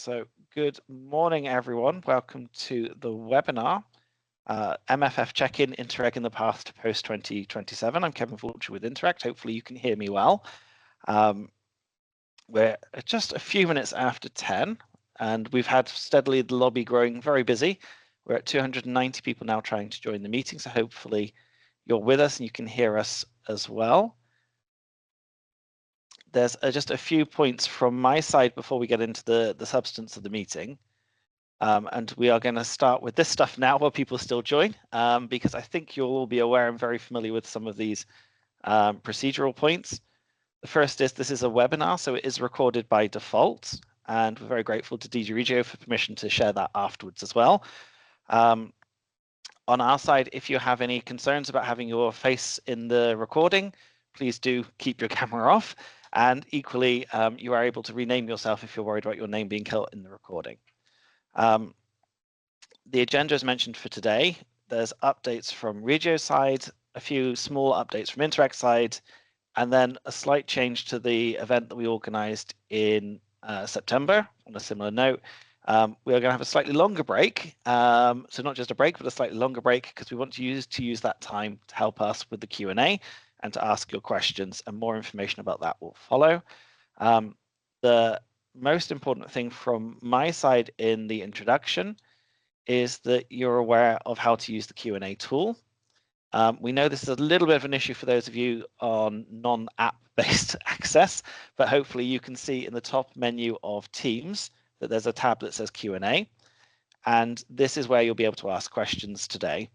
So good morning, everyone. Welcome to the webinar, MFF Check-in, Interreg in the Path to Post 2027. I'm Kevin Fulcher with Interreg. Hopefully you can hear me well. We're just a few minutes after 10, and we've had steadily the lobby growing very busy. We're at 290 people now trying to join the meeting, so hopefully you're with us and you can hear us as well. There's just a few points from my side before we get into the substance of the meeting. And we are going to start with this stuff now while people still join, because I think you'll all be aware and very familiar with some of these procedural points. The first is this is a webinar, so it is recorded by default, and we're very grateful to DG Regio for permission to share that afterwards as well. On our side, if you have any concerns about having your face in the recording, please do keep your camera off. And equally, you are able to rename yourself if you're worried about your name being caught in the recording. The agenda is mentioned for today. There's updates from Regio's side, a few small updates from Interreg side, and then a slight change to the event that we organised in September. On a similar note, we are going to have a slightly longer break. So not just a break, but a slightly longer break, because we want to use that time to help us with the Q&A and to ask your questions, and more information about that will follow. The most important thing from my side in the introduction is that you're aware of how to use the Q&A tool. We know this is a little bit of an issue for those of you on non-app based access, but hopefully you can see in the top menu of Teams that there's a tab that says Q&A, and this is where you'll be able to ask questions today.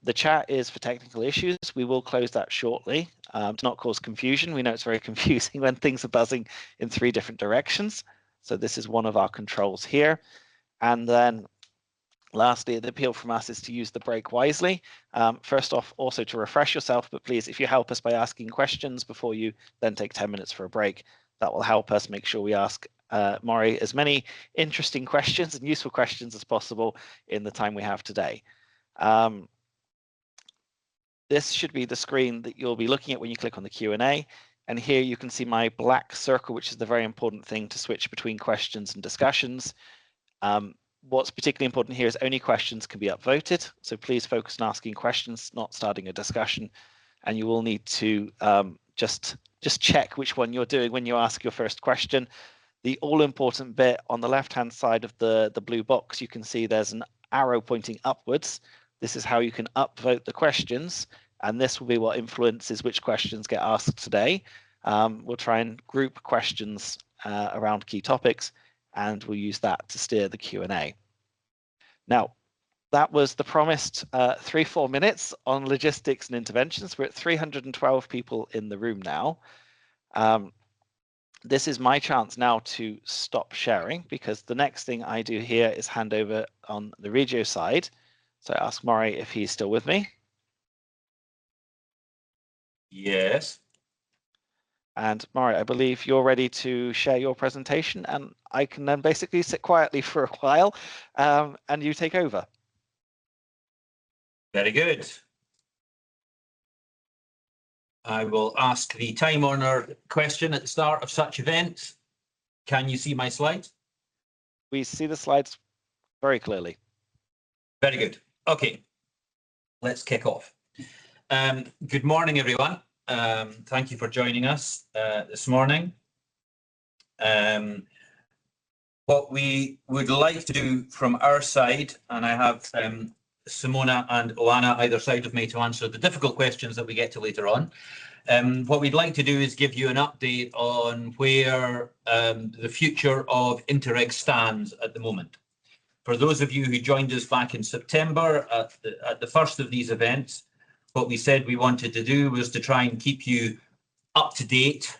The chat is for technical issues. We will close that shortly to not cause confusion. We know it's very confusing when things are buzzing in 3 different directions. So this is one of our controls here. And then lastly, the appeal from us is to use the break wisely. First off, also to refresh yourself, but please, if you help us by asking questions before you then take 10 minutes for a break, that will help us make sure we ask Maury as many interesting questions and useful questions as possible in the time we have today. This should be the screen that you'll be looking at when you click on the Q&A, and here you can see my black circle, which is the very important thing to switch between questions and discussions. What's particularly important here is only questions can be upvoted, so please focus on asking questions, not starting a discussion, and you will need to just check which one you're doing when you ask your first question. The all-important bit on the left-hand side of the blue box, you can see there's an arrow pointing upwards. This is how you can upvote the questions, and this will be what influences which questions get asked today. We'll try and group questions around key topics, and we'll use that to steer the Q&A. Now, that was the promised 3-4 minutes on logistics and interventions. We're at 312 people in the room now. This is my chance now to stop sharing, because the next thing I do here is hand over on the Regio side. So I ask Maury if he's still with me. Yes. And Maury, I believe you're ready to share your presentation, and I can then basically sit quietly for a while and you take over. Very good. I will ask the time-honoured question at the start of such events. Can you see my slides? We see the slides very clearly. Very good. Okay, let's kick off. Good morning, everyone. Thank you for joining us this morning. What we would like to do from our side, and I have Simona and Oana either side of me to answer the difficult questions that we get to later on. What we'd like to do is give you an update on where the future of Interreg stands at the moment. For those of you who joined us back in September at the first of these events, what we said we wanted to do was to try and keep you up to date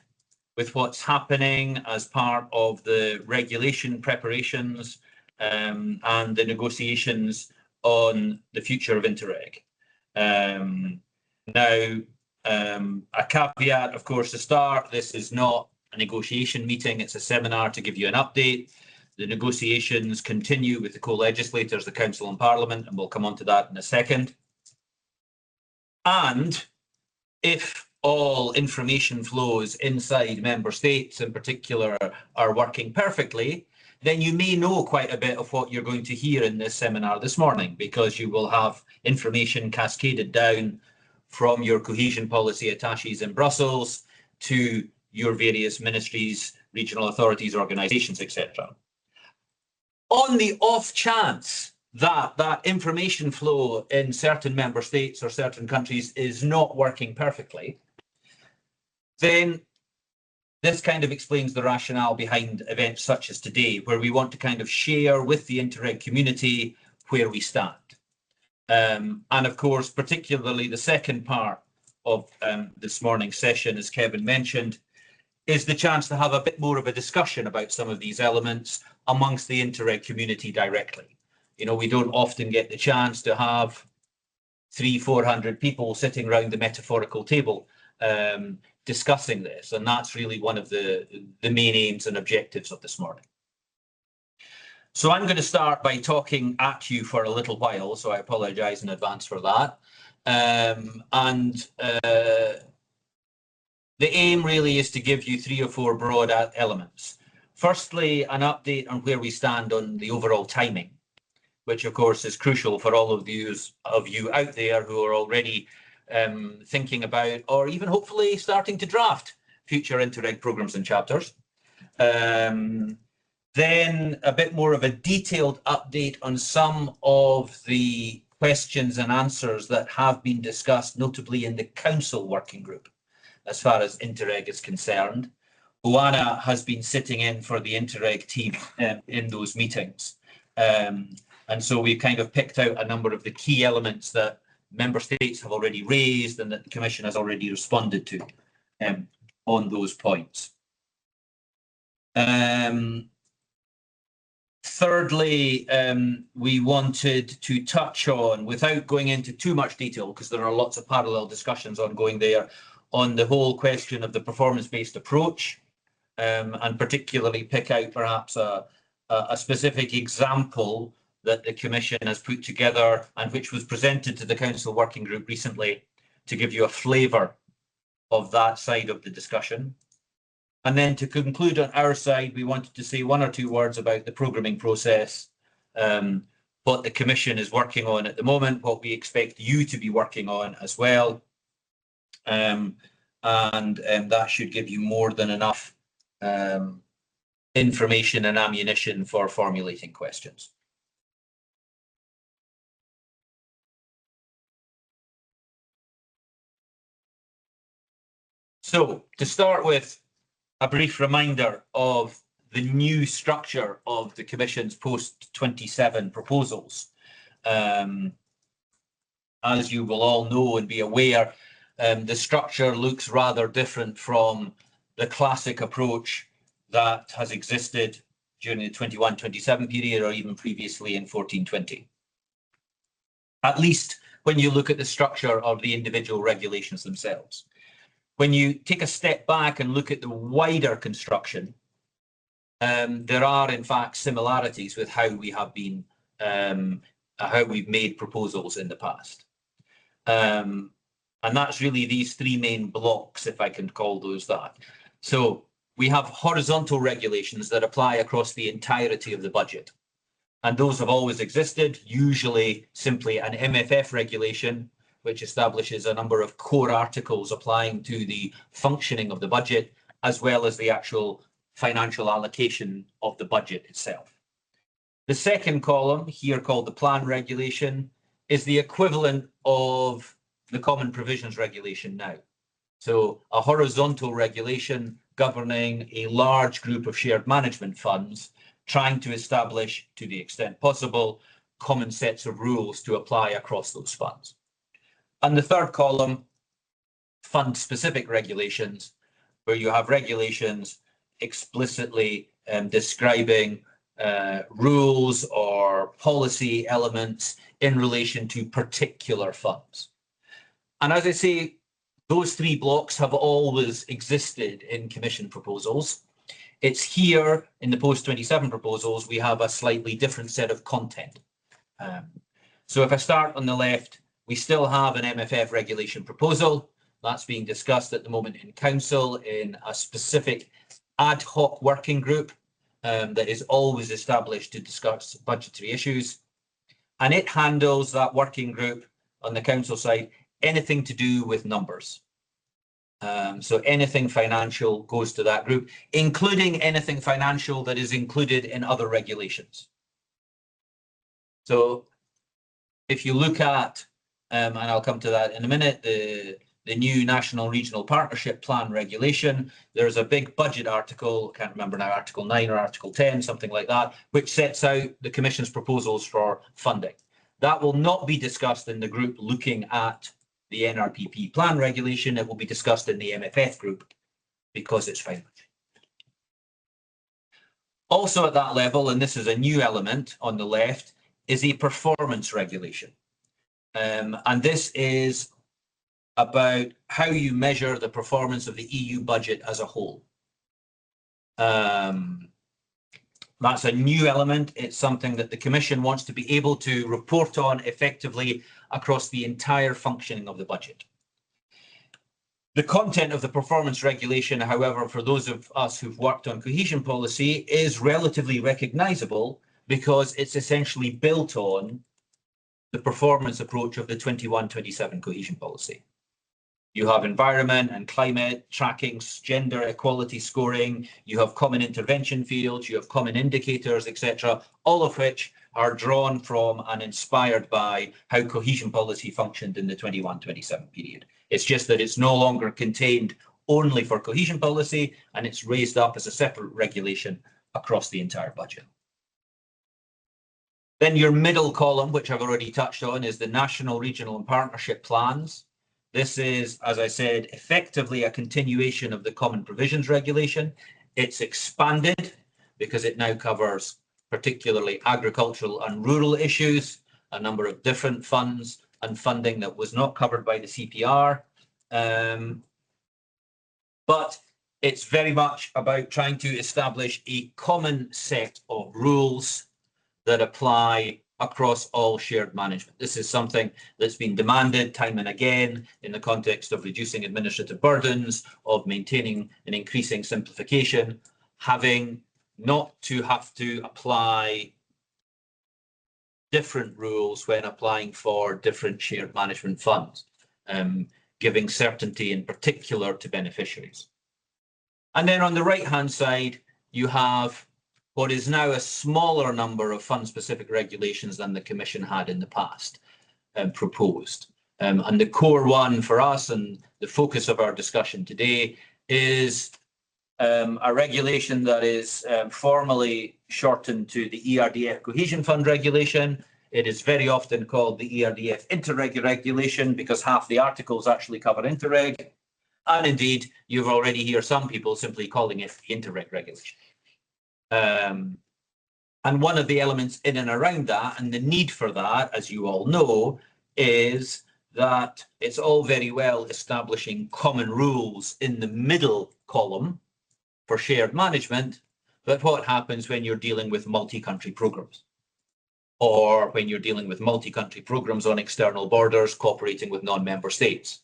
with what's happening as part of the regulation preparations and the negotiations on the future of Interreg. Now, a caveat, of course, to start, this is not a negotiation meeting, it's a seminar to give you an update. The negotiations continue with the co-legislators, the Council and Parliament, and we'll come on to that in a second. And if all information flows inside member states in particular are working perfectly, then you may know quite a bit of what you're going to hear in this seminar this morning, because you will have information cascaded down from your cohesion policy attaches in Brussels to your various ministries, regional authorities, organisations, etc. On the off chance that that information flow in certain member states or certain countries is not working perfectly, then this kind of explains the rationale behind events such as today, where we want to kind of share with the Interreg community where we stand. And of course, particularly the second part of this morning's session, as Kevin mentioned, is the chance to have a bit more of a discussion about some of these elements amongst the Interreg community directly. You know, we don't often get the chance to have 300-400 people sitting around the metaphorical table discussing this, and that's really one of the main aims and objectives of this morning. So I'm going to start by talking at you for a little while, so I apologise in advance for that. The aim really is to give you 3 or 4 broad elements. Firstly, an update on where we stand on the overall timing, which of course is crucial for all of you out there who are already thinking about, or even hopefully starting to draft, future Interreg programmes and chapters. Then a bit more of a detailed update on some of the questions and answers that have been discussed, notably in the Council Working Group, as far as Interreg is concerned. Oana has been sitting in for the Interreg team in those meetings. And so we've kind of picked out a number of the key elements that member states have already raised and that the Commission has already responded to on those points. Thirdly, we wanted to touch on, without going into too much detail, because there are lots of parallel discussions ongoing there, on the whole question of the performance-based approach, and particularly pick out perhaps a specific example that the Commission has put together and which was presented to the Council Working Group recently to give you a flavour of that side of the discussion. And then to conclude on our side, we wanted to say 1 or 2 words about the programming process, what the Commission is working on at the moment, what we expect you to be working on as well. And that should give you more than enough information and ammunition for formulating questions. So to start with, a brief reminder of the new structure of the Commission's post-27 proposals. As you will all know and be aware, the structure looks rather different from the classic approach that has existed during the 21-27 period, or even previously in 14-20. At least when you look at the structure of the individual regulations themselves. When you take a step back and look at the wider construction, there are in fact similarities with how we have been, how we've made proposals in the past. And that's really these 3 main blocks, if I can call those that. So we have horizontal regulations that apply across the entirety of the budget. And those have always existed, usually simply an MFF regulation, which establishes a number of core articles applying to the functioning of the budget, as well as the actual financial allocation of the budget itself. The second column, here called the plan regulation, is the equivalent of the common provisions regulation now. So a horizontal regulation governing a large group of shared management funds, trying to establish, to the extent possible, common sets of rules to apply across those funds. And the third column, fund-specific regulations, where you have regulations explicitly describing rules or policy elements in relation to particular funds. And as I say, those 3 blocks have always existed in Commission proposals. It's here in the post-27 proposals, we have a slightly different set of content. So if I start on the left, we still have an MFF regulation proposal that's being discussed at the moment in Council in a specific ad hoc working group that is always established to discuss budgetary issues. And it handles that working group on the council side, anything to do with numbers. So anything financial goes to that group, including anything financial that is included in other regulations. So if you look at, and I'll come to that in a minute, the new National Regional Partnership Plan regulation, there's a big budget article, I can't remember now, Article 9 or Article 10, something like that, which sets out the Commission's proposals for funding. That will not be discussed in the group looking at the NRPP plan regulation. It will be discussed in the MFF group because it's financial. Also at that level, and this is a new element on the left, is a performance regulation. And this is about how you measure the performance of the EU budget as a whole. That's a new element. It's something that the Commission wants to be able to report on effectively across the entire functioning of the budget. The content of the performance regulation, however, for those of us who've worked on cohesion policy, is relatively recognisable because it's essentially built on the performance approach of the 21-27 cohesion policy. You have environment and climate tracking, gender equality scoring, you have common intervention fields, you have common indicators, etc., all of which are drawn from and inspired by how cohesion policy functioned in the 21-27 period. It's just that it's no longer contained only for cohesion policy, and it's raised up as a separate regulation across the entire budget. Then your middle column, which I've already touched on, is the National, Regional and Partnership Plans. This is, as I said, effectively a continuation of the Common Provisions Regulation. It's expanded because it now covers particularly agricultural and rural issues, a number of different funds and funding that was not covered by the CPR. But it's very much about trying to establish a common set of rules that apply across all shared management. This is something that's been demanded time and again in the context of reducing administrative burdens, of maintaining and increasing simplification, having not to have to apply different rules when applying for different shared management funds, giving certainty in particular to beneficiaries. And then on the right-hand side, you have what is now a smaller number of fund-specific regulations than the Commission had in the past proposed. And the core one for us and the focus of our discussion today is a regulation that is formally shortened to the ERDF Cohesion Fund Regulation. It is very often called the ERDF Interreg Regulation because half the articles actually cover Interreg. And indeed, you've already heard some people simply calling it the Interreg Regulation. And one of the elements in and around that, and the need for that, as you all know, is that it's all very well establishing common rules in the middle column for shared management, but what happens when you're dealing with multi-country programs? Or when you're dealing with multi-country programs on external borders, cooperating with non-member states?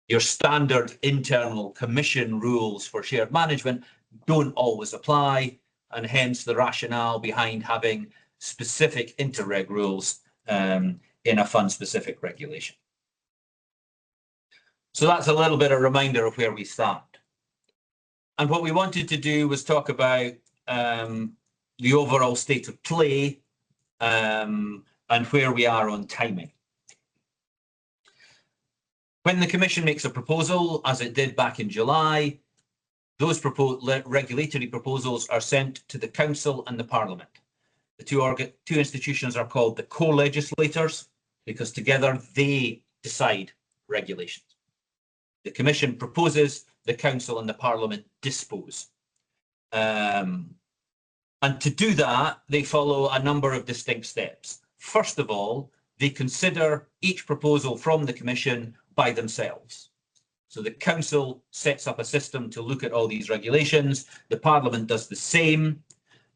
Your standard internal Commission rules for shared management don't always apply, and hence the rationale behind having specific Interreg rules in a fund-specific regulation. So that's a little bit of a reminder of where we stand. And what we wanted to do was talk about the overall state of play and where we are on timing. When the Commission makes a proposal, as it did back in July, those regulatory proposals are sent to the Council and the Parliament. The two institutions are called the co-legislators because together they decide regulations. The Commission proposes, the Council and the Parliament dispose. And to do that, they follow a number of distinct steps. First of all, they consider each proposal from the Commission by themselves. So the Council sets up a system to look at all these regulations. The Parliament does the same.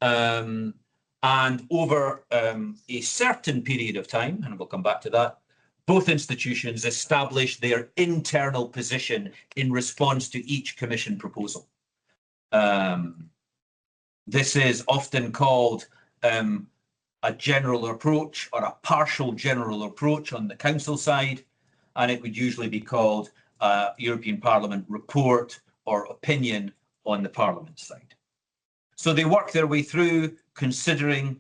And over a certain period of time, and we'll come back to that, both institutions establish their internal position in response to each Commission proposal. This is often called a general approach or a partial general approach on the council side, and it would usually be called a European Parliament report or opinion on the Parliament side. So they work their way through considering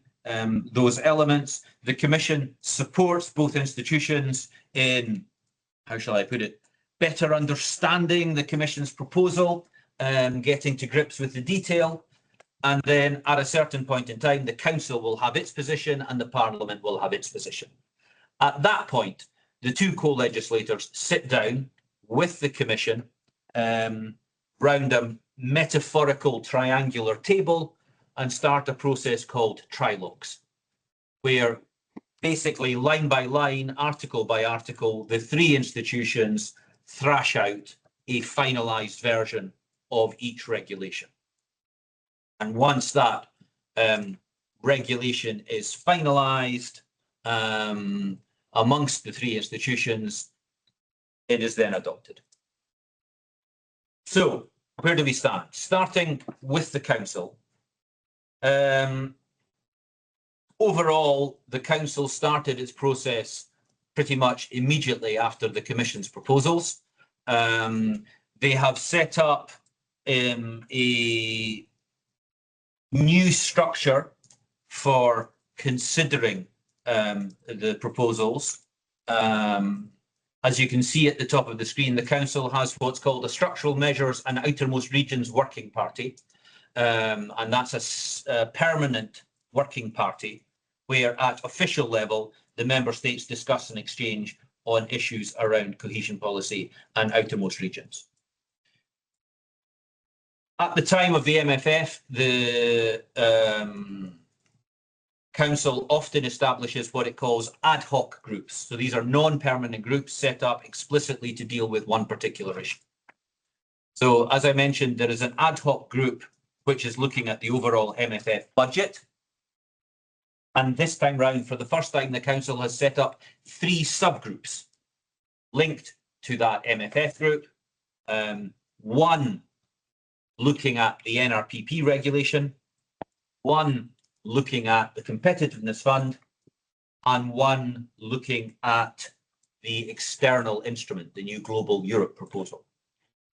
those elements. The Commission supports both institutions in, how shall I put it, better understanding the Commission's proposal, getting to grips with the detail. And then at a certain point in time, the Council will have its position and the Parliament will have its position. At that point, the two co-legislators sit down with the Commission round a metaphorical triangular table and start a process called trilogues, where basically line by line, article by article, the three institutions thrash out a finalised version of each regulation. And once that regulation is finalised amongst the three institutions, it is then adopted. So where do we stand? Starting with the Council. Overall, the Council started its process pretty much immediately after the Commission's proposals. They have set up a new structure for considering the proposals. As you can see at the top of the screen, the Council has what's called a Structural Measures and Outermost Regions Working Party, and that's a permanent working party where at official level the Member States discuss and exchange on issues around cohesion policy and outermost regions. At the time of the MFF, the Council often establishes what it calls ad hoc groups. So these are non-permanent groups set up explicitly to deal with one particular issue. So as I mentioned, there is an ad hoc group which is looking at the overall MFF budget. And this time round, for the first time, the Council has set up 3 subgroups linked to that MFF group. One looking at the NRPP regulation, one looking at the Competitiveness Fund, and one looking at the external instrument, the new Global Europe proposal.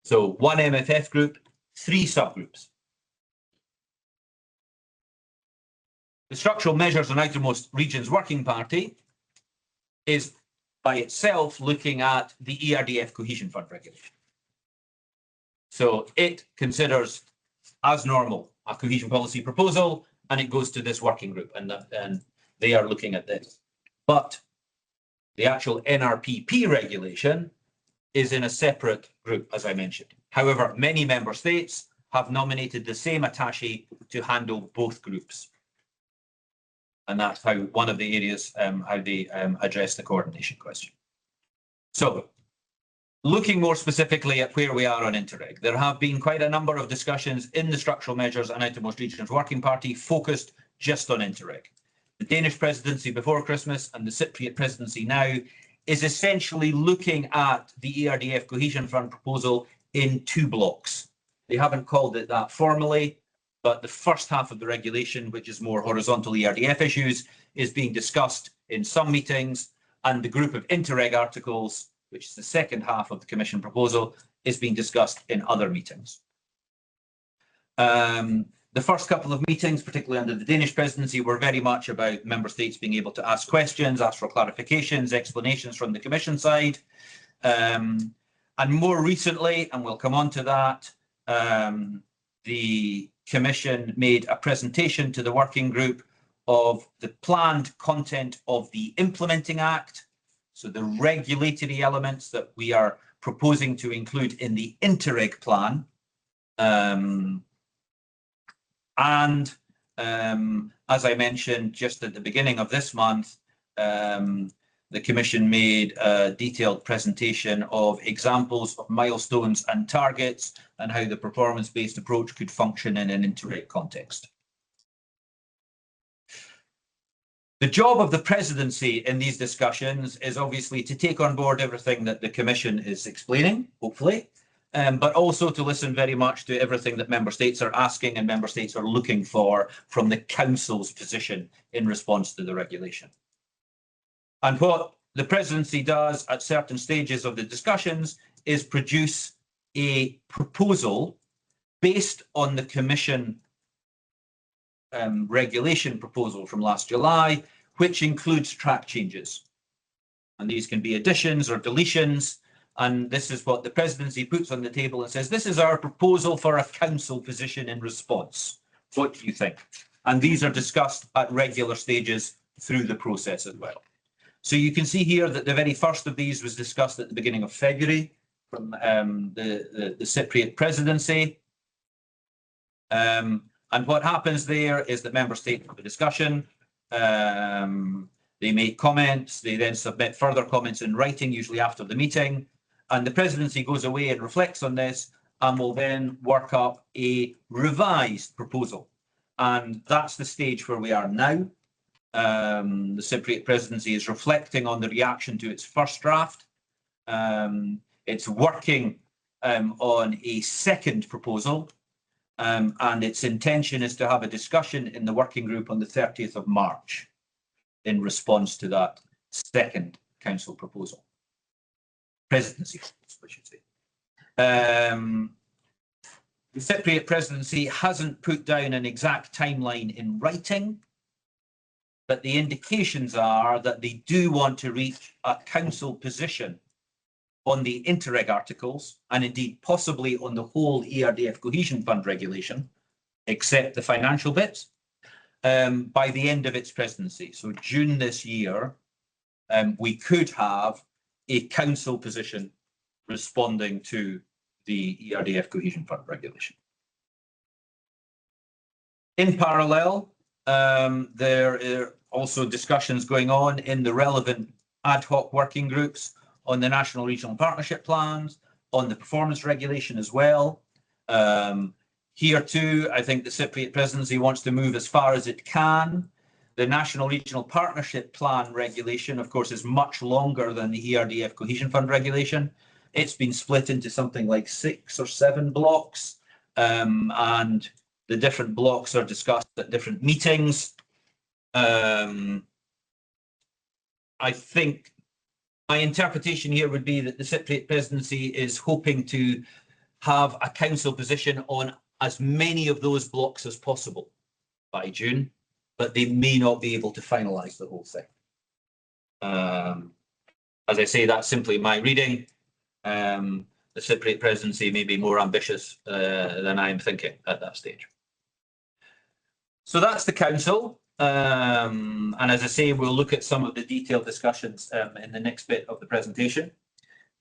So one MFF group, 3 subgroups. The Structural Measures and Outermost Regions Working Party is by itself looking at the ERDF Cohesion Fund regulation. So it considers, as normal, a cohesion policy proposal, and it goes to this working group, and they are looking at this. But the actual NRPP regulation is in a separate group, as I mentioned. However, many member states have nominated the same attaché to handle both groups. And that's how one of the areas how they address the coordination question. So, looking more specifically at where we are on Interreg, there have been quite a number of discussions in the Structural Measures and Outermost Regions Working Party focused just on Interreg. The Danish presidency before Christmas and the Cypriot presidency now is essentially looking at the ERDF Cohesion Fund proposal in 2 blocks. They haven't called it that formally, but the first half of the regulation, which is more horizontal ERDF issues, is being discussed in some meetings, and the group of Interreg articles, which is the second half of the Commission proposal, is being discussed in other meetings. The first couple of meetings, particularly under the Danish presidency, were very much about member states being able to ask questions, ask for clarifications, explanations from the Commission side. And more recently, and we'll come on to that, the Commission made a presentation to the working group of the planned content of the Implementing Act, so the regulatory elements that we are proposing to include in the Interreg plan. As I mentioned just at the beginning of this month, the Commission made a detailed presentation of examples of milestones and targets and how the performance-based approach could function in an Interreg context. The job of the presidency in these discussions is obviously to take on board everything that the Commission is explaining, hopefully, but also to listen very much to everything that member states are asking and member states are looking for from the Council's position in response to the regulation. And what the presidency does at certain stages of the discussions is produce a proposal based on the Commission regulation proposal from last July, which includes track changes. And these can be additions or deletions. And this is what the presidency puts on the table and says, this is our proposal for a council position in response. What do you think? And these are discussed at regular stages through the process as well. So you can see here that the very first of these was discussed at the beginning of February from the Cypriot presidency. And what happens there is that member states have a discussion. They make comments. They then submit further comments in writing, usually after the meeting. And the presidency goes away and reflects on this and will then work up a revised proposal. And that's the stage where we are now. The Cypriot presidency is reflecting on the reaction to its first draft. It's working on a second proposal, and its intention is to have a discussion in the working group on the 30th of March in response to that second council proposal. Presidency, I should say. The Cypriot presidency hasn't put down an exact timeline in writing, but the indications are that they do want to reach a council position on the Interreg articles, and indeed possibly on the whole ERDF Cohesion Fund regulation, except the financial bits, by the end of its presidency. So June this year, we could have a council position responding to the ERDF Cohesion Fund regulation. In parallel, there are also discussions going on in the relevant ad hoc working groups on the National Regional Partnership Plans, on the performance regulation as well. Here too, I think the Cypriot presidency wants to move as far as it can. The National Regional Partnership Plan regulation, of course, is much longer than the ERDF Cohesion Fund regulation. It's been split into something like 6 or 7 blocks, and the different blocks are discussed at different meetings. I think my interpretation here would be that the Cypriot presidency is hoping to have a council position on as many of those blocks as possible by June, but they may not be able to finalise the whole thing. As I say, that's simply my reading. The Cypriot presidency may be more ambitious than I'm thinking at that stage. So that's the council. And as I say, we'll look at some of the detailed discussions in the next bit of the presentation.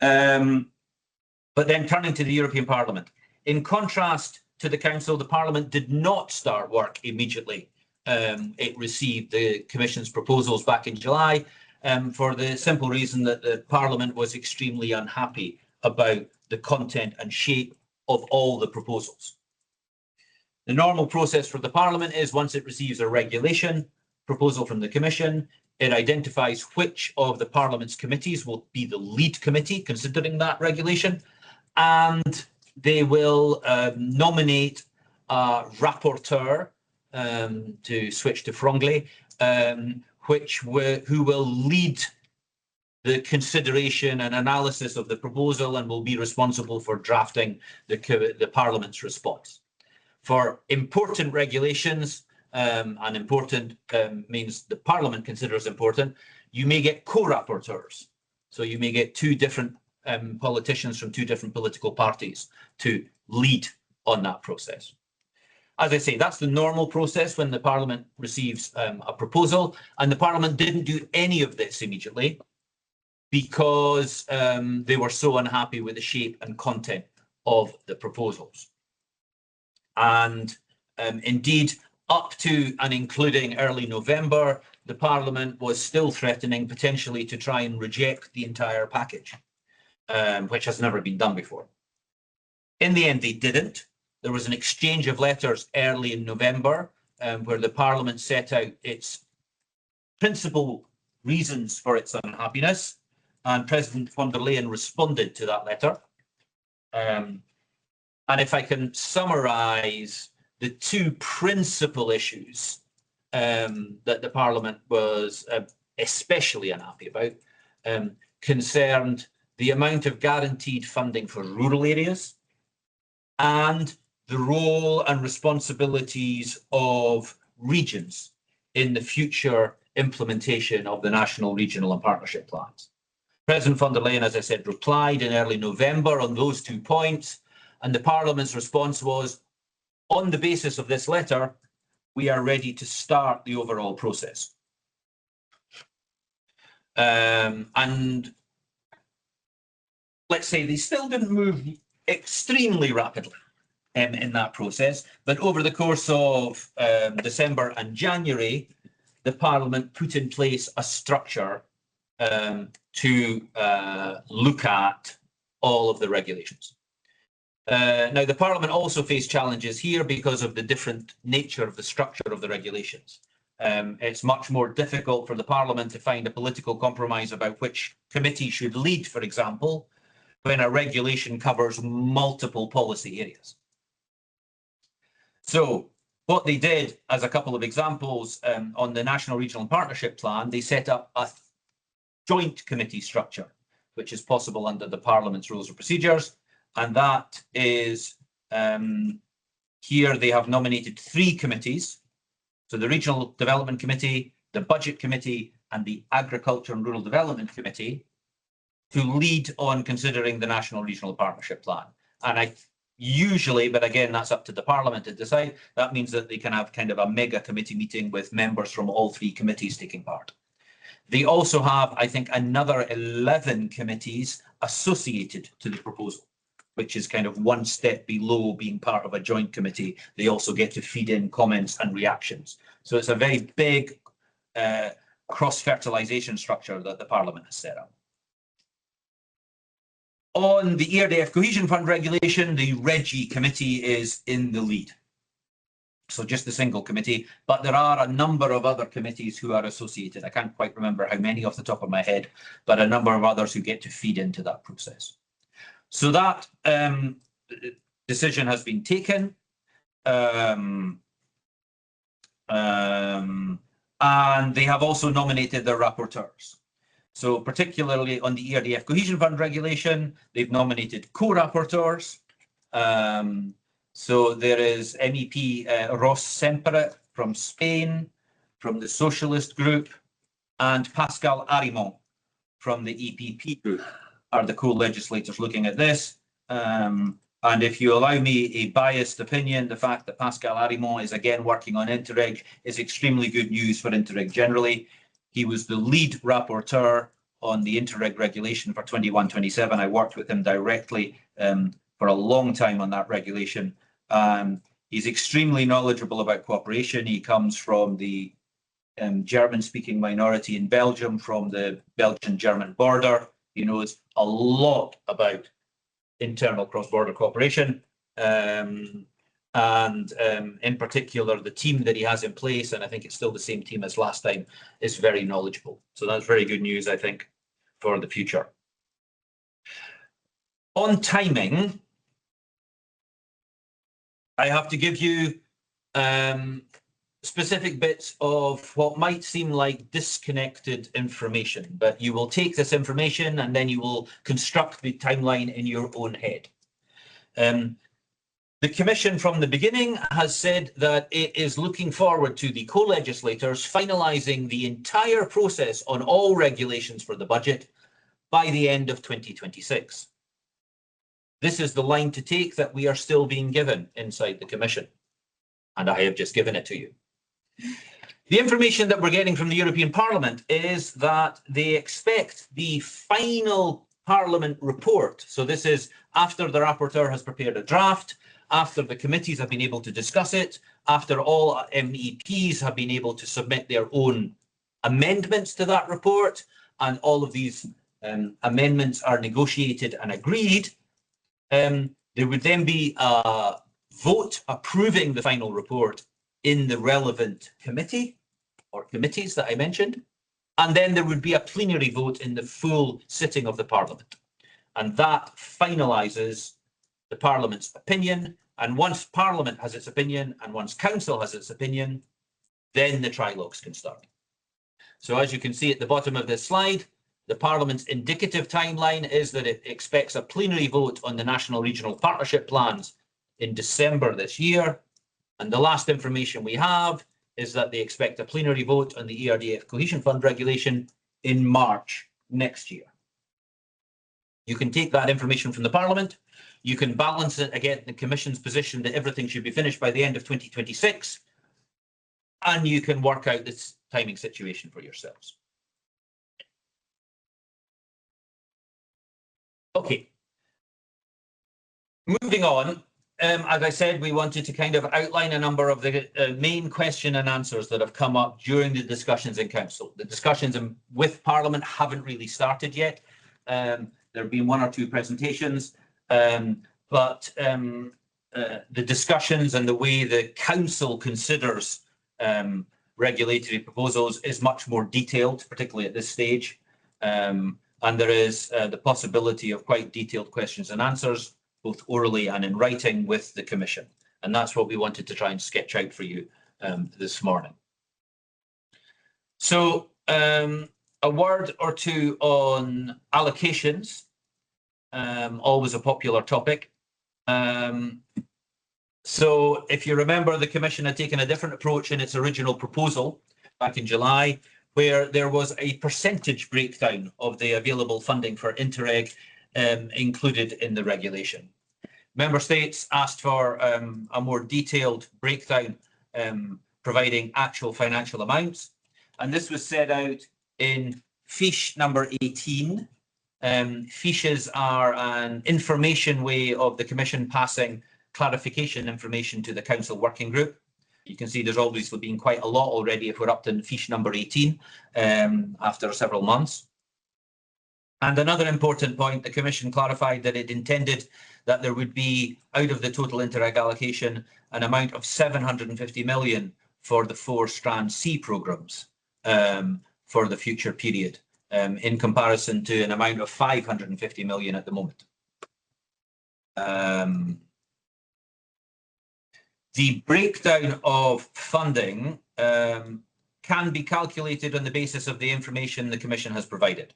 But then turning to the European Parliament. In contrast to the Council, the Parliament did not start work immediately. It received the Commission's proposals back in July for the simple reason that the Parliament was extremely unhappy about the content and shape of all the proposals. The normal process for the Parliament is once it receives a regulation proposal from the Commission, it identifies which of the Parliament's committees will be the lead committee considering that regulation, and they will nominate a rapporteur, to switch to Franglais, who will lead the consideration and analysis of the proposal and will be responsible for drafting the Parliament's response. For important regulations, and important means the Parliament considers important, you may get co-rapporteurs. So you may get 2 different politicians from 2 different political parties to lead on that process. As I say, that's the normal process when the Parliament receives a proposal, and the Parliament didn't do any of this immediately because they were so unhappy with the shape and content of the proposals. And indeed, up to and including early November, the Parliament was still threatening potentially to try and reject the entire package, which has never been done before. In the end, they didn't. There was an exchange of letters early in November where the Parliament set out its principal reasons for its unhappiness, and President von der Leyen responded to that letter. And if I can summarise the two principal issues that the Parliament was especially unhappy about, concerned the amount of guaranteed funding for rural areas and the role and responsibilities of regions in the future implementation of the national, regional and partnership plans. President von der Leyen, as I said, replied in early November on those 2 points, and the Parliament's response was, on the basis of this letter, we are ready to start the overall process. And let's say they still didn't move extremely rapidly in that process, but over the course of December and January, the Parliament put in place a structure to look at all of the regulations. Now, the Parliament also faced challenges here because of the different nature of the structure of the regulations. It's much more difficult for the Parliament to find a political compromise about which committee should lead, for example, when a regulation covers multiple policy areas. So what they did, as a couple of examples, on the National Regional Partnership Plan, they set up a joint committee structure, which is possible under the Parliament's rules of procedures. And that is, here they have nominated 3 committees. So the Regional Development Committee, the Budget Committee, and the Agriculture and Rural Development Committee to lead on considering the National Regional Partnership Plan. And usually, but again, that's up to the Parliament to decide, that means that they can have kind of a mega committee meeting with members from all 3 committees taking part. They also have, I think, another 11 committees associated to the proposal, which is kind of one step below being part of a joint committee. They also get to feed in comments and reactions. So it's a very big cross-fertilisation structure that the Parliament has set up. On the ERDF Cohesion Fund regulation, the REGI committee is in the lead. So just a single committee, but there are a number of other committees who are associated. I can't quite remember how many off the top of my head, but a number of others who get to feed into that process. So that decision has been taken, and they have also nominated their rapporteurs. So particularly on the ERDF Cohesion Fund regulation, they've nominated co-rapporteurs. So there is MEP Ross Sempere from Spain, from the Socialist Group, and Pascal Arimont from the EPP Group are the co-legislators looking at this. And if you allow me a biased opinion, the fact that Pascal Arimont is again working on Interreg is extremely good news for Interreg generally. He was the lead rapporteur on the Interreg regulation for 21-27. I worked with him directly for a long time on that regulation. He's extremely knowledgeable about cooperation. He comes from the German-speaking minority in Belgium, from the Belgian-German border. He knows a lot about internal cross-border cooperation. In particular, the team that he has in place, and I think it's still the same team as last time, is very knowledgeable. So that's very good news, I think, for the future. On timing, I have to give you specific bits of what might seem like disconnected information, but you will take this information and then you will construct the timeline in your own head. The Commission from the beginning has said that it is looking forward to the co-legislators finalising the entire process on all regulations for the budget by the end of 2026. This is the line to take that we are still being given inside the Commission, and I have just given it to you. The information that we're getting from the European Parliament is that they expect the final Parliament report. So this is after the rapporteur has prepared a draft, after the committees have been able to discuss it, after all MEPs have been able to submit their own amendments to that report, and all of these amendments are negotiated and agreed, there would then be a vote approving the final report in the relevant committee or committees that I mentioned, and then there would be a plenary vote in the full sitting of the Parliament. And that finalises the Parliament's opinion, and once Parliament has its opinion and once Council has its opinion, then the trilogues can start. So as you can see at the bottom of this slide, the Parliament's indicative timeline is that it expects a plenary vote on the National Regional Partnership Plans in December this year. And the last information we have is that they expect a plenary vote on the ERDF Cohesion Fund regulation in March next year. You can take that information from the Parliament, you can balance it against the Commission's position that everything should be finished by the end of 2026, and you can work out this timing situation for yourselves. Okay, moving on. As I said, we wanted to kind of outline a number of the main question and answers that have come up during the discussions in Council. The discussions with Parliament haven't really started yet. There have been one or two presentations, but the discussions and the way the Council considers regulatory proposals is much more detailed, particularly at this stage. And there is the possibility of quite detailed questions and answers, both orally and in writing, with the Commission. And that's what we wanted to try and sketch out for you this morning. So a word or two on allocations, always a popular topic. So if you remember, the Commission had taken a different approach in its original proposal back in July, where there was a percentage breakdown of the available funding for Interreg included in the regulation. Member States asked for a more detailed breakdown, providing actual financial amounts, and this was set out in fiche number 18. Fiches are an information way of the Commission passing clarification information to the Council Working Group. You can see there's obviously been quite a lot already if we're up to fiche number 18 after several months. And another important point, the Commission clarified that it intended that there would be, out of the total Interreg allocation, an amount of 750 million for the 4 Strand C programmes for the future period, in comparison to an amount of 550 million at the moment. The breakdown of funding can be calculated on the basis of the information the Commission has provided.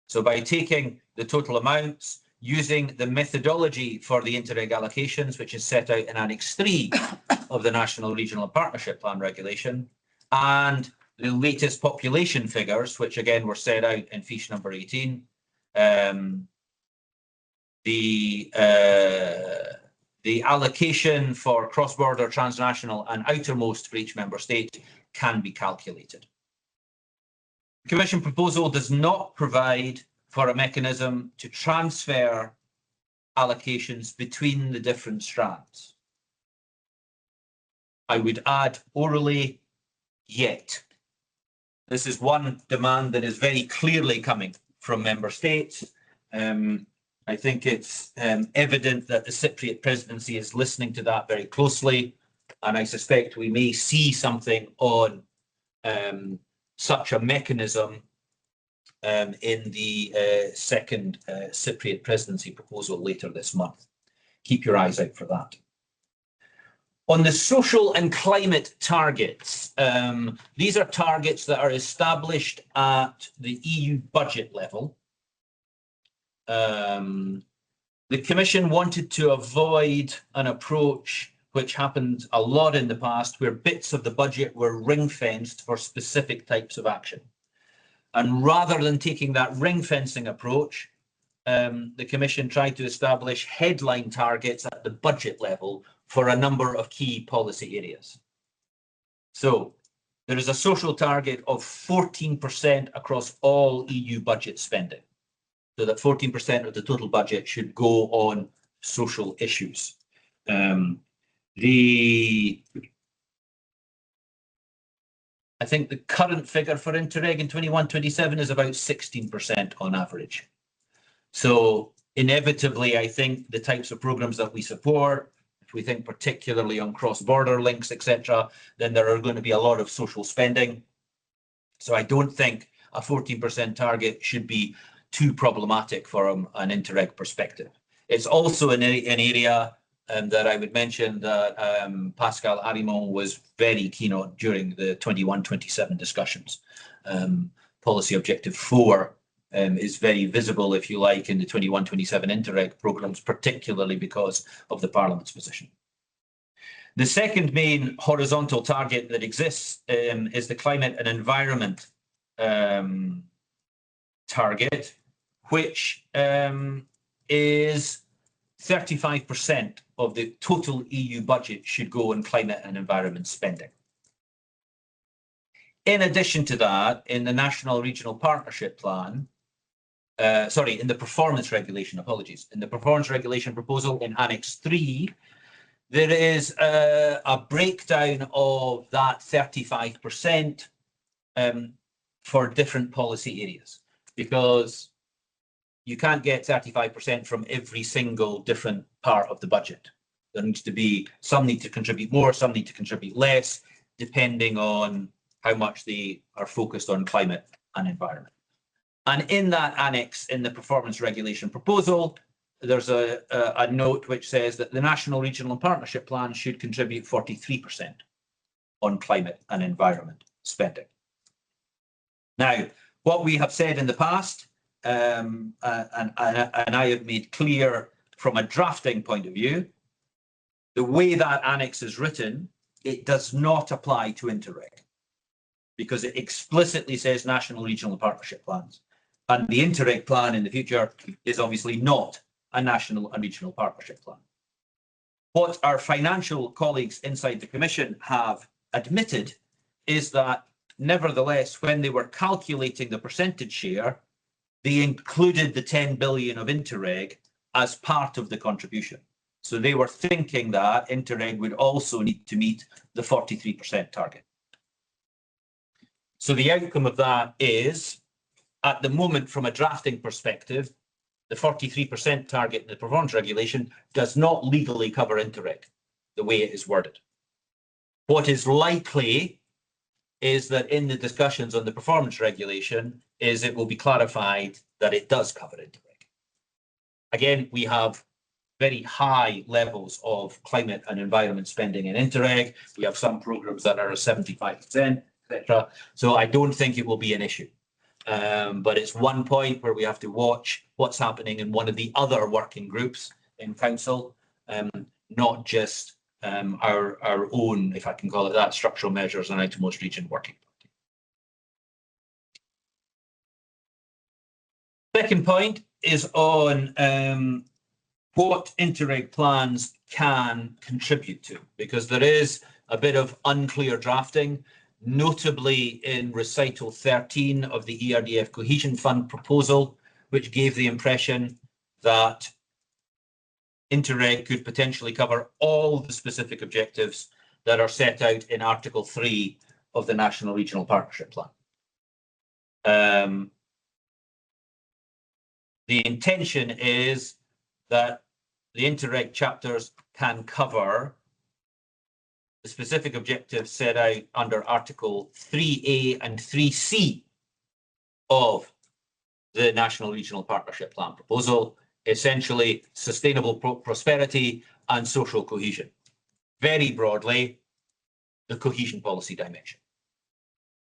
So by taking the total amounts, using the methodology for the Interreg allocations, which is set out in Annex 3 of the National Regional Partnership Plan regulation, and the latest population figures, which again were set out in fiche number 18, the allocation for cross-border, transnational and outermost for each member state can be calculated. The Commission proposal does not provide for a mechanism to transfer allocations between the different strands. I would add orally, yet. This is one demand that is very clearly coming from member states. I think it's evident that the Cypriot presidency is listening to that very closely, and I suspect we may see something on such a mechanism in the second Cypriot presidency proposal later this month. Keep your eyes out for that. On the social and climate targets, these are targets that are established at the EU budget level. The Commission wanted to avoid an approach which happened a lot in the past, where bits of the budget were ring-fenced for specific types of action. And rather than taking that ring-fencing approach, the Commission tried to establish headline targets at the budget level for a number of key policy areas. So there is a social target of 14% across all EU budget spending, so that 14% of the total budget should go on social issues. I think the current figure for Interreg in 21-27 is about 16% on average. So inevitably, I think the types of programs that we support, if we think particularly on cross-border links, etc., then there are going to be a lot of social spending. So I don't think a 14% target should be too problematic from an Interreg perspective. It's also an area that I would mention that Pascal Arimont was very keen on during the 21-27 discussions. Policy Objective 4 is very visible, if you like, in the 21-27 Interreg programmes, particularly because of the Parliament's position. The second main horizontal target that exists is the climate and environment target, which is 35% of the total EU budget should go on climate and environment spending. In addition to that, in the National Regional Partnership Plan, in the Performance Regulation, apologies, in the Performance Regulation proposal in Annex 3, there is a breakdown of that 35% for different policy areas, because you can't get 35% from every single different part of the budget. There needs to be, some need to contribute more, some need to contribute less, depending on how much they are focused on climate and environment. And in that annex in the Performance Regulation proposal, there's a note which says that the National Regional and Partnership Plan should contribute 43% on climate and environment spending. Now, what we have said in the past, and I have made clear from a drafting point of view, the way that annex is written, it does not apply to Interreg, because it explicitly says National Regional Partnership Plans. And the Interreg plan in the future is obviously not a national and regional partnership plan. What our financial colleagues inside the Commission have admitted is that, nevertheless, when they were calculating the percentage share, they included the 10 billion of Interreg as part of the contribution. So they were thinking that Interreg would also need to meet the 43% target. So the outcome of that is, at the moment, from a drafting perspective, the 43% target in the Performance Regulation does not legally cover Interreg, the way it is worded. What is likely is that in the discussions on the Performance Regulation, it will be clarified that it does cover Interreg. Again, we have very high levels of climate and environment spending in Interreg. We have some programs that are 75%, etc. So I don't think it will be an issue. But it's one point where we have to watch what's happening in one of the other working groups in Council, not just our own, if I can call it that, structural measures and outermost region working party. Second point is on what Interreg plans can contribute to, because there is a bit of unclear drafting, notably in recital 13 of the ERDF Cohesion Fund proposal, which gave the impression that Interreg could potentially cover all the specific objectives that are set out in Article 3 of the National Regional Partnership Plan. The intention is that the Interreg chapters can cover the specific objectives set out under Article 3A and 3C of the National Regional Partnership Plan proposal, essentially sustainable prosperity and social cohesion. Very broadly, the cohesion policy dimension.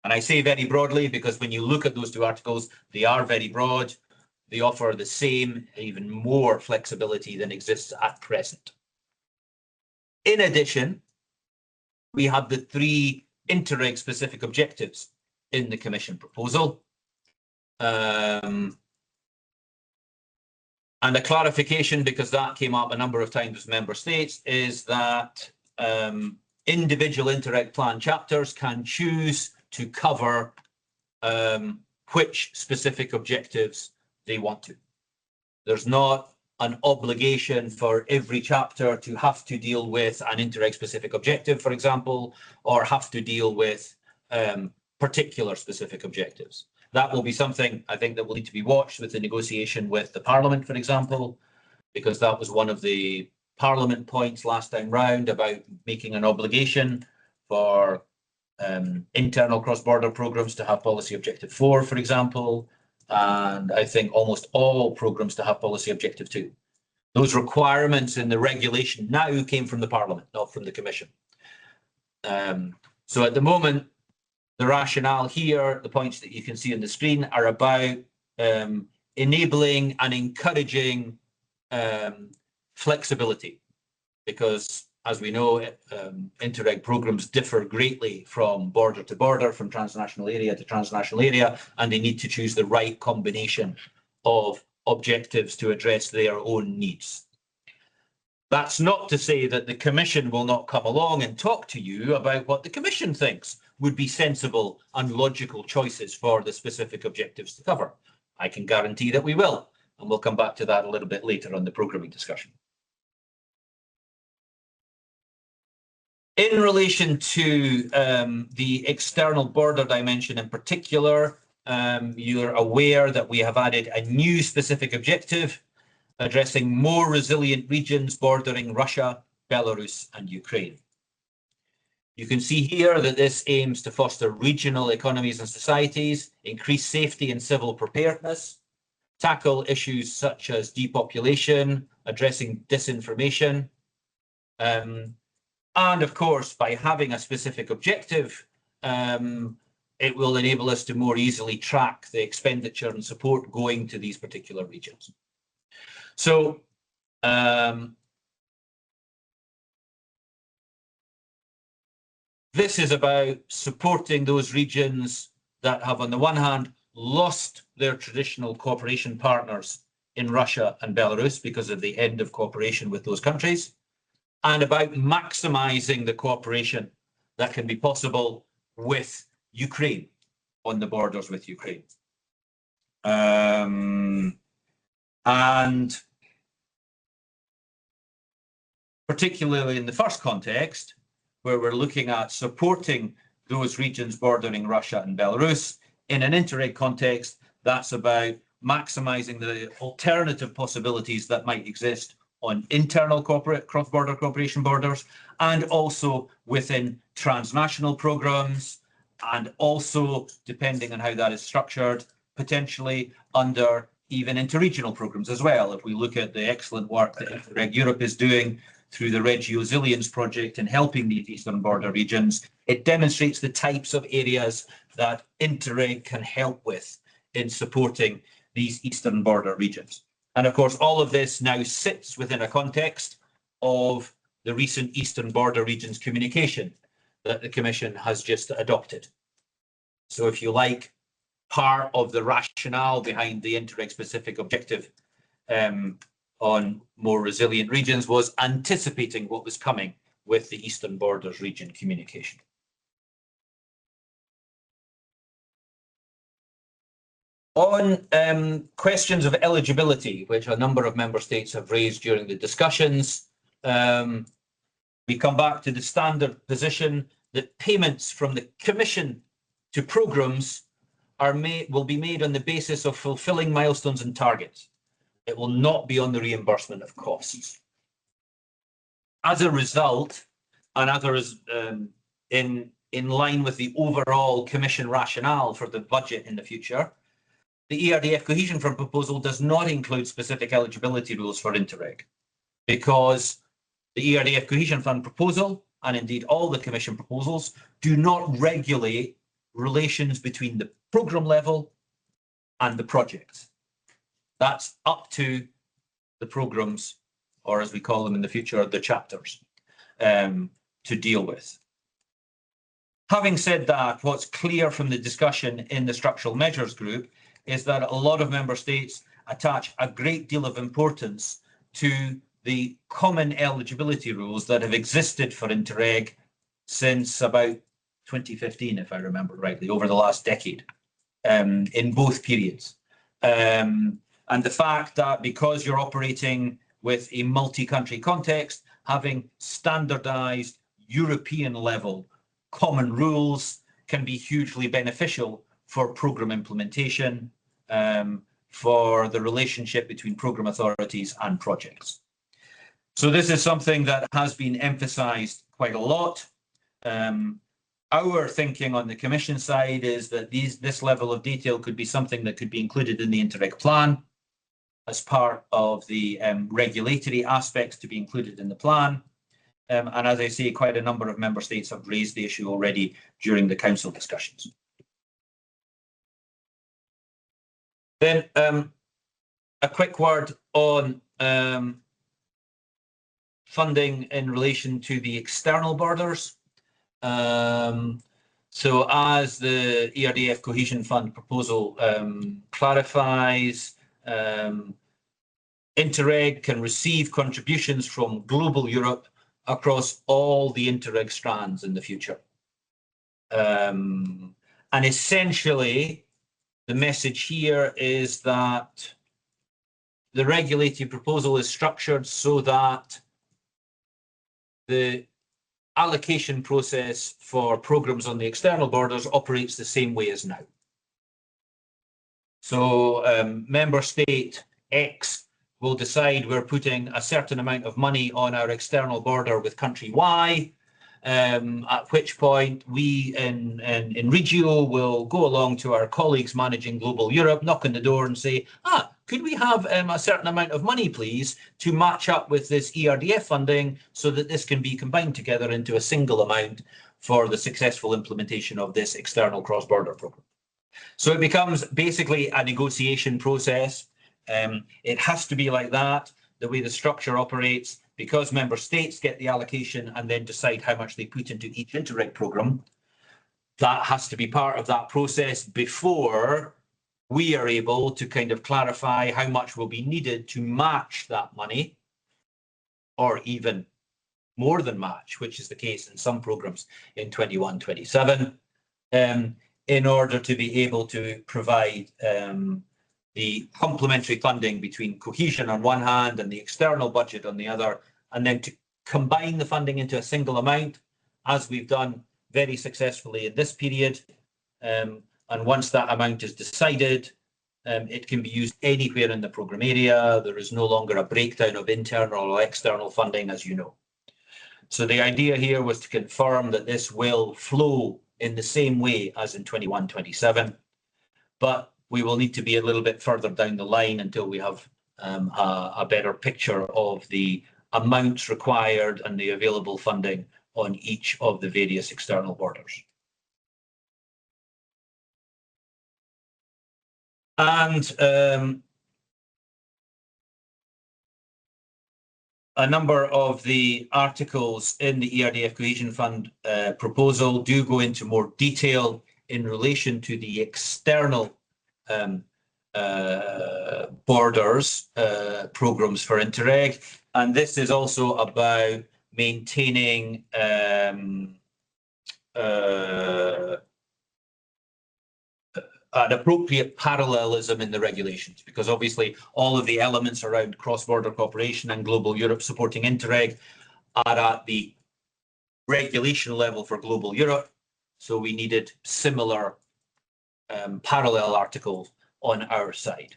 And I say very broadly because when you look at those two articles, they are very broad. They offer the same, even more flexibility than exists at present. In addition, we have the three Interreg specific objectives in the Commission proposal. And a clarification, because that came up a number of times with member states, is that individual Interreg plan chapters can choose to cover which specific objectives they want to. There's not an obligation for every chapter to have to deal with an Interreg specific objective, for example, or have to deal with particular specific objectives. That will be something I think that will need to be watched with the negotiation with the Parliament, for example, because that was one of the Parliament points last time round about making an obligation for internal cross-border programmes to have policy objective 4, for example, and I think almost all programmes to have policy objective 2. Those requirements in the regulation now came from the Parliament, not from the Commission. So at the moment, the rationale here, the points that you can see on the screen, are about enabling and encouraging flexibility, because, as we know, Interreg programs differ greatly from border to border, from transnational area to transnational area, and they need to choose the right combination of objectives to address their own needs. That's not to say that the Commission will not come along and talk to you about what the Commission thinks would be sensible and logical choices for the specific objectives to cover. I can guarantee that we will, and we'll come back to that a little bit later on the programming discussion. In relation to the external border dimension in particular, you're aware that we have added a new specific objective addressing more resilient regions bordering Russia, Belarus, and Ukraine. You can see here that this aims to foster regional economies and societies, increase safety and civil preparedness, tackle issues such as depopulation, addressing disinformation, and of course, by having a specific objective, it will enable us to more easily track the expenditure and support going to these particular regions. So this is about supporting those regions that have, on the one hand, lost their traditional cooperation partners in Russia and Belarus because of the end of cooperation with those countries, and about maximizing the cooperation that can be possible with Ukraine, on the borders with Ukraine. And particularly in the first context, where we're looking at supporting those regions bordering Russia and Belarus, in an Interreg context, that's about maximizing the alternative possibilities that might exist on internal cross-border cooperation borders, and also within transnational programs, and also, depending on how that is structured, potentially under even interregional programs as well. If we look at the excellent work that Interreg Europe is doing through the Resilience project in helping these eastern border regions, it demonstrates the types of areas that Interreg can help with in supporting these eastern border regions. And of course, all of this now sits within a context of the recent Eastern Border Regions communication that the Commission has just adopted. So if you like, part of the rationale behind the Interreg specific objective on more resilient regions was anticipating what was coming with the Eastern Borders Region communication. On questions of eligibility, which a number of member states have raised during the discussions, we come back to the standard position that payments from the Commission to programmes will be made on the basis of fulfilling milestones and targets. It will not be on the reimbursement of costs. As a result, and in line with the overall Commission rationale for the budget in the future, the ERDF Cohesion Fund proposal does not include specific eligibility rules for Interreg, because the ERDF Cohesion Fund proposal, and indeed all the Commission proposals, do not regulate relations between the programme level and the projects. That's up to the programmes, or as we call them in the future, the chapters, to deal with. Having said that, what's clear from the discussion in the structural measures group is that a lot of member states attach a great deal of importance to the common eligibility rules that have existed for Interreg since about 2015, if I remember rightly, over the last decade, in both periods. And the fact that because you're operating with a multi-country context, having standardized European level common rules can be hugely beneficial for programme implementation, for the relationship between programme authorities and projects. So this is something that has been emphasised quite a lot. Our thinking on the Commission side is that this level of detail could be something that could be included in the Interreg plan. as part of the regulatory aspects to be included in the plan. And as I say, quite a number of member states have raised the issue already during the council discussions. Then a quick word on funding in relation to the external borders. So as the ERDF Cohesion Fund proposal clarifies, Interreg can receive contributions from global Europe across all the Interreg strands in the future. And essentially, the message here is that the regulatory proposal is structured so that the allocation process for programs on the external borders operates the same way as now. So member state X will decide we're putting a certain amount of money on our external border with country Y, at which point we in Regio will go along to our colleagues managing Global Europe, knock on the door and say, could we have a certain amount of money, please, to match up with this ERDF funding so that this can be combined together into a single amount for the successful implementation of this external cross-border program. So it becomes basically a negotiation process. It has to be like that, the way the structure operates, because member states get the allocation and then decide how much they put into each Interreg program. That has to be part of that process before we are able to kind of clarify how much will be needed to match that money, or even more than match, which is the case in some programs in 21-27, in order to be able to provide the complementary funding between cohesion on one hand and the external budget on the other, and then to combine the funding into a single amount, as we've done very successfully in this period. And once that amount is decided, it can be used anywhere in the programme area. There is no longer a breakdown of internal or external funding, as you know. So the idea here was to confirm that this will flow in the same way as in 21-27, but we will need to be a little bit further down the line until we have a better picture of the amounts required and the available funding on each of the various external borders. And a number of the articles in the ERDF Cohesion Fund proposal do go into more detail in relation to the external borders programs for Interreg. And this is also about maintaining an appropriate parallelism in the regulations, because obviously all of the elements around cross-border cooperation and Global Europe supporting Interreg are at the regulation level for Global Europe. So we needed similar parallel articles on our side.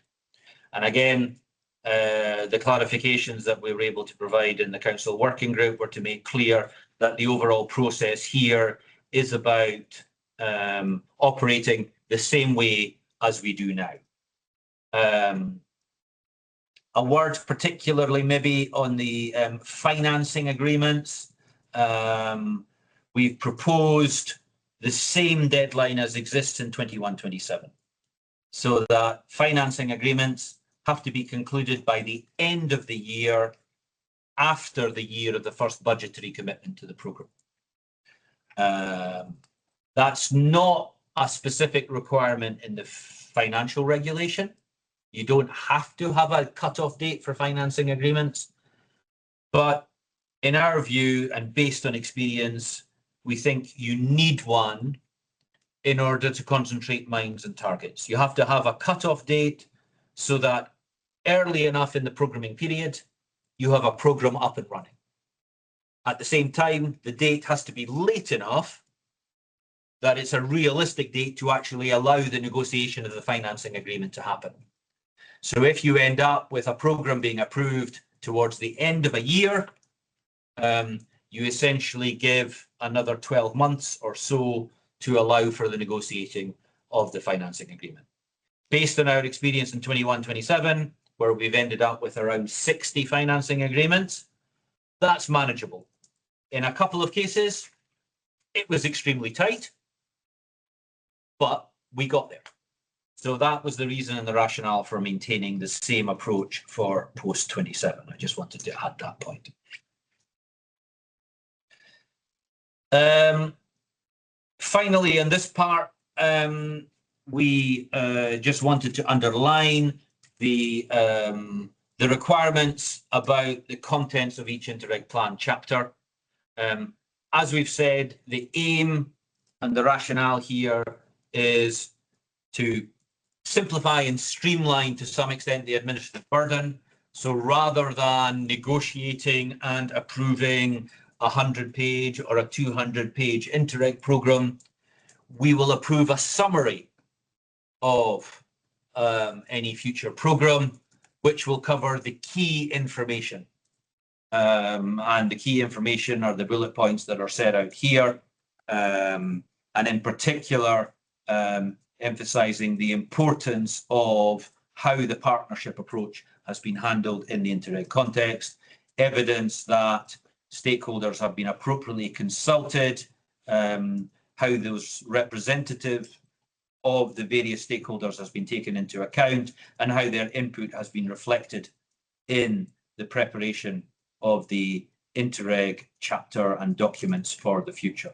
And again, the clarifications that we were able to provide in the Council Working Group were to make clear that the overall process here is about operating the same way as we do now. A word particularly maybe on the financing agreements. We've proposed the same deadline as exists in 21-27, so that financing agreements have to be concluded by the end of the year after the year of the first budgetary commitment to the programme. That's not a specific requirement in the financial regulation. You don't have to have a cut-off date for financing agreements. But in our view, and based on experience, we think you need one in order to concentrate minds and targets. You have to have a cut-off date so that early enough in the programming period, you have a programme up and running. At the same time, the date has to be late enough that it's a realistic date to actually allow the negotiation of the financing agreement to happen. So if you end up with a programme being approved towards the end of a year, you essentially give another 12 months or so to allow for the negotiating of the financing agreement. Based on our experience in 21-27, where we've ended up with around 60 financing agreements. That's manageable. In a couple of cases, it was extremely tight, but we got there. So that was the reason and the rationale for maintaining the same approach for post-27. I just wanted to add that point. Finally, in this part, we just wanted to underline the requirements about the contents of each Interreg plan chapter. As we've said, the aim and the rationale here is to simplify and streamline to some extent the administrative burden. So rather than negotiating and approving a 100-page or a 200-page Interreg programme, we will approve a summary of any future programme, which will cover the key information. And the key information are the bullet points that are set out here. And in particular, emphasising the importance of how the partnership approach has been handled in the Interreg context, evidence that stakeholders have been appropriately consulted, how those representative of the various stakeholders has been taken into account, and how their input has been reflected in the preparation of the Interreg chapter and documents for the future.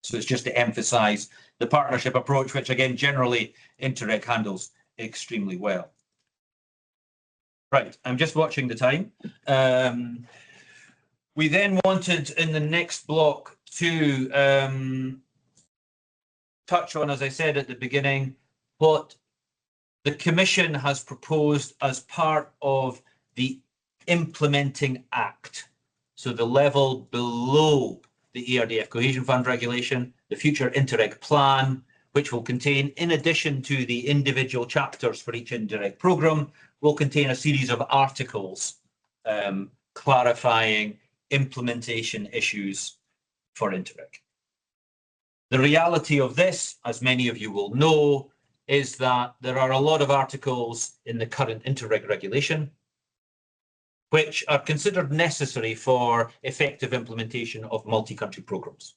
So it's just to emphasise the partnership approach, which again, generally Interreg handles extremely well. Right, I'm just watching the time. We then wanted in the next block to touch on, as I said at the beginning, what the Commission has proposed as part of the Implementing Act. So the level below the ERDF Cohesion Fund regulation, the future Interreg plan, which will contain, in addition to the individual chapters for each Interreg programme, will contain a series of articles clarifying implementation issues for Interreg. The reality of this, as many of you will know, is that there are a lot of articles in the current Interreg regulation which are considered necessary for effective implementation of multi-country programmes.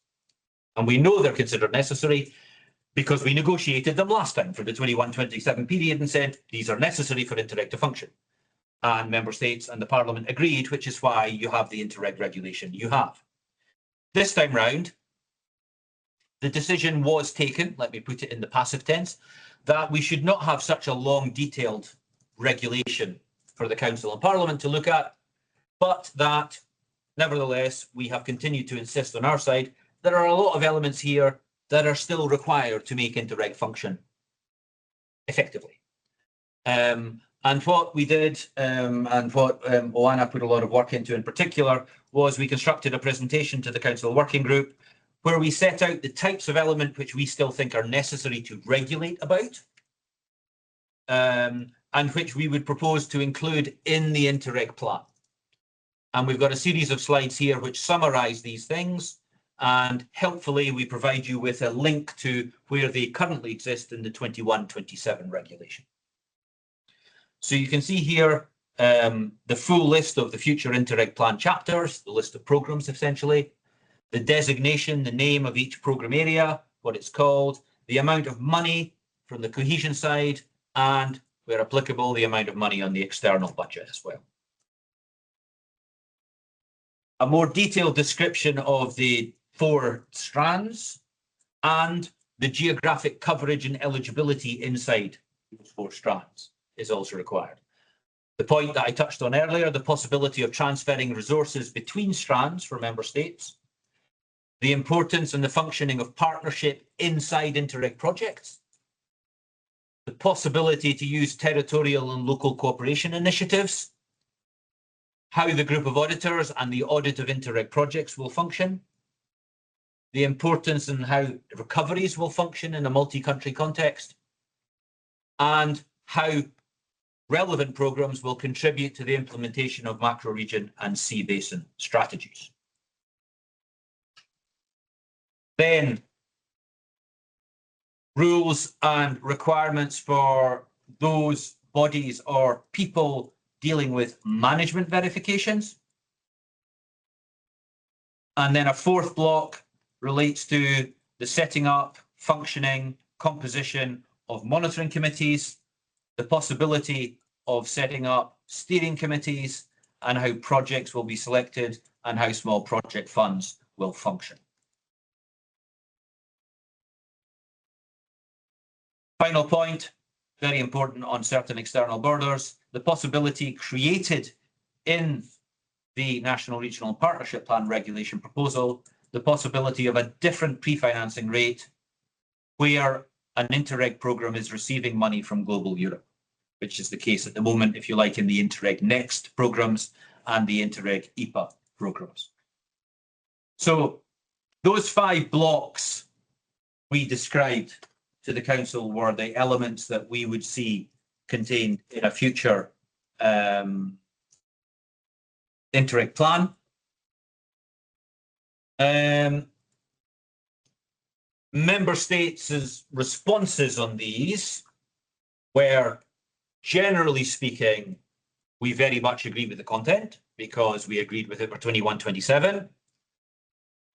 And we know they're considered necessary because we negotiated them last time for the 21-27 period and said these are necessary for Interreg to function. And Member States and the Parliament agreed, which is why you have the Interreg regulation you have. This time round, the decision was taken, let me put it in the passive tense, that we should not have such a long, detailed regulation for the Council and Parliament to look at, but that, nevertheless, we have continued to insist on our side, there are a lot of elements here that are still required to make Interreg function effectively. And what we did, and what Oana put a lot of work into in particular, was we constructed a presentation to the Council Working Group where we set out the types of element which we still think are necessary to regulate about, and which we would propose to include in the Interreg plan. And we've got a series of slides here which summarise these things, and helpfully we provide you with a link to where they currently exist in the 21-27 regulation. So you can see here the full list of the future Interreg plan chapters, the list of programmes essentially, the designation, the name of each programme area, what it's called, the amount of money from the cohesion side, and where applicable, the amount of money on the external budget as well. A more detailed description of the 4 strands and the geographic coverage and eligibility inside those 4 strands is also required. The point that I touched on earlier, the possibility of transferring resources between strands for Member States, the importance and the functioning of partnership inside Interreg projects, the possibility to use territorial and local cooperation initiatives, how the group of auditors and the audit of Interreg projects will function, the importance and how recoveries will function in a multi-country context, and how relevant programmes will contribute to the implementation of macro-region and sea basin strategies. Then, rules and requirements for those bodies or people dealing with management verifications. And then a fourth block relates to the setting up, functioning, composition of monitoring committees, the possibility of setting up steering committees, and how projects will be selected and how small project funds will function. Final point, very important on certain external borders, the possibility created in the National Regional Partnership Plan regulation proposal, the possibility of a different pre-financing rate where an Interreg programme is receiving money from Global Europe, which is the case at the moment, if you like, in the Interreg Next programmes and the Interreg IPA programmes. So those 5 blocks we described to the Council were the elements that we would see contained in a future Interreg plan. Member States' responses on these were, generally speaking, we very much agree with the content because we agreed with it for 21-27.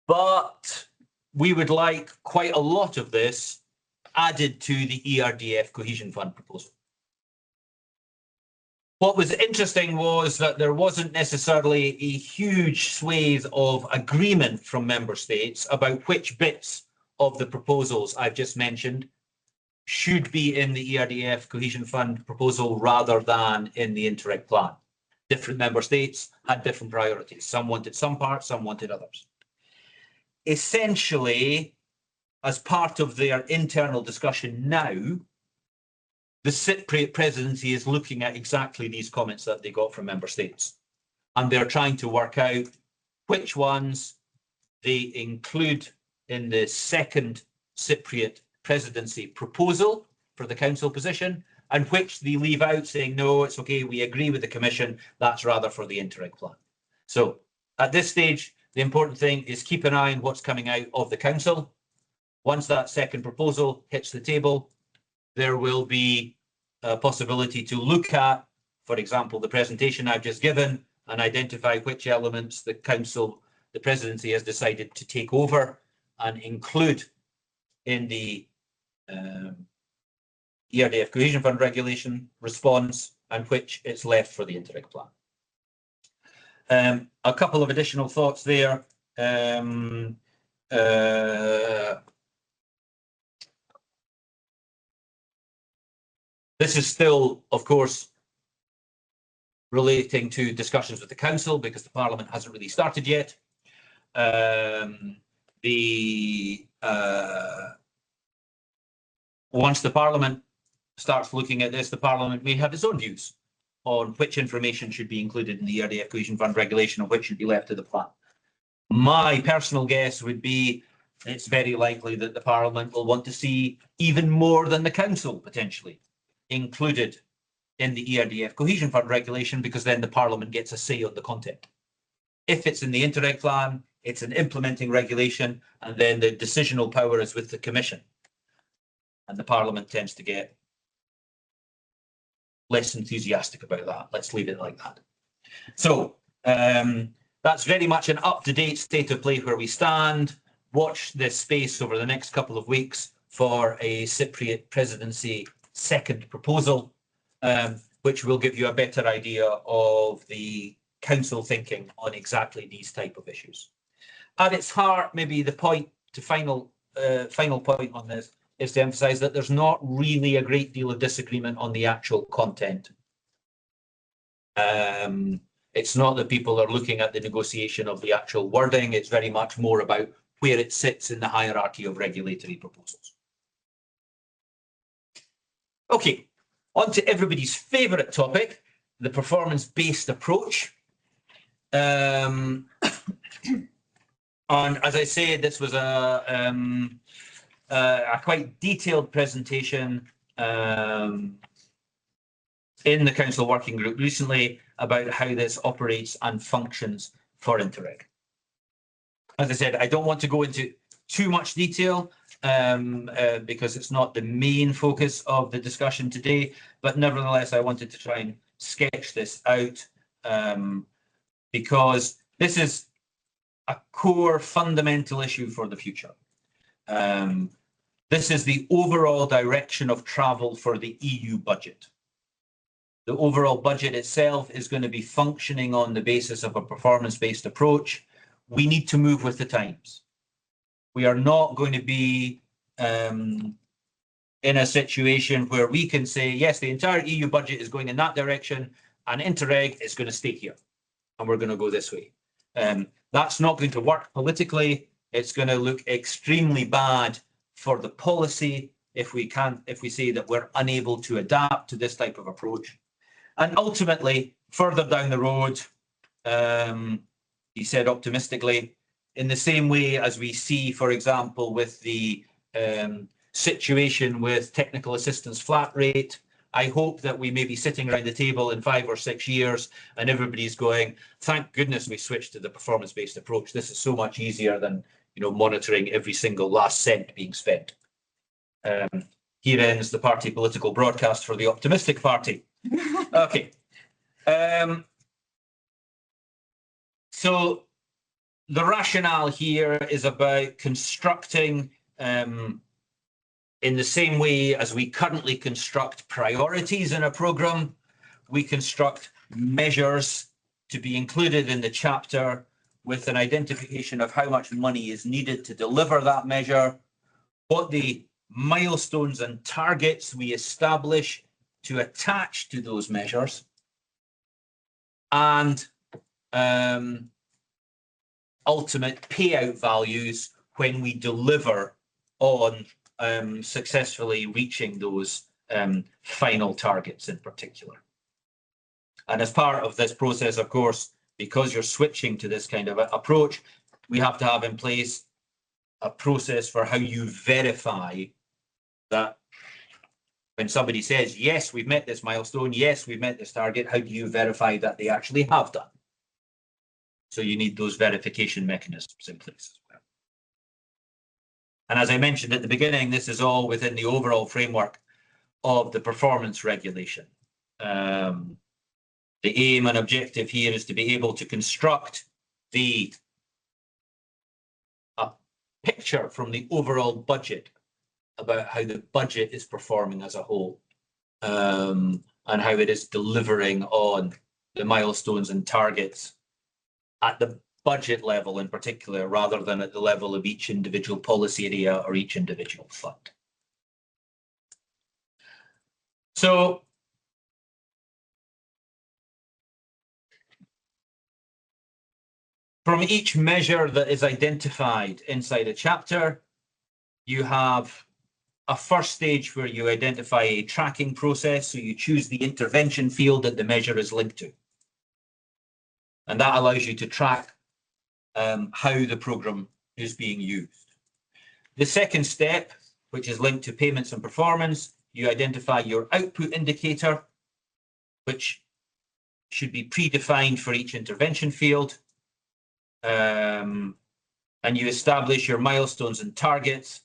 But we would like quite a lot of this added to the ERDF Cohesion Fund proposal. What was interesting was that there wasn't necessarily a huge swathe of agreement from member states about which bits of the proposals I've just mentioned should be in the ERDF Cohesion Fund proposal rather than in the Interreg plan. Different member states had different priorities. Some wanted some parts, some wanted others. Essentially, as part of their internal discussion now, the Cypriot presidency is looking at exactly these comments that they got from member states. And they're trying to work out which ones they include in the second Cypriot presidency proposal for the council position, and which they leave out saying, no, it's okay, we agree with the Commission, that's rather for the Interreg plan. So at this stage, the important thing is keep an eye on what's coming out of the council. Once that second proposal hits the table, there will be a possibility to look at, for example, the presentation I've just given and identify which elements the council, the presidency has decided to take over and include in the ERDF Cohesion Fund regulation response and which it's left for the Interreg plan. A couple of additional thoughts there. This is still, of course, relating to discussions with the council because the Parliament hasn't really started yet. Once the Parliament starts looking at this, the Parliament may have its own views on which information should be included in the ERDF Cohesion Fund regulation and which should be left to the plan. My personal guess would be it's very likely that the Parliament will want to see even more than the Council potentially included in the ERDF Cohesion Fund regulation, because then the Parliament gets a say on the content. If it's in the Interreg plan, it's an implementing regulation, and then the decisional power is with the Commission. And the Parliament tends to get less enthusiastic about that. Let's leave it like that. So that's very much an up-to-date state of play where we stand. Watch this space over the next couple of weeks for a Cypriot presidency second proposal, which will give you a better idea of the council thinking on exactly these type of issues. At its heart, maybe the point to final point on this is to emphasize that there's not really a great deal of disagreement on the actual content. It's not that people are looking at the negotiation of the actual wording, it's very much more about where it sits in the hierarchy of regulatory proposals. Okay, on to everybody's favourite topic, the performance-based approach. And as I said, this was a quite detailed presentation in the Council Working Group recently about how this operates and functions for Interreg. As I said, I don't want to go into too much detail. because it's not the main focus of the discussion today, but nevertheless, I wanted to try and sketch this out because this is a core fundamental issue for the future. This is the overall direction of travel for the EU budget. The overall budget itself is going to be functioning on the basis of a performance-based approach. We need to move with the times. We are not going to be in a situation where we can say, yes, the entire EU budget is going in that direction and Interreg is going to stay here and we're going to go this way. That's not going to work politically. It's going to look extremely bad for the policy if we say that we're unable to adapt to this type of approach. And ultimately, further down the road, he said optimistically, in the same way as we see, for example, with the situation with technical assistance flat rate, I hope that we may be sitting around the table in 5 or 6 years and everybody's going, thank goodness we switched to the performance-based approach. This is so much easier than monitoring every single last cent being spent. Here ends the party political broadcast for the optimistic party. Okay. So the rationale here is about constructing, in the same way as we currently construct priorities in a program, we construct measures to be included in the chapter with an identification of how much money is needed to deliver that measure, what the milestones and targets we establish to attach to those measures, and ultimate payout values when we deliver on successfully reaching those final targets in particular. And as part of this process, of course, because you're switching to this kind of approach, we have to have in place a process for how you verify that when somebody says, yes, we've met this milestone, yes, we've met this target, how do you verify that they actually have done? So you need those verification mechanisms in place as well. And as I mentioned at the beginning, this is all within the overall framework of the performance regulation. The aim and objective here is to be able to construct a picture from the overall budget about how the budget is performing as a whole, and how it is delivering on the milestones and targets at the budget level in particular, rather than at the level of each individual policy area or each individual fund. So from each measure that is identified inside a chapter, you have a first stage where you identify a tracking process. So you choose the intervention field that the measure is linked to. And that allows you to track how the program is being used. The second step, which is linked to payments and performance, you identify your output indicator, which should be predefined for each intervention field. And you establish your milestones and targets,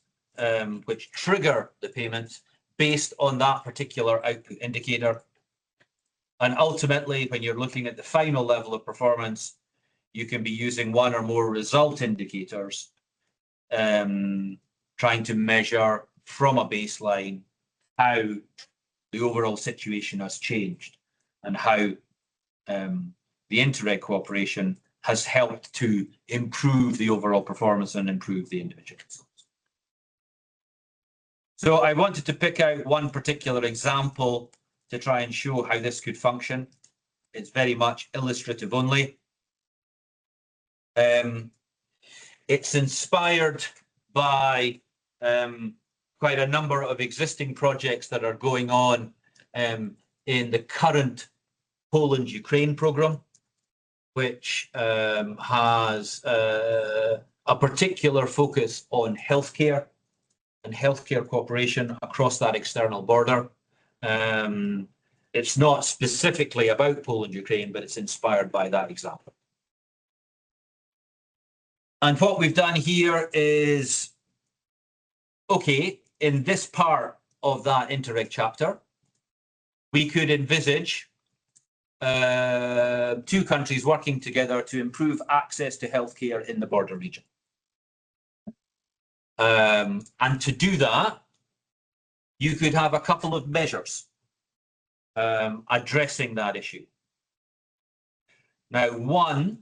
which trigger the payments based on that particular output indicator. And ultimately, when you're looking at the final level of performance, you can be using one or more result indicators, trying to measure from a baseline how the overall situation has changed and how the Interreg cooperation has helped to improve the overall performance and improve the individual results. So I wanted to pick out one particular example to try and show how this could function. It's very much illustrative only. It's inspired by quite a number of existing projects that are going on in the current Poland-Ukraine program, which has a particular focus on healthcare and healthcare cooperation across that external border. It's not specifically about Poland-Ukraine, but it's inspired by that example. And what we've done here is okay, in this part of that Interreg chapter, we could envisage two countries working together to improve access to healthcare in the border region. And to do that, you could have a couple of measures addressing that issue. Now, one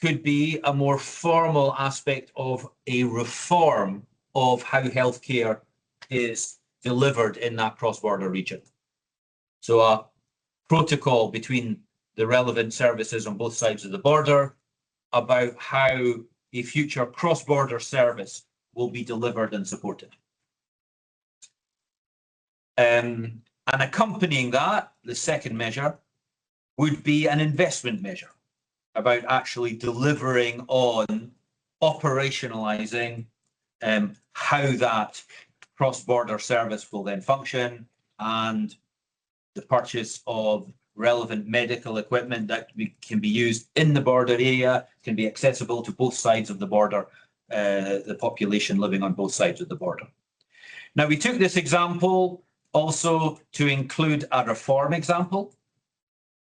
could be a more formal aspect of a reform of how healthcare is delivered in that cross-border region. So a protocol between the relevant services on both sides of the border about how a future cross-border service will be delivered and supported. And accompanying that, the second measure would be an investment measure about actually delivering on operationalizing how that cross-border service will then function, and the purchase of relevant medical equipment that can be used in the border area, can be accessible to both sides of the border, the population living on both sides of the border. Now, we took this example also to include a reform example.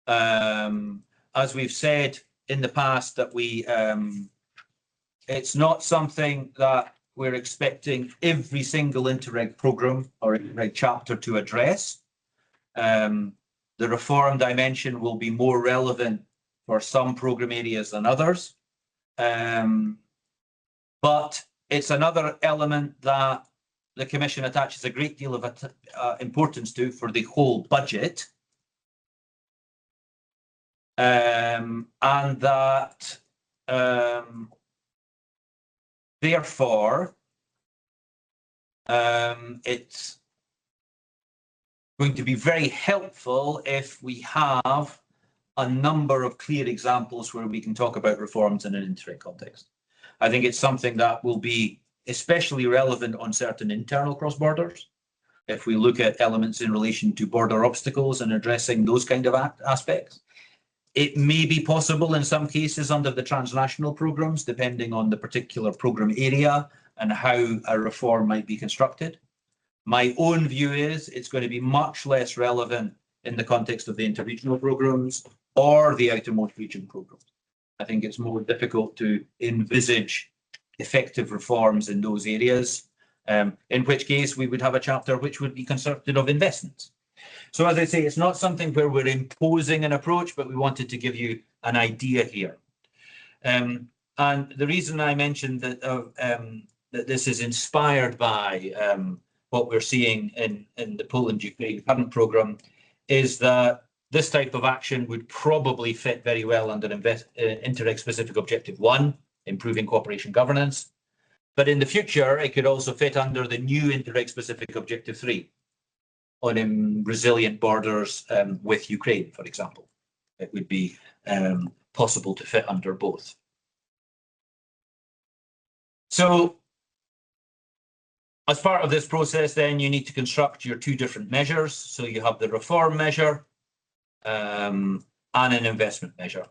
As we've said in the past, that it's not something that we're expecting every single Interreg program or Interreg chapter to address. The reform dimension will be more relevant for some program areas than others. But it's another element that the Commission attaches a great deal of importance to for the whole budget. And that therefore it's going to be very helpful if we have a number of clear examples where we can talk about reforms in an Interreg context. I think it's something that will be especially relevant on certain internal cross-borders. If we look at elements in relation to border obstacles and addressing those kind of aspects. It may be possible in some cases under the transnational programs, depending on the particular program area and how a reform might be constructed. My own view is it's going to be much less relevant in the context of the interregional programs or the outermost region programs. I think it's more difficult to envisage effective reforms in those areas, in which case we would have a chapter which would be constructed of investments. So as I say, it's not something where we're imposing an approach, but we wanted to give you an idea here. And the reason I mentioned that, that this is inspired by what we're seeing in the Poland-Ukraine current programme is that this type of action would probably fit very well under Interreg specific objective 1, improving cooperation governance. But in the future, it could also fit under the new Interreg specific objective 3 on resilient borders with Ukraine, for example. It would be possible to fit under both. So as part of this process, then you need to construct your two different measures. So you have the reform measure and an investment measure.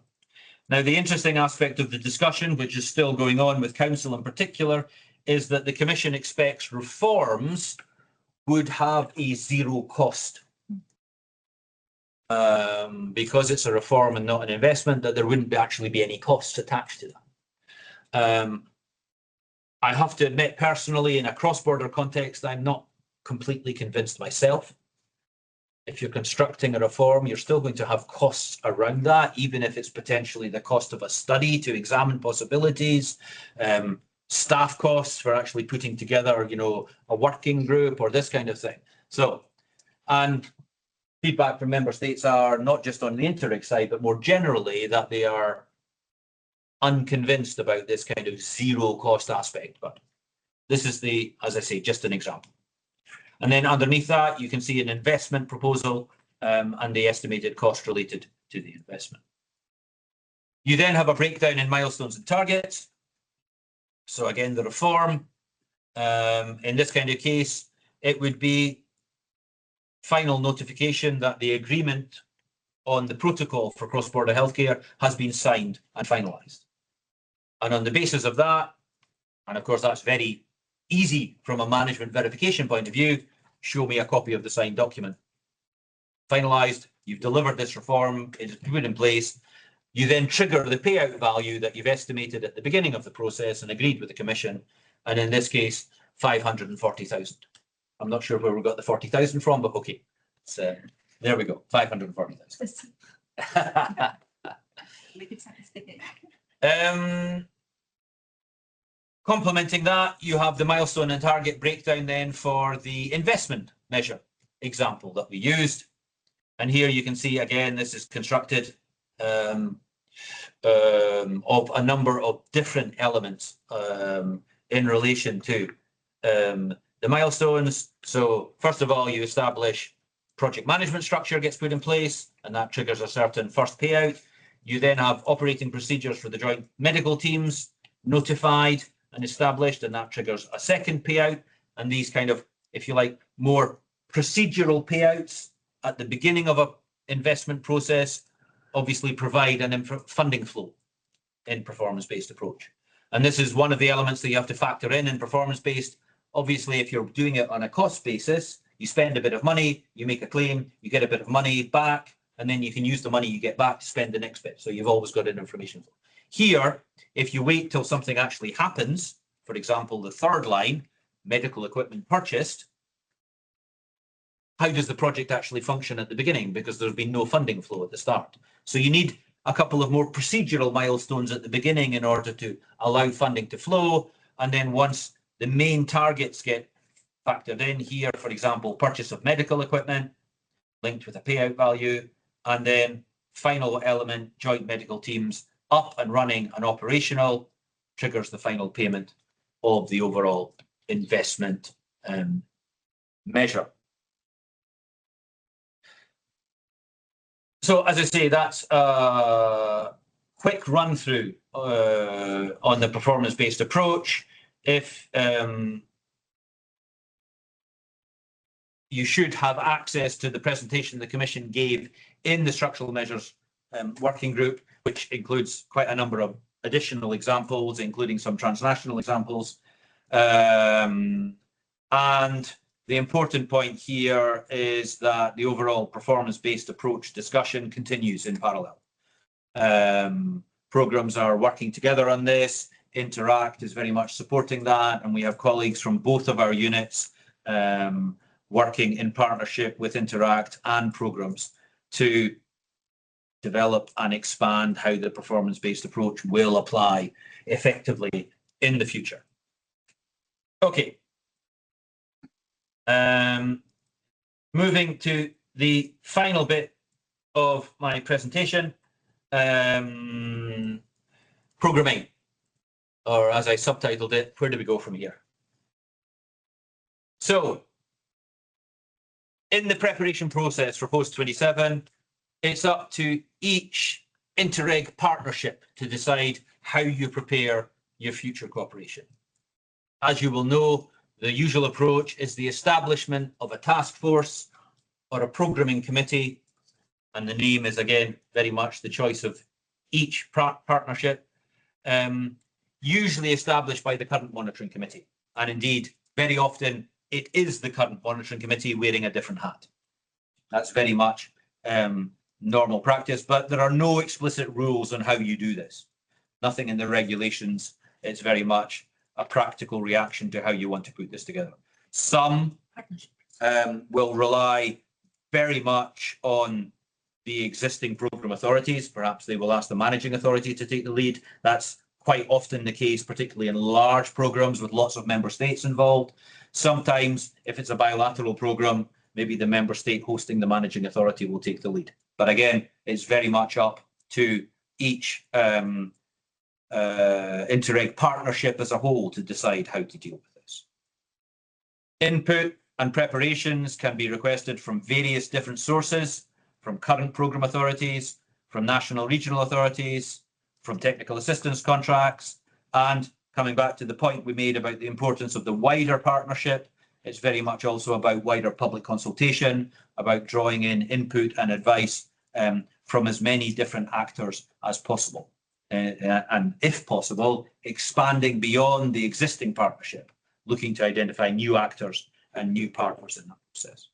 Now, the interesting aspect of the discussion, which is still going on with Council in particular, is that the Commission expects reforms would have a zero cost. Because it's a reform and not an investment, that there wouldn't actually be any costs attached to that. I have to admit, personally, in a cross-border context, I'm not completely convinced myself. If you're constructing a reform, you're still going to have costs around that, even if it's potentially the cost of a study to examine possibilities, staff costs for actually putting together, you know, a working group or this kind of thing. So, and feedback from member states are not just on the Interreg side, but more generally that they are unconvinced about this kind of zero cost aspect. But this is the, as I say, just an example. And then underneath that, you can see an investment proposal and the estimated cost related to the investment. You then have a breakdown in milestones and targets. So again, the reform, in this kind of case, it would be final notification that the agreement on the protocol for cross-border healthcare has been signed and finalised. And on the basis of that, and of course that's very easy from a management verification point of view. Show me a copy of the signed document. Finalised, you've delivered this reform, it is put in place. You then trigger the payout value that you've estimated at the beginning of the process and agreed with the Commission, and in this case, 540,000. I'm not sure where we got the 40,000 from, but okay. So there we go, 540,000. Complementing that, you have the milestone and target breakdown then for the investment measure example that we used. And here you can see again, this is constructed of a number of different elements in relation to the milestones. So first of all, you establish project management structure gets put in place, and that triggers a certain first payout. You then have operating procedures for the joint medical teams notified and established, and that triggers a second payout. And these kind of, if you like, more procedural payouts at the beginning of an investment process obviously provide an funding flow in performance-based approach. And this is one of the elements that you have to factor in performance-based. Obviously, if you're doing it on a cost basis, you spend a bit of money, you make a claim, you get a bit of money back, and then you can use the money you get back to spend the next bit. So you've always got an information flow. Here, if you wait till something actually happens, for example, the third line, medical equipment purchased, how does the project actually function at the beginning? Because there's been no funding flow at the start. So you need a couple of more procedural milestones at the beginning in order to allow funding to flow. And then once the main targets get factored in here, for example, purchase of medical equipment linked with a payout value, and then final element, joint medical teams up and running and operational, triggers the final payment of the overall investment measure. So as I say, that's a quick run through on the performance-based approach. If you should have access to the presentation the Commission gave in the structural measures working group, which includes quite a number of additional examples, including some transnational examples. And the important point here is that the overall performance-based approach discussion continues in parallel. Programmes are working together on this. Interact is very much supporting that, and we have colleagues from both of our units working in partnership with Interact and programmes to develop and expand how the performance-based approach will apply effectively in the future. Okay. Moving to the final bit of my presentation, programming, or as I subtitled it, where do we go from here? So, in the preparation process for post-27, it's up to each Interreg partnership to decide how you prepare your future cooperation. As you will know, the usual approach is the establishment of a task force or a programming committee, and the name is again very much the choice of each partnership, usually established by the current monitoring committee. And indeed, very often it is the current monitoring committee wearing a different hat. That's very much normal practice, but there are no explicit rules on how you do this. Nothing in the regulations. It's very much a practical reaction to how you want to put this together. Some will rely very much on the existing programme authorities. Perhaps they will ask the managing authority to take the lead. That's quite often the case, particularly in large programmes with lots of member states involved. Sometimes, if it's a bilateral programme, maybe the member state hosting the managing authority will take the lead. But again, it's very much up to each Interreg partnership as a whole to decide how to deal with this. Input and preparations can be requested from various different sources, from current programme authorities, from national regional authorities, from technical assistance contracts, and coming back to the point we made about the importance of the wider partnership, it's very much also about wider public consultation, about drawing in input and advice from as many different actors as possible. And if possible, expanding beyond the existing partnership looking to identify new actors and new partners in that process.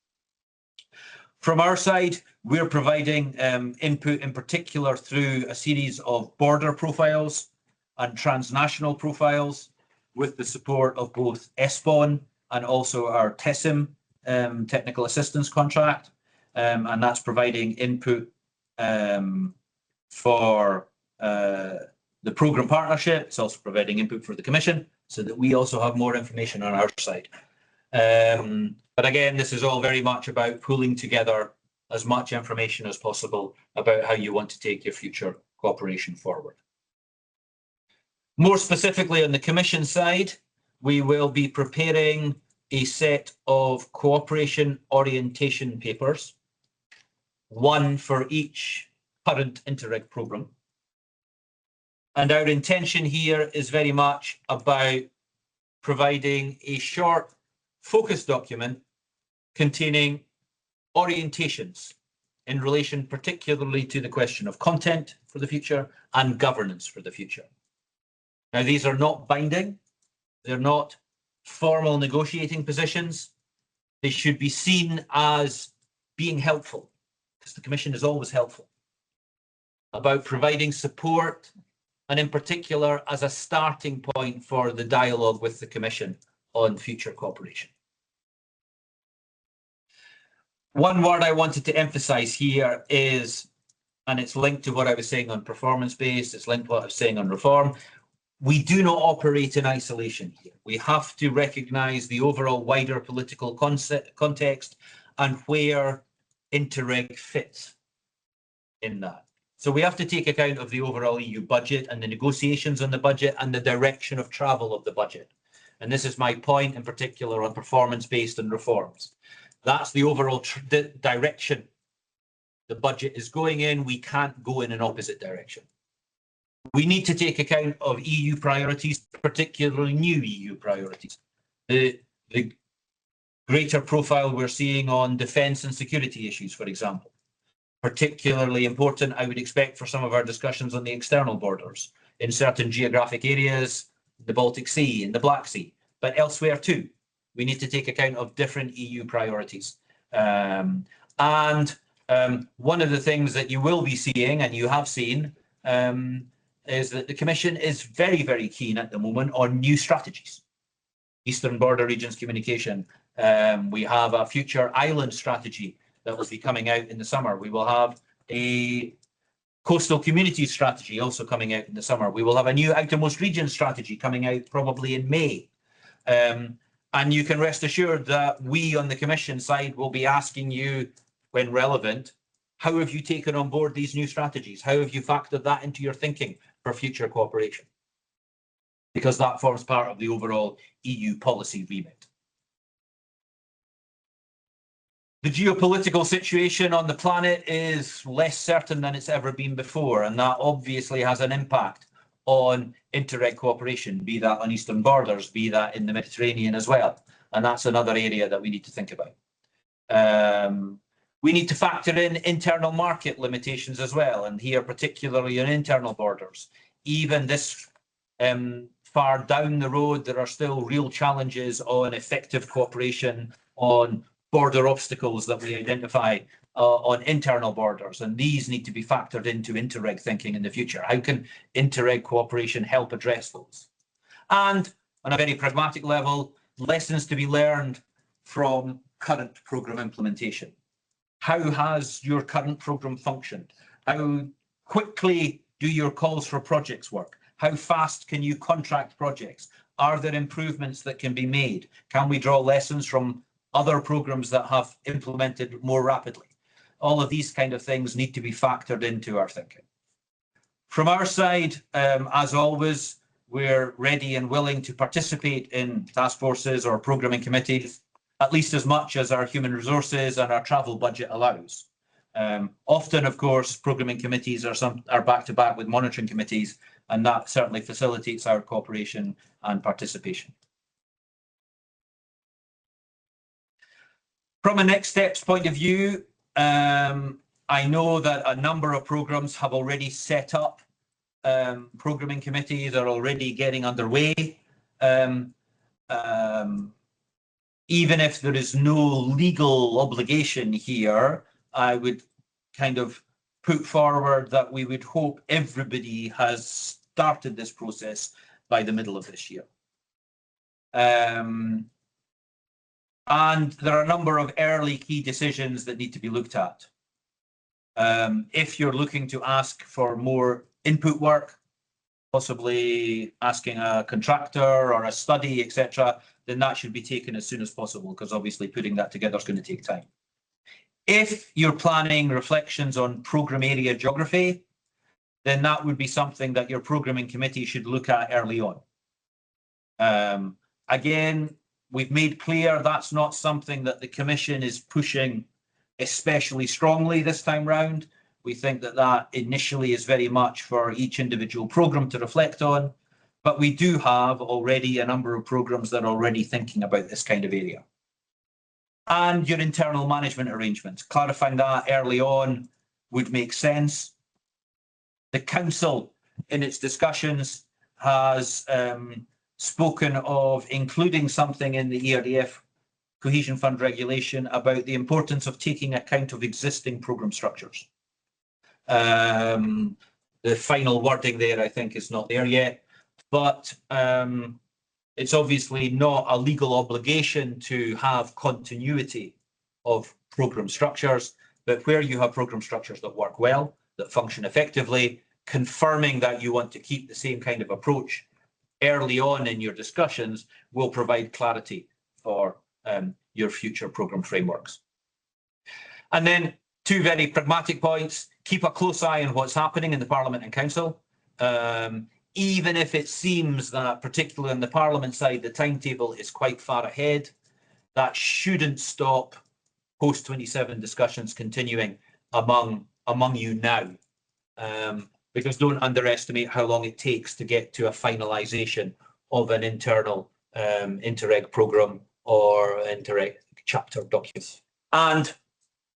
From our side, we're providing input in particular through a series of border profiles and transnational profiles with the support of both ESPON and also our TESIM technical assistance contract. And that's providing input for the programme partnership. It's also providing input for the Commission so that we also have more information on our side. But again, this is all very much about pulling together as much information as possible about how you want to take your future cooperation forward. More specifically on the Commission side, we will be preparing a set of cooperation orientation papers, one for each current Interreg programme. And our intention here is very much about providing a short focus document containing orientations in relation particularly to the question of content for the future and governance for the future. Now, these are not binding. They're not formal negotiating positions. They should be seen as being helpful, because the Commission is always helpful, about providing support, and in particular as a starting point for the dialogue with the Commission on future cooperation. One word I wanted to emphasise here is, and it's linked to what I was saying on performance-based, it's linked to what I was saying on reform, we do not operate in isolation here. We have to recognise the overall wider political context and where Interreg fits in that. So we have to take account of the overall EU budget and the negotiations on the budget and the direction of travel of the budget. And this is my point in particular on performance-based and reforms. That's the overall direction the budget is going in. We can't go in an opposite direction. We need to take account of EU priorities, particularly new EU priorities. The greater profile we're seeing on defence and security issues, for example. Particularly important, I would expect, for some of our discussions on the external borders in certain geographic areas, the Baltic Sea and the Black Sea, but elsewhere too. We need to take account of different EU priorities. One of the things that you will be seeing, and you have seen, is that the Commission is very, very keen at the moment on new strategies. Eastern Border Regions Communication. We have a future island strategy that will be coming out in the summer. We will have a coastal communities strategy also coming out in the summer. We will have a new outermost regions strategy coming out probably in May. And you can rest assured that we on the Commission side will be asking you, when relevant, how have you taken on board these new strategies? How have you factored that into your thinking for future cooperation? Because that forms part of the overall EU policy remit. The geopolitical situation on the planet is less certain than it's ever been before, and that obviously has an impact on Interreg cooperation, be that on eastern borders, be that in the Mediterranean as well. And that's another area that we need to think about. We need to factor in internal market limitations as well, and here particularly on internal borders. Even this far down the road, there are still real challenges on effective cooperation, on border obstacles that we identify on internal borders, and these need to be factored into Interreg thinking in the future. How can Interreg cooperation help address those? And on a very pragmatic level, lessons to be learned from current programme implementation. How has your current programme functioned? How quickly do your calls for projects work? How fast can you contract projects? Are there improvements that can be made? Can we draw lessons from other programmes that have implemented more rapidly? All of these kind of things need to be factored into our thinking. From our side, as always, we're ready and willing to participate in task forces or programming committees, at least as much as our human resources and our travel budget allows. Often, of course, programming committees are back-to-back with monitoring committees, and that certainly facilitates our cooperation and participation. From a next steps point of view, I know that a number of programmes have already set up programming committees, are already getting underway. even if there is no legal obligation here, I would kind of put forward that we would hope everybody has started this process by the middle of this year. And there are a number of early key decisions that need to be looked at. If you're looking to ask for more input work, possibly asking a contractor or a study, etc., then that should be taken as soon as possible, because obviously putting that together is going to take time. If you're planning reflections on programme area geography, then that would be something that your programming committee should look at early on. Again, we've made clear that's not something that the Commission is pushing especially strongly this time round. We think that that initially is very much for each individual programme to reflect on, but we do have already a number of programmes that are already thinking about this kind of area. And your internal management arrangements, clarifying that early on would make sense. The Council, in its discussions, has spoken of including something in the ERDF Cohesion Fund regulation about the importance of taking account of existing programme structures. The final wording there, I think, is not there yet, but it's obviously not a legal obligation to have continuity of programme structures, but where you have programme structures that work well, that function effectively, confirming that you want to keep the same kind of approach early on in your discussions will provide clarity for your future programme frameworks. And then two very pragmatic points: keep a close eye on what's happening in the Parliament and Council. Even if it seems that, particularly on the Parliament side, the timetable is quite far ahead, that shouldn't stop post-27 discussions continuing among you now. Because don't underestimate how long it takes to get to a finalisation of an internal Interreg programme or Interreg chapter document. And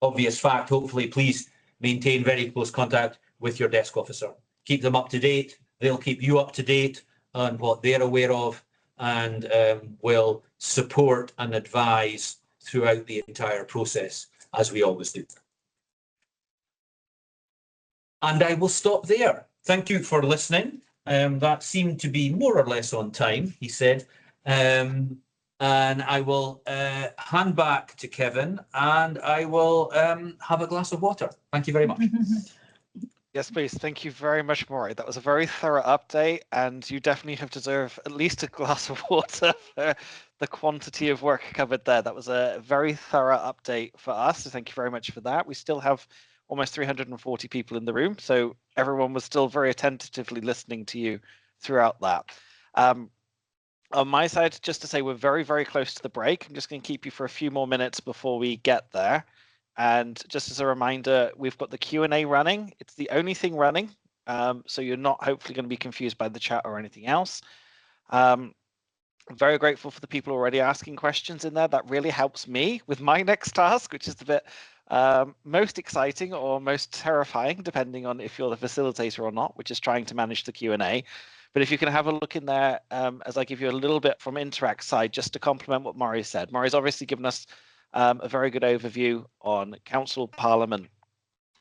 obvious fact, hopefully, please maintain very close contact with your desk officer. Keep them up to date. They'll keep you up to date on what they're aware of, and will support and advise throughout the entire process, as we always do. And I will stop there. Thank you for listening. That seemed to be more or less on time, he said. And I will hand back to Kevin, and I will have a glass of water. Thank you very much. Yes, please. Thank you very much, Maury. That was a very thorough update, and you definitely have deserved at least a glass of water for the quantity of work covered there. That was a very thorough update for us, so thank you very much for that. We still have almost 340 people in the room, so everyone was still very attentively listening to you throughout that. On my side, just to say we're very, very close to the break. I'm just going to keep you for a few more minutes before we get there. And just as a reminder, we've got the Q&A running. It's the only thing running, so you're not hopefully going to be confused by the chat or anything else. I'm very grateful for the people already asking questions in there. That really helps me with my next task, which is the bit most exciting or most terrifying, depending on if you're the facilitator or not, which is trying to manage the Q&A. But if you can have a look in there as I give you a little bit from Interreg's side, just to complement what Maury said. Maury's obviously given us a very good overview on Council, Parliament,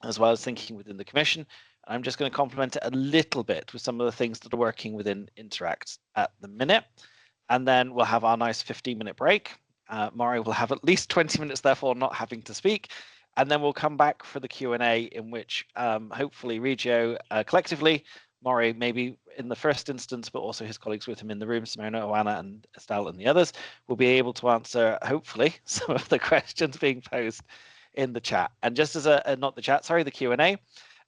as well as thinking within the Commission. I'm just going to complement it a little bit with some of the things that are working within Interreg at the minute. And then we'll have our nice 15-minute break. Maury will have at least 20 minutes, therefore, not having to speak. And then we'll come back for the Q&A, in which hopefully Regio collectively, Maury maybe in the first instance, but also his colleagues with him in the room, Simona, Oana, and Estelle, and the others, will be able to answer, hopefully, some of the questions being posed in the chat. And just as not the chat, sorry, the Q&A.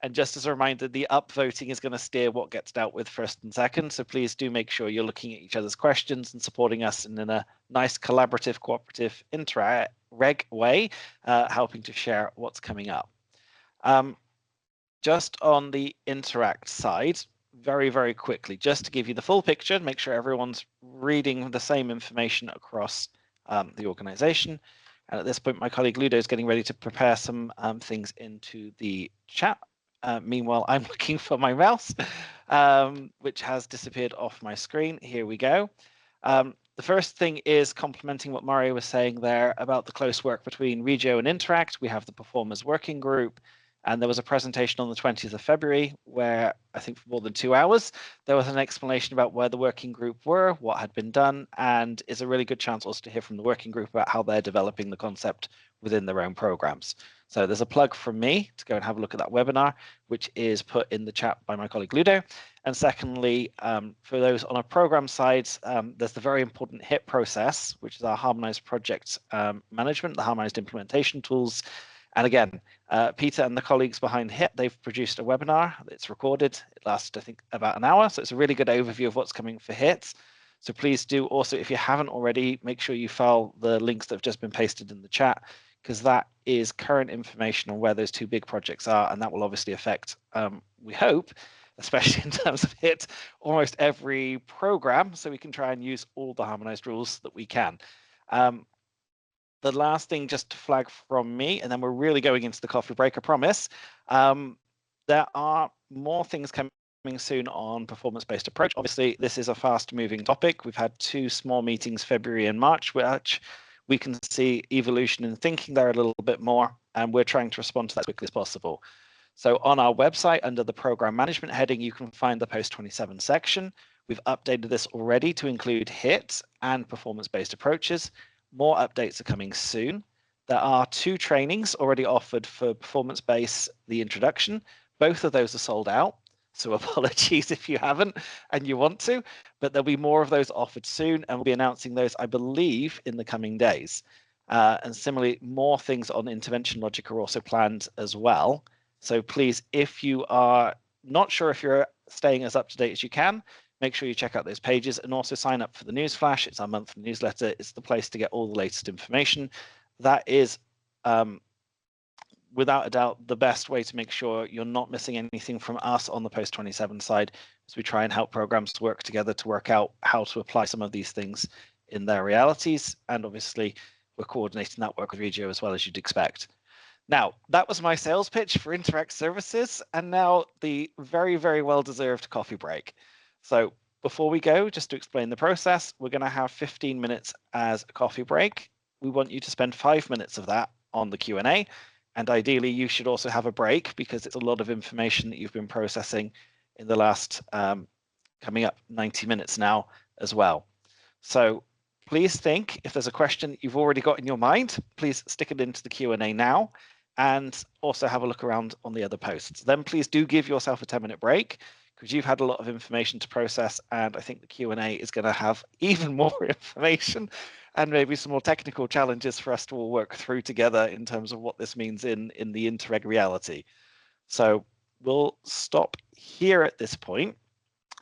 And just as a reminder, the upvoting is going to steer what gets dealt with first and second. So please do make sure you're looking at each other's questions and supporting us in a nice collaborative, cooperative, Interreg way, helping to share what's coming up. Just on the Interreg side, very, very quickly, just to give you the full picture, make sure everyone's reading the same information across the organisation. And at this point, my colleague Ludo is getting ready to prepare some things into the chat. Meanwhile, I'm looking for my mouse, which has disappeared off my screen. Here we go. The first thing is complementing what Mario was saying there about the close work between Regio and Interact. We have the performers working group, and there was a presentation on the 20th of February where I think for more than 2 hours, there was an explanation about where the working group were, what had been done, and is a really good chance also to hear from the working group about how they're developing the concept within their own programs. So there's a plug from me to go and have a look at that webinar, which is put in the chat by my colleague Ludo. And secondly, for those on a program side, there's the very important HIT process, which is our harmonized project management, the harmonized implementation tools. And again, Peter and the colleagues behind HIT, they've produced a webinar. It's recorded. It lasts, I think, about an hour. So it's a really good overview of what's coming for HIT. So please do also, if you haven't already, make sure you follow the links that have just been pasted in the chat, because that is current information on where those two big projects are. And that will obviously affect, we hope, especially in terms of HIT, almost every program. So we can try and use all the harmonized rules that we can. The last thing just to flag from me, and then we're really going into the coffee break, I promise. There are more things coming soon on performance-based approach. Obviously, this is a fast-moving topic. We've had 2 small meetings, February and March, which we can see evolution in thinking there a little bit more, and we're trying to respond to that as quickly as possible. So on our website, under the program management heading, you can find the post 27 section. We've updated this already to include HIT and performance-based approaches. More updates are coming soon. There are 2 trainings already offered for performance-based, the introduction. Both of those are sold out. So apologies if you haven't and you want to, but there'll be more of those offered soon, and we'll be announcing those, I believe, in the coming days. And similarly, more things on intervention logic are also planned as well. So please, if you are not sure if you're staying as up to date as you can, make sure you check out those pages and also sign up for the newsflash. It's our monthly newsletter. It's the place to get all the latest information. That is, without a doubt, the best way to make sure you're not missing anything from us on the post 27 side, as we try and help programs to work together to work out how to apply some of these things in their realities. And obviously, we're coordinating that work with Regio as well, as you'd expect. Now, that was my sales pitch for Interreg Services, and now the very, very well-deserved coffee break. So before we go, just to explain the process, we're going to have 15 minutes as a coffee break. We want you to spend 5 minutes of that on the Q&A, and ideally you should also have a break because it's a lot of information that you've been processing in the last coming up 90 minutes now as well. So please think, if there's a question that you've already got in your mind, please stick it into the Q&A now, and also have a look around on the other posts. Then please do give yourself a 10-minute break, because you've had a lot of information to process, and I think the Q&A is going to have even more information and maybe some more technical challenges for us to all work through together in terms of what this means in the Interreg reality. So we'll stop here at this point.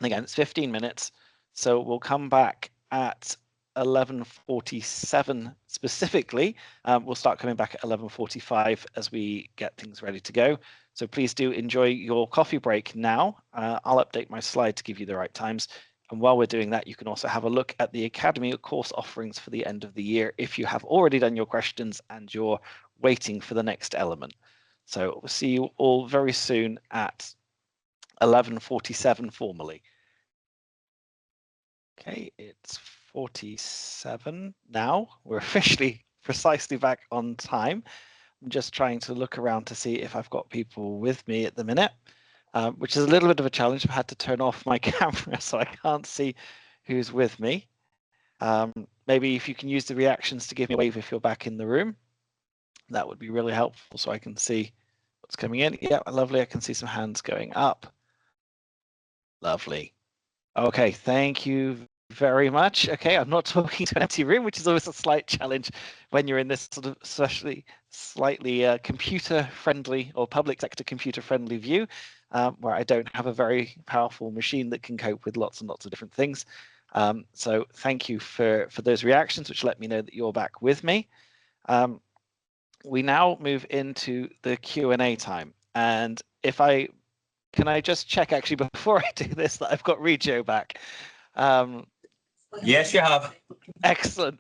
And again, it's 15 minutes, so we'll come back at 11:47 specifically. We'll start coming back at 11:45 as we get things ready to go. So please do enjoy your coffee break now. I'll update my slide to give you the right times. And while we're doing that, you can also have a look at the Academy course offerings for the end of the year if you have already done your questions and you're waiting for the next element. So we'll see you all very soon at 11:47 formally. Okay, it's 47 now. We're officially precisely back on time. I'm just trying to look around to see if I've got people with me at the minute, which is a little bit of a challenge. I've had to turn off my camera so I can't see who's with me. Maybe if you can use the reactions to give me a wave if you're back in the room, that would be really helpful so I can see what's coming in. Yeah, lovely. I can see some hands going up. Lovely. Okay, thank you very much. Okay, I'm not talking to an empty room, which is always a slight challenge when you're in this sort of slightly computer-friendly or public sector computer-friendly view, where I don't have a very powerful machine that can cope with lots and lots of different things. So thank you for those reactions, which let me know that you're back with me. We now move into the Q&A time, and can I just check actually before I do this that I've got Regio back? Yes, you have. Excellent.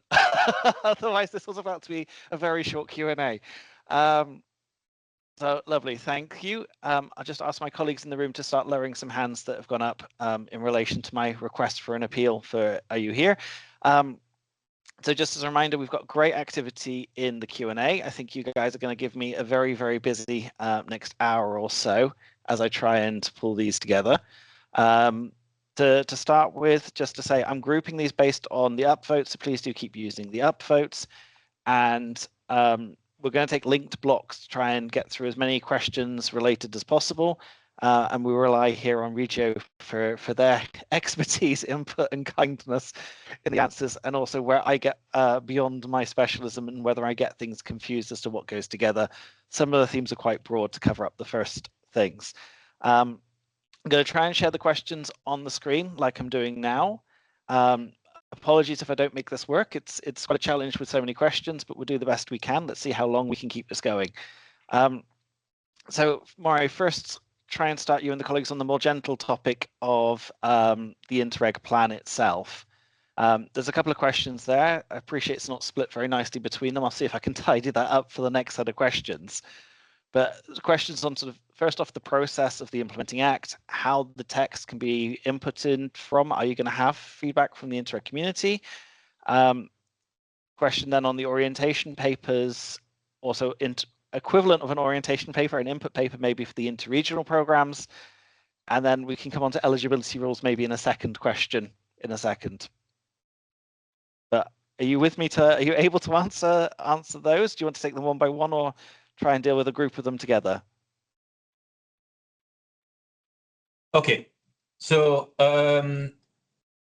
Otherwise, this was about to be a very short Q&A. So lovely, thank you. I'll just ask my colleagues in the room to start lowering some hands that have gone up in relation to my request for an appeal for Are You Here? So just as a reminder, we've got great activity in the Q&A. I think you guys are going to give me a very, very busy next hour or so as I try and pull these together. To start with, just to say, I'm grouping these based on the upvotes, so please do keep using the upvotes. And we're going to take linked blocks to try and get through as many questions related as possible. And we rely here on Regio for their expertise, input, and kindness in the answers, and also where I get beyond my specialism and whether I get things confused as to what goes together. Some of the themes are quite broad to cover up the first things. I'm going to try and share the questions on the screen like I'm doing now. Apologies if I don't make this work. It's quite a challenge with so many questions, but we'll do the best we can. Let's see how long we can keep this going. So, Mario, first try and start you and the colleagues on the more gentle topic of the Interreg plan itself. There's a couple of questions there. I appreciate it's not split very nicely between them. I'll see if I can tidy that up for the next set of questions. But questions on sort of, first off, the process of the implementing act, how the text can be inputted from. Are you going to have feedback from the Interreg community? Question then on the orientation papers, also equivalent of an orientation paper, an input paper maybe for the interregional programs. And then we can come on to eligibility rules maybe in a second question in a second. But are you with me are you able to answer those? Do you want to take them one by one or try and deal with a group of them together? Okay, so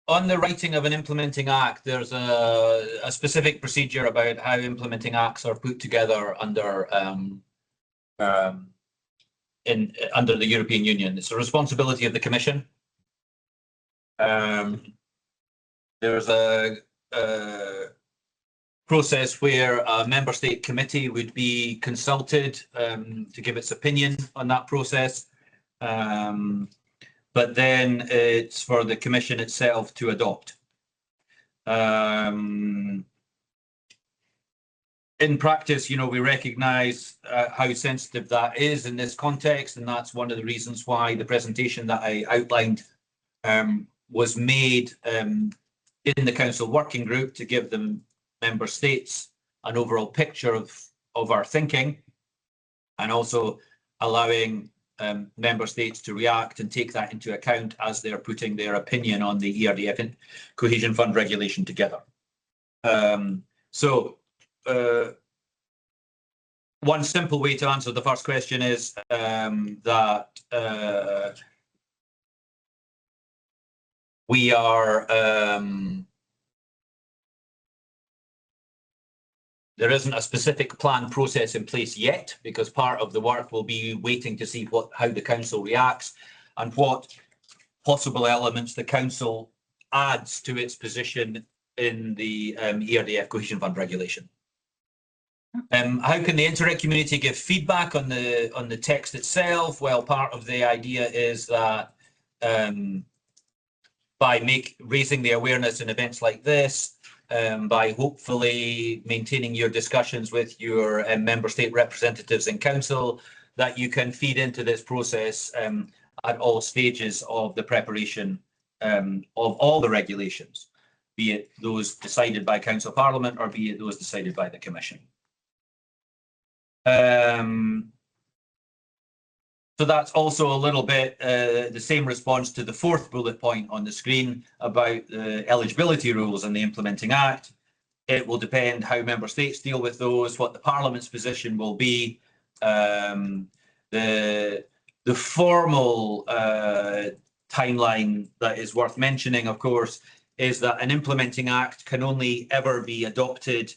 on the writing of an implementing act, there's a specific procedure about how implementing acts are put together under under the European Union. It's a responsibility of the Commission. There's a process where a member state committee would be consulted to give its opinion on that process. But then it's for the Commission itself to adopt. In practice, we recognise how sensitive that is in this context, and that's one of the reasons why the presentation that I outlined was made in the Council Working Group to give the member states an overall picture of our thinking, and also allowing member states to react and take that into account as they're putting their opinion on the ERDF and Cohesion Fund regulation together. One simple way to answer the first question is that we are there isn't a specific plan process in place yet, because part of the work will be waiting to see how the council reacts and what possible elements the council adds to its position in the ERDF Cohesion Fund regulation. How can the Interreg community give feedback on the text itself? Well, part of the idea is that by raising the awareness in events like this, by hopefully maintaining your discussions with your member state representatives in council, that you can feed into this process at all stages of the preparation of all the regulations, be it those decided by Council Parliament or be it those decided by the Commission. So that's also a little bit the same response to the fourth bullet point on the screen about the eligibility rules and the implementing act. It will depend how member states deal with those, what the Parliament's position will be. The formal timeline that is worth mentioning, of course, is that an implementing act can only ever be adopted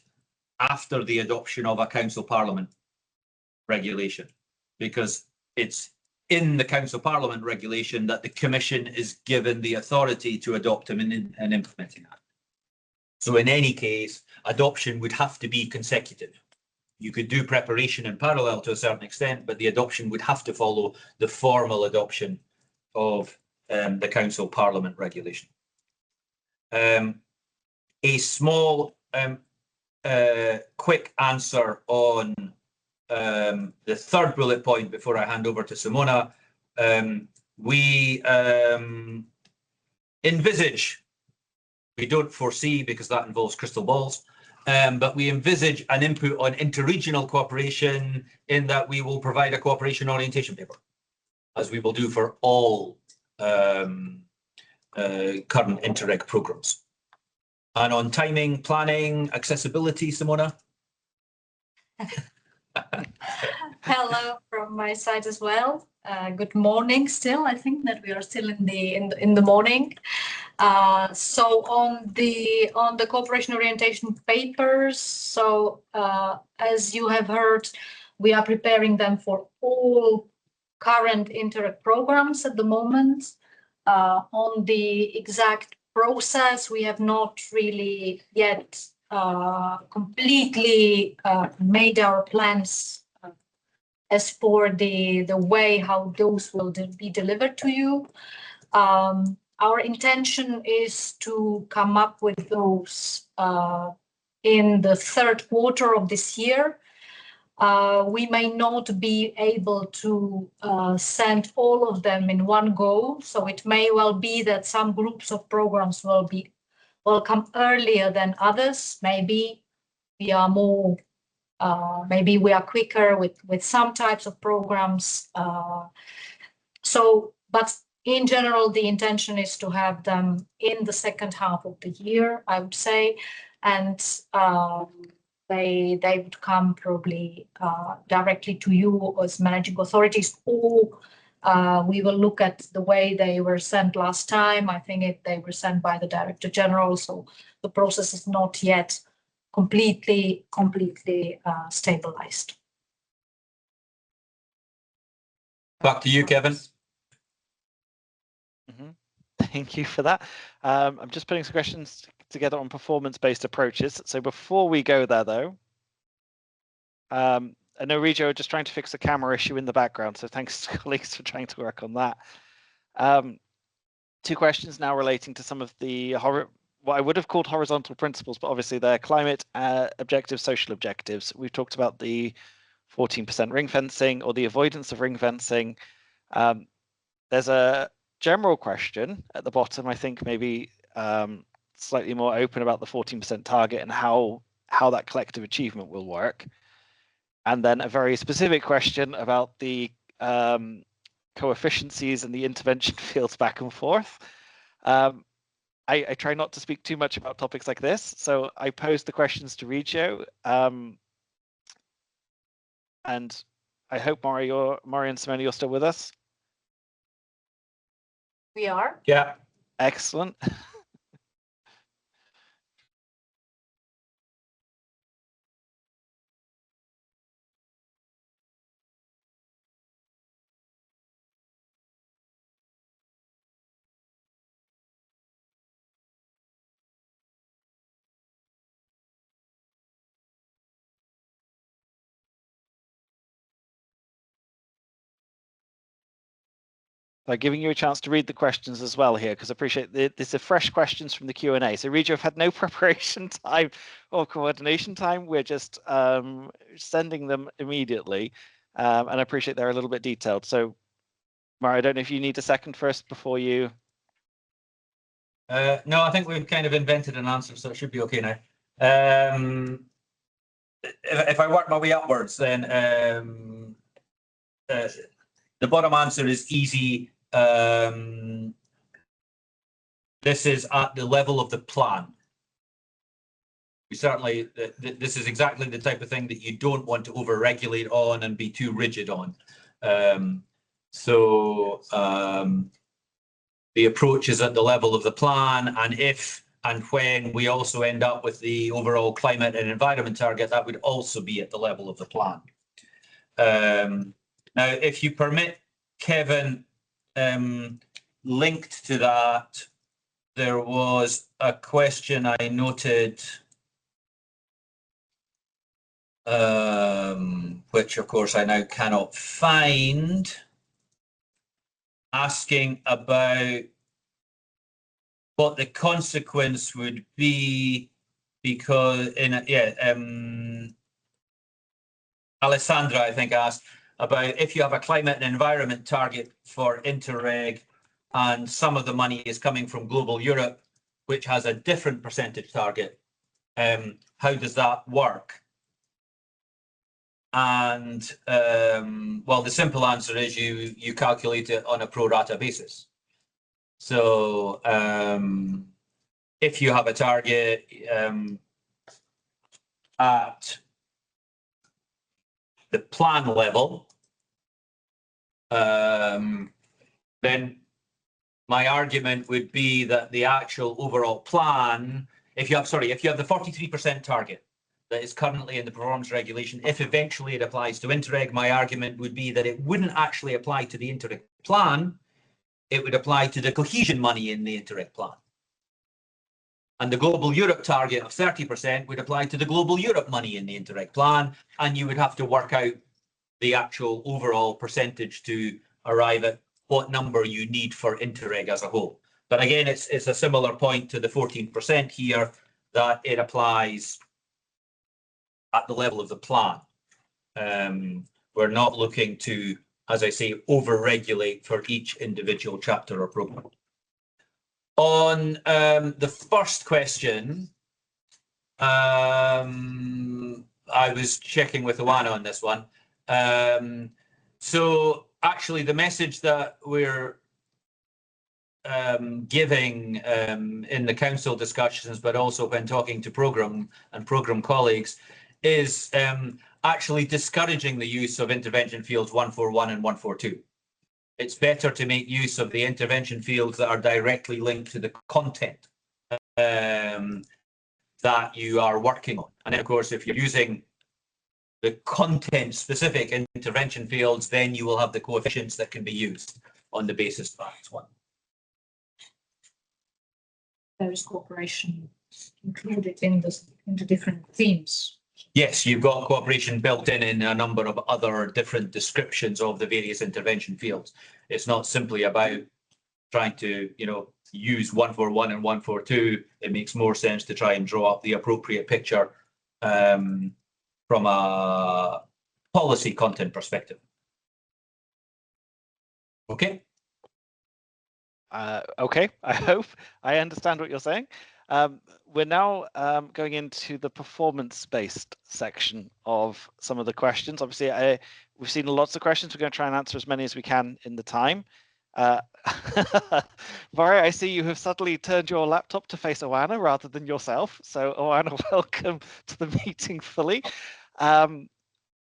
after the adoption of a Council Parliament regulation, because it's in the Council Parliament regulation that the Commission is given the authority to adopt an implementing act. So in any case, adoption would have to be consecutive. You could do preparation in parallel to a certain extent, but the adoption would have to follow the formal adoption of the Council Parliament regulation. A small quick answer on the third bullet point before I hand over to Simona. We envisage We don't foresee, because that involves crystal balls, but we envisage an input on interregional cooperation in that we will provide a cooperation orientation paper, as we will do for all current Interreg programs. And on timing, planning, accessibility, Simona? Hello from my side as well. Good morning still. I think that we are still in the morning. So on the cooperation orientation papers, so as you have heard, we are preparing them for all current Interreg programs at the moment. On the exact process, we have not really yet completely made our plans as for the way how those will be delivered to you. Our intention is to come up with those in the third quarter of this year. We may not be able to send all of them in one go, so it may well be that some groups of programs will come earlier than others. Maybe we are more, maybe we are quicker with some types of programs. But in general, the intention is to have them in the second half of the year, I would say, and they would come probably directly to you as managing authorities, or we will look at the way they were sent last time. I think they were sent by the Director General, so the process is not yet completely stabilized. Back to you, Kevin. Thank you for that. I'm just putting some questions together on performance-based approaches. So before we go there, though, I know Regio are just trying to fix a camera issue in the background, so thanks to colleagues for trying to work on that. Two questions now relating to some of the what I would have called horizontal principles, but obviously they're climate objectives, social objectives. We've talked about the 14% ring fencing or the avoidance of ring fencing. There's a general question at the bottom, I think maybe slightly more open about the 14% target and how that collective achievement will work. And then a very specific question about the coefficiencies and the intervention fields back and forth. I try not to speak too much about topics like this, so I posed the questions to Regio. And I hope Mari and Simona, you're still with us. We are. Yeah. Excellent. By giving you a chance to read the questions as well here, because I appreciate these are fresh questions from the Q&A. So Regio have had no preparation time or coordination time. We're just sending them immediately. And I appreciate they're a little bit detailed. So Mari, I don't know if you need a second first before you. No, I think we've kind of invented an answer, so it should be okay now. If I work my way upwards, then the bottom answer is easy. This is at the level of the plan. We certainly, this is exactly the type of thing that you don't want to over-regulate on and be too rigid on. The approach is at the level of the plan, and if and when we also end up with the overall climate and environment target, that would also be at the level of the plan. Now, if you permit, Kevin, linked to that, there was a question I noted, which of course I now cannot find, asking about what the consequence would be, because Alessandra, I think, asked about if you have a climate and environment target for Interreg and some of the money is coming from Global Europe, which has a different percentage target. How does that work? And well, the simple answer is you calculate it on a pro rata basis. So if you have a target at the plan level, then my argument would be that the actual overall plan, if you have the 43% target that is currently in the performance regulation, if eventually it applies to Interreg, my argument would be that it wouldn't actually apply to the Interreg plan, it would apply to the cohesion money in the Interreg plan. And the Global Europe target of 30% would apply to the Global Europe money in the Interreg plan, and you would have to work out the actual overall percentage to arrive at what number you need for Interreg as a whole. But again, it's a similar point to the 14% here, that it applies at the level of the plan. We're not looking to, as I say, over-regulate for each individual chapter or program. On the first question, I was checking with Oana on this one. So actually, the message that we're giving in the council discussions, but also when talking to program colleagues, is actually discouraging the use of intervention fields 141 and 142. It's better to make use of the intervention fields that are directly linked to the content that you are working on. And then, of course, if you're using the content-specific intervention fields, then you will have the coefficients that can be used on the basis of that one. There is cooperation included in the different themes. Yes, you've got cooperation built in a number of other different descriptions of the various intervention fields. It's not simply about trying to, use 141 and 142. It makes more sense to try and draw up the appropriate picture from a policy content perspective. Okay. Okay, I hope I understand what you're saying. We're now going into the performance-based section of some of the questions. Obviously, we've seen lots of questions. We're going to try and answer as many as we can in the time. Vari, I see you have suddenly turned your laptop to face Oana rather than yourself. So Oana, welcome to the meeting fully.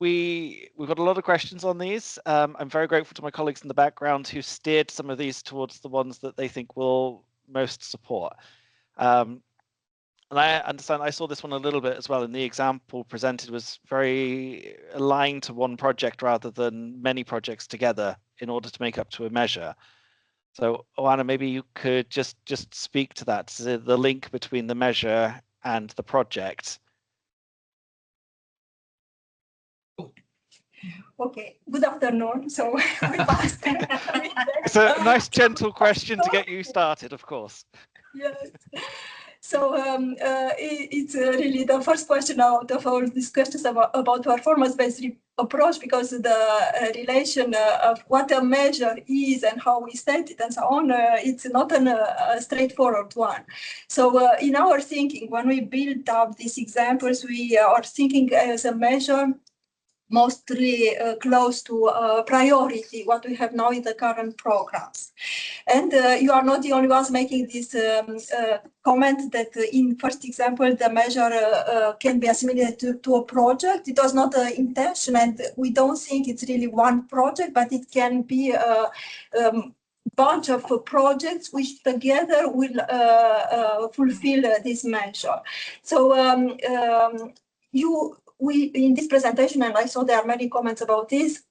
We've got a lot of questions on these. I'm very grateful to my colleagues in the background who steered some of these towards the ones that they think will most support. And I understand, I saw this one a little bit as well, and the example presented was very aligned to one project rather than many projects together in order to make up to a measure. So Oana, maybe you could just speak to that, the link between the measure and the project. Okay, good afternoon. So we passed. It's a nice gentle question to get you started, of course. Yes. So it's really the first question out of all these questions about performance-based approach, because the relation of what a measure is and how we state it and so on, it's not a straightforward one. So in our thinking, when we build up these examples, we are thinking as a measure mostly close to priority, what we have now in the current programs. And you are not the only ones making this comment that in first example, the measure can be assimilated to a project. It was not the intention, and we don't think it's really one project, but it can be a bunch of projects which together will fulfill this measure. So we in this presentation, and I saw there are many comments about this,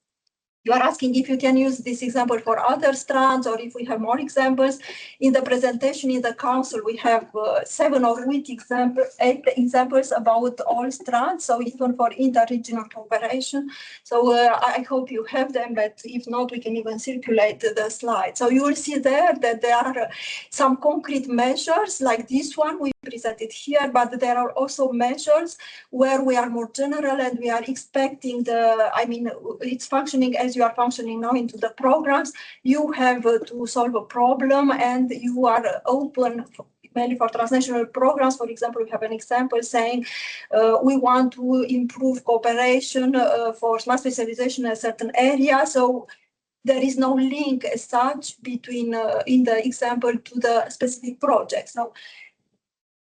you are asking if you can use this example for other strands or if we have more examples. In the presentation in the council, we have 7 or 8 examples about all strands, so even for interregional cooperation. So I hope you have them, but if not, we can even circulate the slide. So you will see there that there are some concrete measures like this one we presented here, but there are also measures where we are more general and we are expecting it's functioning as you are functioning now into the programs. You have to solve a problem and you are open mainly for transnational programs. For example, we have an example saying we want to improve cooperation for smart specialization in a certain area. So there is no link as such between, in the example, to the specific projects. Now,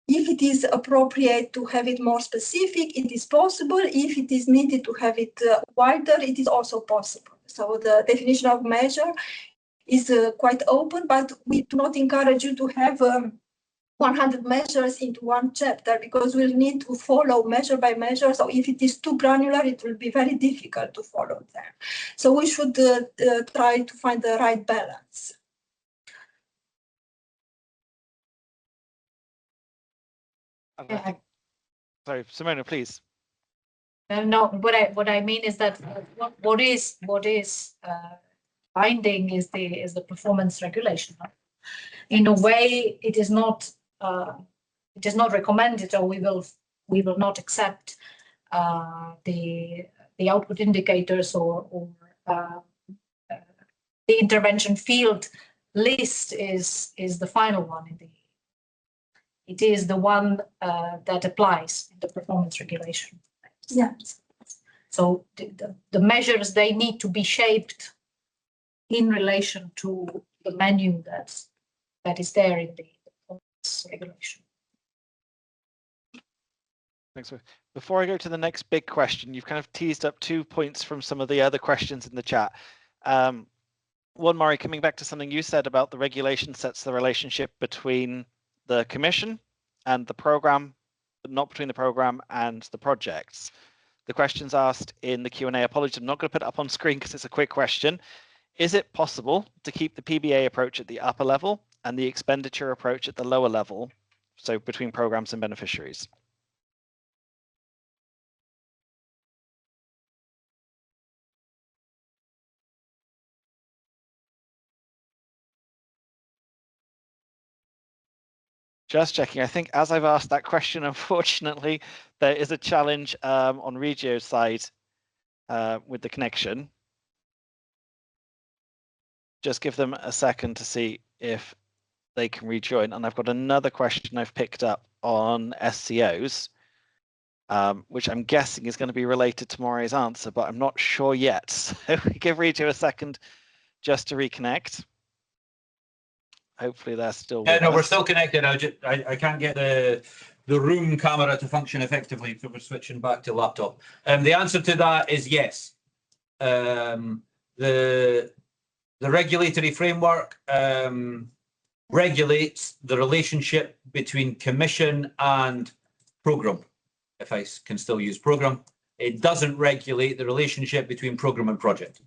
if it is appropriate to have it more specific, it is possible. If it is needed to have it wider, it is also possible. So the definition of measure is quite open, but we do not encourage you to have 100 measures into one chapter, because we'll need to follow measure by measure. So if it is too granular, it will be very difficult to follow them. So we should try to find the right balance. I think, sorry, Simona, please. No, what I mean is that what is binding is the performance regulation. In a way, it is not recommended, or we will not accept the output indicators or the intervention field list is the final one in the. It is the one that applies in the performance regulation. Yeah. So the measures, they need to be shaped in relation to the menu that is there in the performance regulation. Thanks. Before I go to the next big question, you've kind of teased up 2 points from some of the other questions in the chat. One, Mari, coming back to something you said about the regulation sets the relationship between the Commission and the programme, but not between the programme and the projects. The question's asked in the Q&A. Apologies, I'm not going to put it up on screen because it's a quick question. Is it possible to keep the PBA approach at the upper level and the expenditure approach at the lower level, so between programmes and beneficiaries? Just checking. I think as I've asked that question, unfortunately, there is a challenge on Regio's side with the connection. Just give them a second to see if they can rejoin. And I've got another question I've picked up on SCOs, which I'm guessing is going to be related to Maury's answer, but I'm not sure yet. So give Regio a second just to reconnect. Hopefully they're still with no, us. we're still connected. I can't get the room camera to function effectively, so we're switching back to laptop. The answer to that is yes. The regulatory framework regulates the relationship between Commission and programme, if I can still use programme. It doesn't regulate the relationship between programme and project.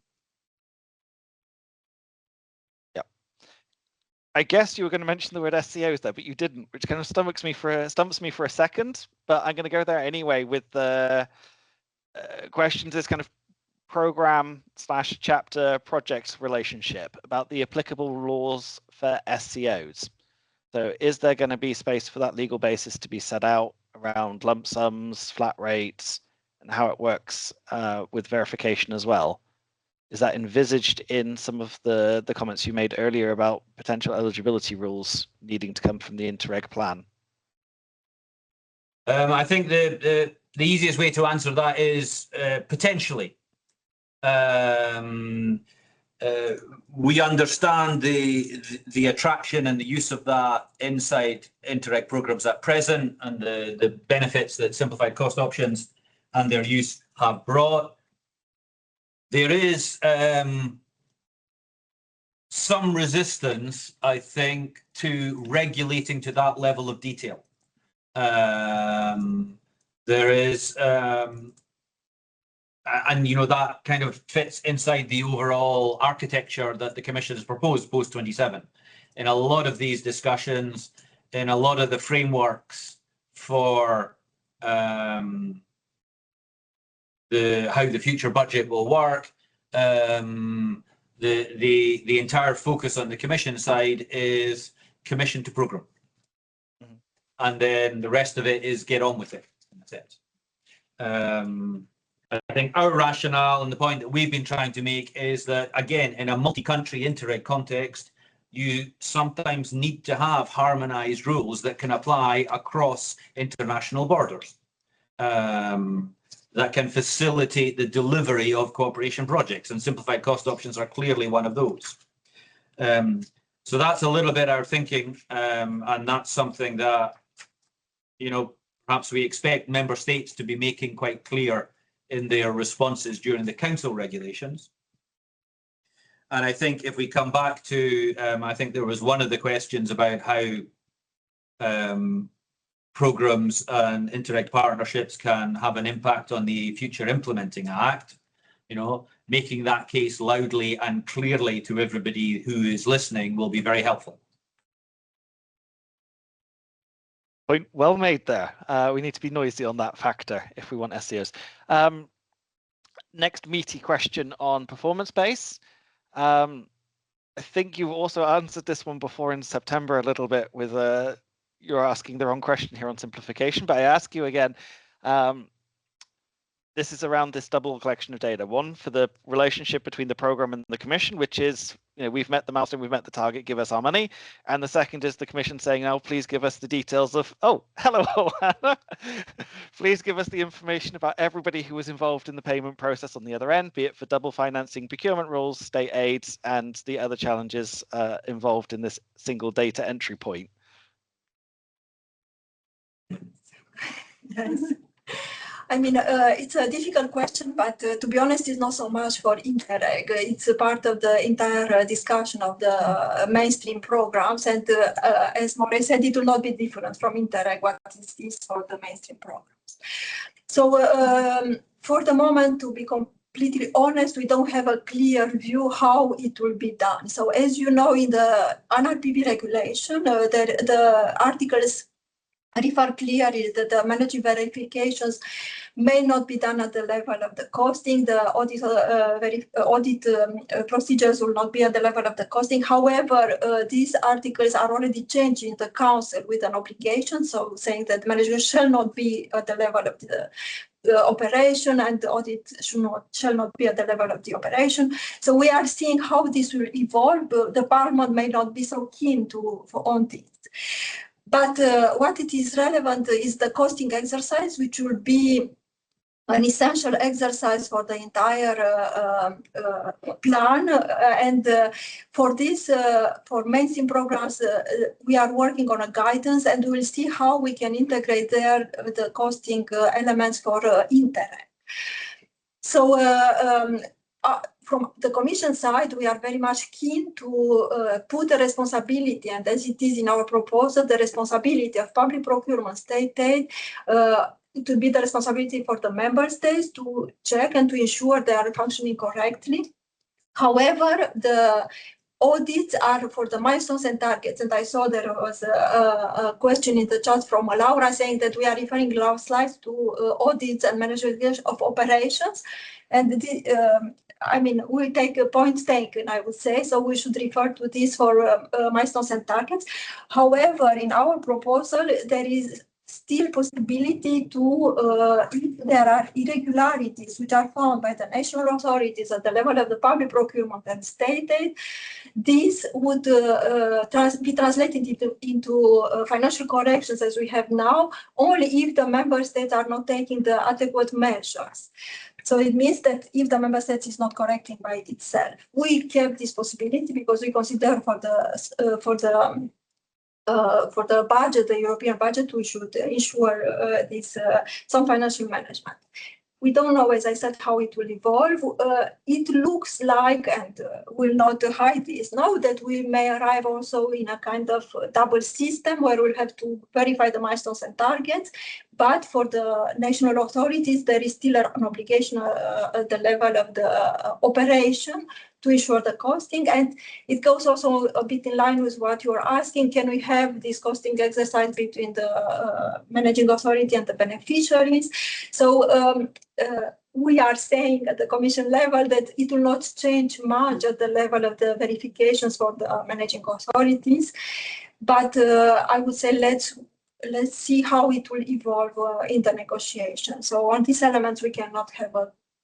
I guess you were going to mention the word SCOs there, but you didn't, which kind of stumps me for a second. But I'm going to go there anyway with the questions. This kind of program/chapter project relationship about the applicable laws for SCOs. So, is there going to be space for that legal basis to be set out around lump sums, flat rates, and how it works with verification as well? Is that envisaged in some of the comments you made earlier about potential eligibility rules needing to come from the Interreg plan? I think the easiest way to answer that is potentially. We understand the attraction and the use of that inside Interreg programs at present, and the benefits that simplified cost options and their use have brought. There is some resistance, I think, to regulating to that level of detail. There is, and that kind of fits inside the overall architecture that the Commission has proposed post 27. In a lot of these discussions, in a lot of the frameworks for how the future budget will work, the entire focus on the Commission side is Commission to programme, and then the rest of it is get on with it. In a sense, I think our rationale and the point that we've been trying to make is that, again, in a multi-country Interreg context, you sometimes need to have harmonized rules that can apply across international borders, that can facilitate the delivery of cooperation projects, and simplified cost options are clearly one of those. So that's a little bit our thinking, and that's something that, you know, perhaps we expect member states to be making quite clear in their responses during the council regulations. And I think if we come back to, I think there was one of the questions about how programs and Interreg partnerships can have an impact on the future implementing act. You know, making that case loudly and clearly to everybody who is listening will be very helpful. Point well made there. We need to be noisy on that factor if we want SEOs. Next meaty question on performance base. I think you've also answered this one before in September a little bit with you're asking the wrong question here on simplification, but I ask you again. This is around this double collection of data. One, for the relationship between the program and the commission, which is, you know, we've met the milestone, we've met the target, give us our money. And the second is the commission saying, oh, please give us the details of, oh, hello, Anna. Please give us the information about everybody who was involved in the payment process on the other end, be it for double financing, procurement rules, state aids, and the other challenges involved in this single data entry point. Yes. I mean, it's a difficult question, but to be honest, it's not so much for Interreg. It's a part of the entire discussion of the mainstream programs. And as Maureen said, it will not be different from Interreg what is this for the mainstream programs. So for the moment, to be completely honest, we don't have a clear view how it will be done. So as you know, in the NRPV regulation, the articles refer clearly that the managing verifications may not be done at the level of the costing. The audit procedures will not be at the level of the costing. However, these articles are already changing the council with an obligation, so saying that management shall not be at the level of the operation, and the audit shall not be at the level of the operation. So we are seeing how this will evolve. The Parliament may not be so keen on this. But what it is relevant is the costing exercise, which will be an essential exercise for the entire plan. And for this, for mainstream programs, we are working on a guidance, and we will see how we can integrate there the costing elements for Interreg. So from the Commission side, we are very much keen to put the responsibility, and as it is in our proposal, the responsibility of public procurement, state aid, it will be the responsibility for the member states to check and to ensure they are functioning correctly. However, the audits are for the milestones and targets, and I saw there was a question in the chat from Laura saying that we are referring in our slides to audits and management of operations, and I mean, we take a point taken, I would say, so we should refer to this for milestones and targets. However, in our proposal, there is still possibility to, if there are irregularities which are found by the national authorities at the level of the public procurement and state aid, this would be translated into financial corrections as we have now, only if the member states are not taking the adequate measures. So it means that if the member state is not correcting by itself, we kept this possibility because we consider for the budget, the European budget, we should ensure some financial management. We don't know, as I said, how it will evolve. It looks like, and will not hide this, now that we may arrive also in a kind of double system where we'll have to verify the milestones and targets. But for the national authorities, there is still an obligation at the level of the operation to ensure the costing. And it goes also a bit in line with what you are asking. Can we have this costing exercise between the managing authority and the beneficiaries? So we are saying at the Commission level that it will not change much at the level of the verifications for the managing authorities. But I would say let's see how it will evolve in the negotiation. So on these elements, we cannot have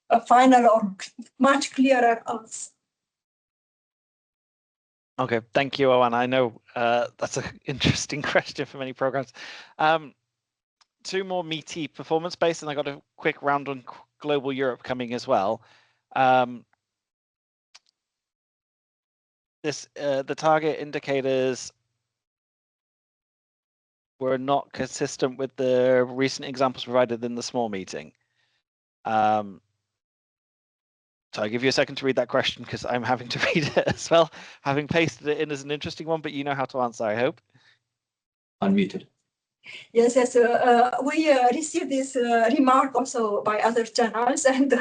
a final or much clearer answer. Okay, thank you, Owen. I know that's an interesting question for many programs. Two more meaty performance-based, and I got a quick round on Global Europe coming as well. The target indicators were not consistent with the recent examples provided in the small meeting. So I'll give you a second to read that question because I'm having to read it as well, having pasted it in as an interesting one, but you know how to answer, I hope. Unmuted. Yes, we received this remark also by other channels, and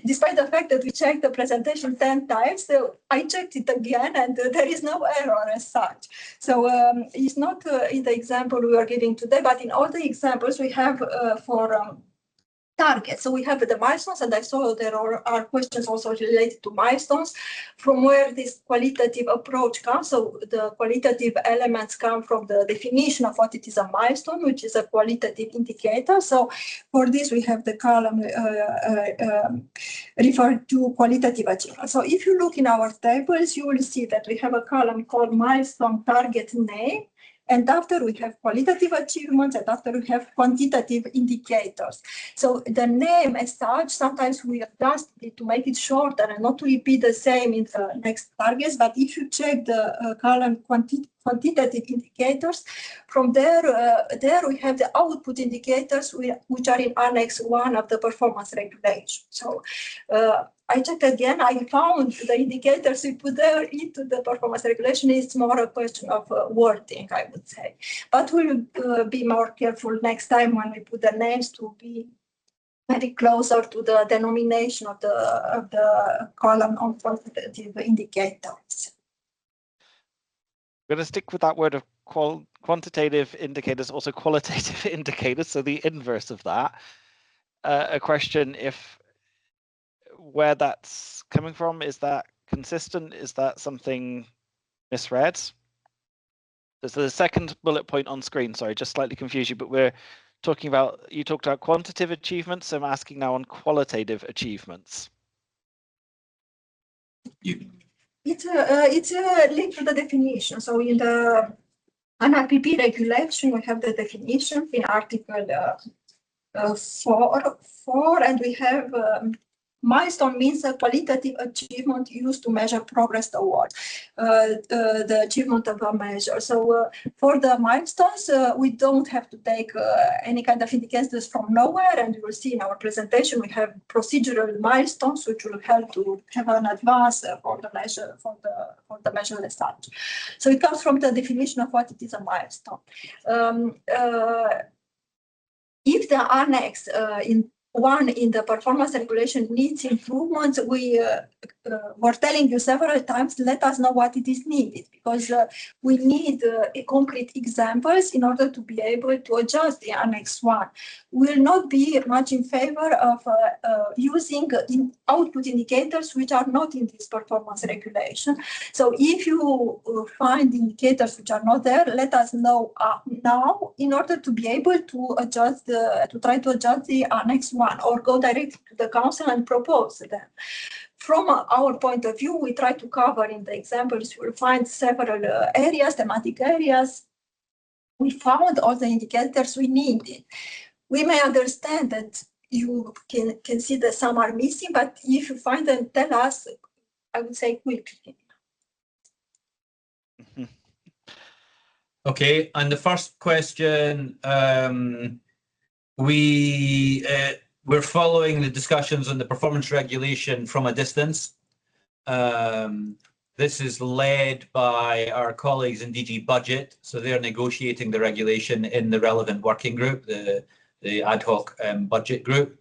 despite the fact that we checked the presentation 10 times, I checked it again, and there is no error as such. So it's not in the example we are giving today, but in all the examples we have for targets. So we have the milestones, and I saw there are questions also related to milestones, from where this qualitative approach comes. So the qualitative elements come from the definition of what it is a milestone, which is a qualitative indicator. So for this, we have the column referred to qualitative achievement. So if you look in our tables, you will see that we have a column called milestone target name. And after we have qualitative achievements, and after we have quantitative indicators. So the name as such, sometimes we adjust it to make it shorter and not to repeat the same in the next targets. But if you check the column quantitative indicators, from there we have the output indicators which are in Annex 1 of the performance regulation. So I checked again, I found the indicators we put there into the performance regulation. It's more a question of wording, I would say. But we'll be more careful next time when we put the names to be very closer to the denomination of the column on quantitative indicators. I'm going to stick with that word of quantitative indicators, also qualitative indicators, so the inverse of that. A question where that's coming from, is that consistent? Is that something misread? There's the second bullet point on screen, sorry, just slightly confused you, but we're talking about, you talked about quantitative achievements, so I'm asking now on qualitative achievements. It's linked to the definition. So in the NRPP regulation, we have the definition in Article 4, and we have milestone means a qualitative achievement used to measure progress towards the achievement of a measure. So for the milestones, we don't have to take any kind of indicators from nowhere, and you will see in our presentation we have procedural milestones which will help to have an advance for the measure as such. So it comes from the definition of what it is a milestone. If the annex in the performance regulation needs improvements, we were telling you several times, let us know what it is needed, because we need concrete examples in order to be able to adjust the Annex 1. We will not be much in favor of using output indicators which are not in this performance regulation. So if you find indicators which are not there, let us know now in order to be able to adjust to try to adjust the Annex 1 or go directly to the Council and propose them. From our point of view, we try to cover in the examples, you will find several areas, thematic areas. We found all the indicators we needed. We may understand that you can see that some are missing, but if you find them, tell us, I would say quickly. Okay, and the first question, we're following the discussions on the performance regulation from a distance. This is led by our colleagues in DG Budget, so they're negotiating the regulation in the relevant working group, the ad hoc budget group.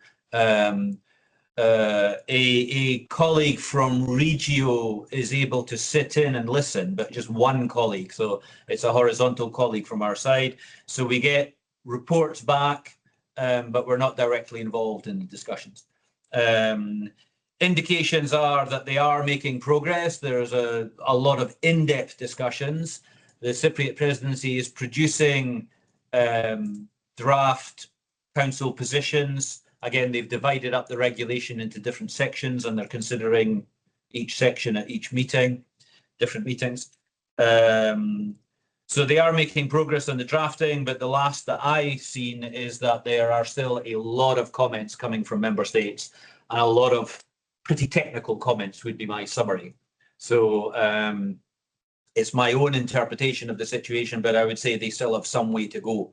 A colleague from Regio is able to sit in and listen, but just one colleague, so it's a horizontal colleague from our side. So we get reports back, but we're not directly involved in the discussions. Indications are that they are making progress. There's a lot of in-depth discussions. The Cypriot presidency is producing draft council positions. Again, they've divided up the regulation into different sections, and they're considering each section at each meeting, different meetings. So they are making progress on the drafting, but the last that I've seen is that there are still a lot of comments coming from member states, and a lot of pretty technical comments would be my summary. So it's my own interpretation of the situation, but I would say they still have some way to go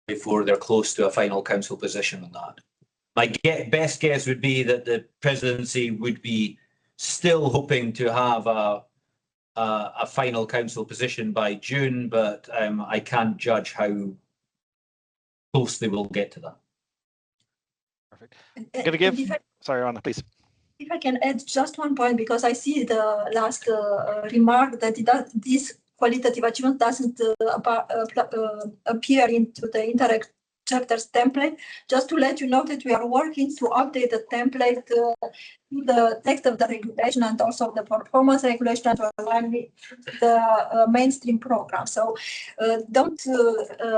before they're close to a final council position on that. My best guess would be that the presidency would be still hoping to have a final council position by June, but I can't judge how close they will get to that. Perfect. I'm going to give, sorry, Anna, please. If I can add just one point, because I see the last remark that this qualitative achievement doesn't appear into the Interreg chapters template. Just to let you know that we are working to update the template to the text of the regulation and also the performance regulation to align with the mainstream program. So don't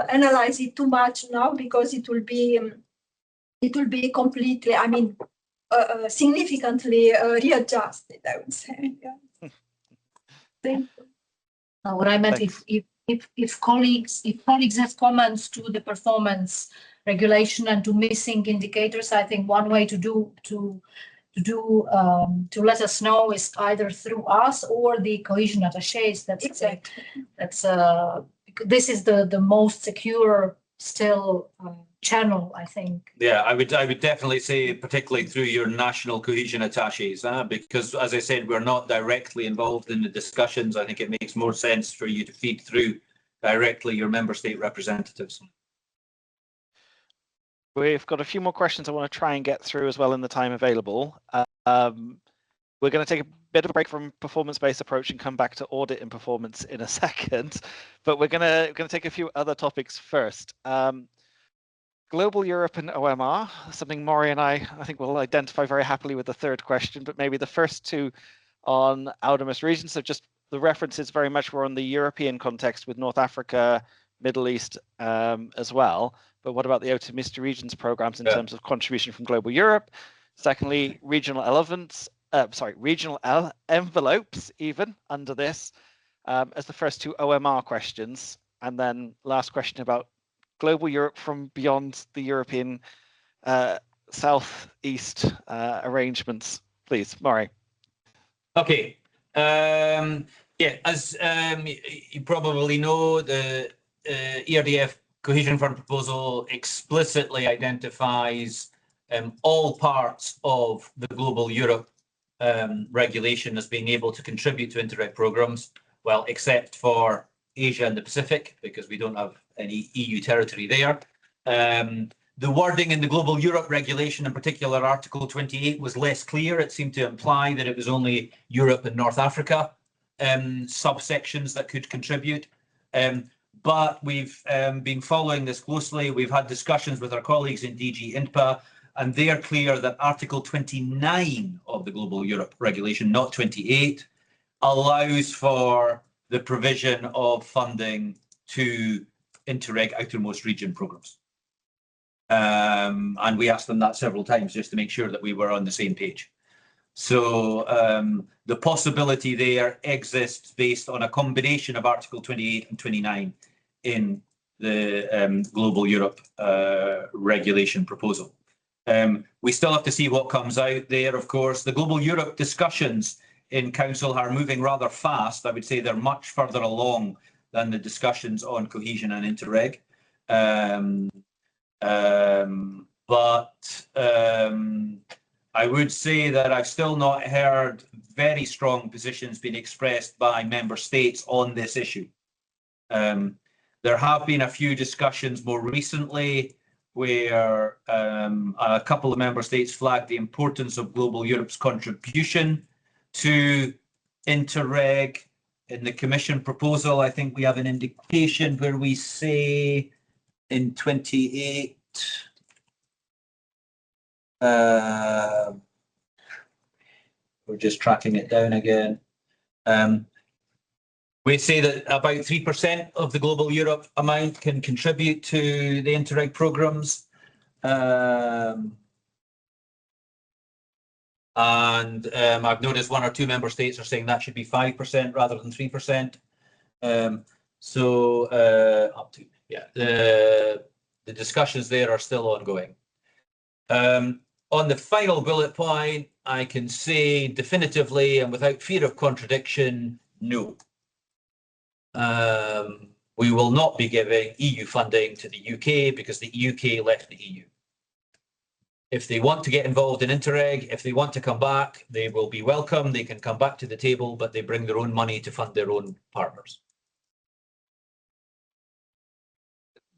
analyze it too much now, because it will be completely, I mean, significantly readjusted, I would say. Yeah. Thank you. What I meant, if colleagues have comments to the performance regulation and to missing indicators, I think one way to let us know is either through us or the cohesion attachés. That's exactly. This is the most secure still channel, I think. Yeah, I would definitely say, particularly through your national cohesion attachés, because as I said, we're not directly involved in the discussions. I think it makes more sense for you to feed through directly your member state representatives. We've got a few more questions I want to try and get through as well in the time available. We're going to take a bit of a break from performance-based approach and come back to audit and performance in a second, but we're going to take a few other topics first. Global Europe and OMR, something Maury and I think will identify very happily with the third question, but maybe the first two on outermost regions. So just the references very much were on the European context with North Africa, Middle East as well. But what about the outermost regions programs in terms of contribution from Global Europe? Secondly, regional envelopes even under this as the first two OMR questions. And then last question about Global Europe from beyond the European Southeast arrangements, please, Maury. Okay. Yeah, as you probably know, the ERDF Cohesion Fund proposal explicitly identifies all parts of the Global Europe regulation as being able to contribute to Interreg programs, well, except for Asia and the Pacific, because we don't have any EU territory there. The wording in the Global Europe regulation, in particular Article 28, was less clear. It seemed to imply that it was only Europe and North Africa subsections that could contribute. But we've been following this closely. We've had discussions with our colleagues in DG INPA, and they are clear that Article 29 of the Global Europe regulation, not 28, allows for the provision of funding to Interreg outermost region programs. And we asked them that several times just to make sure that we were on the same page. So the possibility there exists based on a combination of Article 28 and 29 in the Global Europe regulation proposal. We still have to see what comes out there, of course. The Global Europe discussions in Council are moving rather fast. I would say they're much further along than the discussions on cohesion and Interreg. But I would say that I've still not heard very strong positions being expressed by member states on this issue. There have been a few discussions more recently where a couple of member states flagged the importance of Global Europe's contribution to Interreg. In the Commission proposal, I think we have an indication where we say in 28, we're just tracking it down again. We say that about 3% of the Global Europe amount can contribute to the Interreg programs. And I've noticed 1 or 2 member states are saying that should be 5% rather than 3%. So up to, yeah, the discussions there are still ongoing. On the final bullet point, I can say definitively and without fear of contradiction, no. We will not be giving EU funding to the UK because the UK left the EU. If they want to get involved in Interreg, if they want to come back, they will be welcome. They can come back to the table, but they bring their own money to fund their own partners.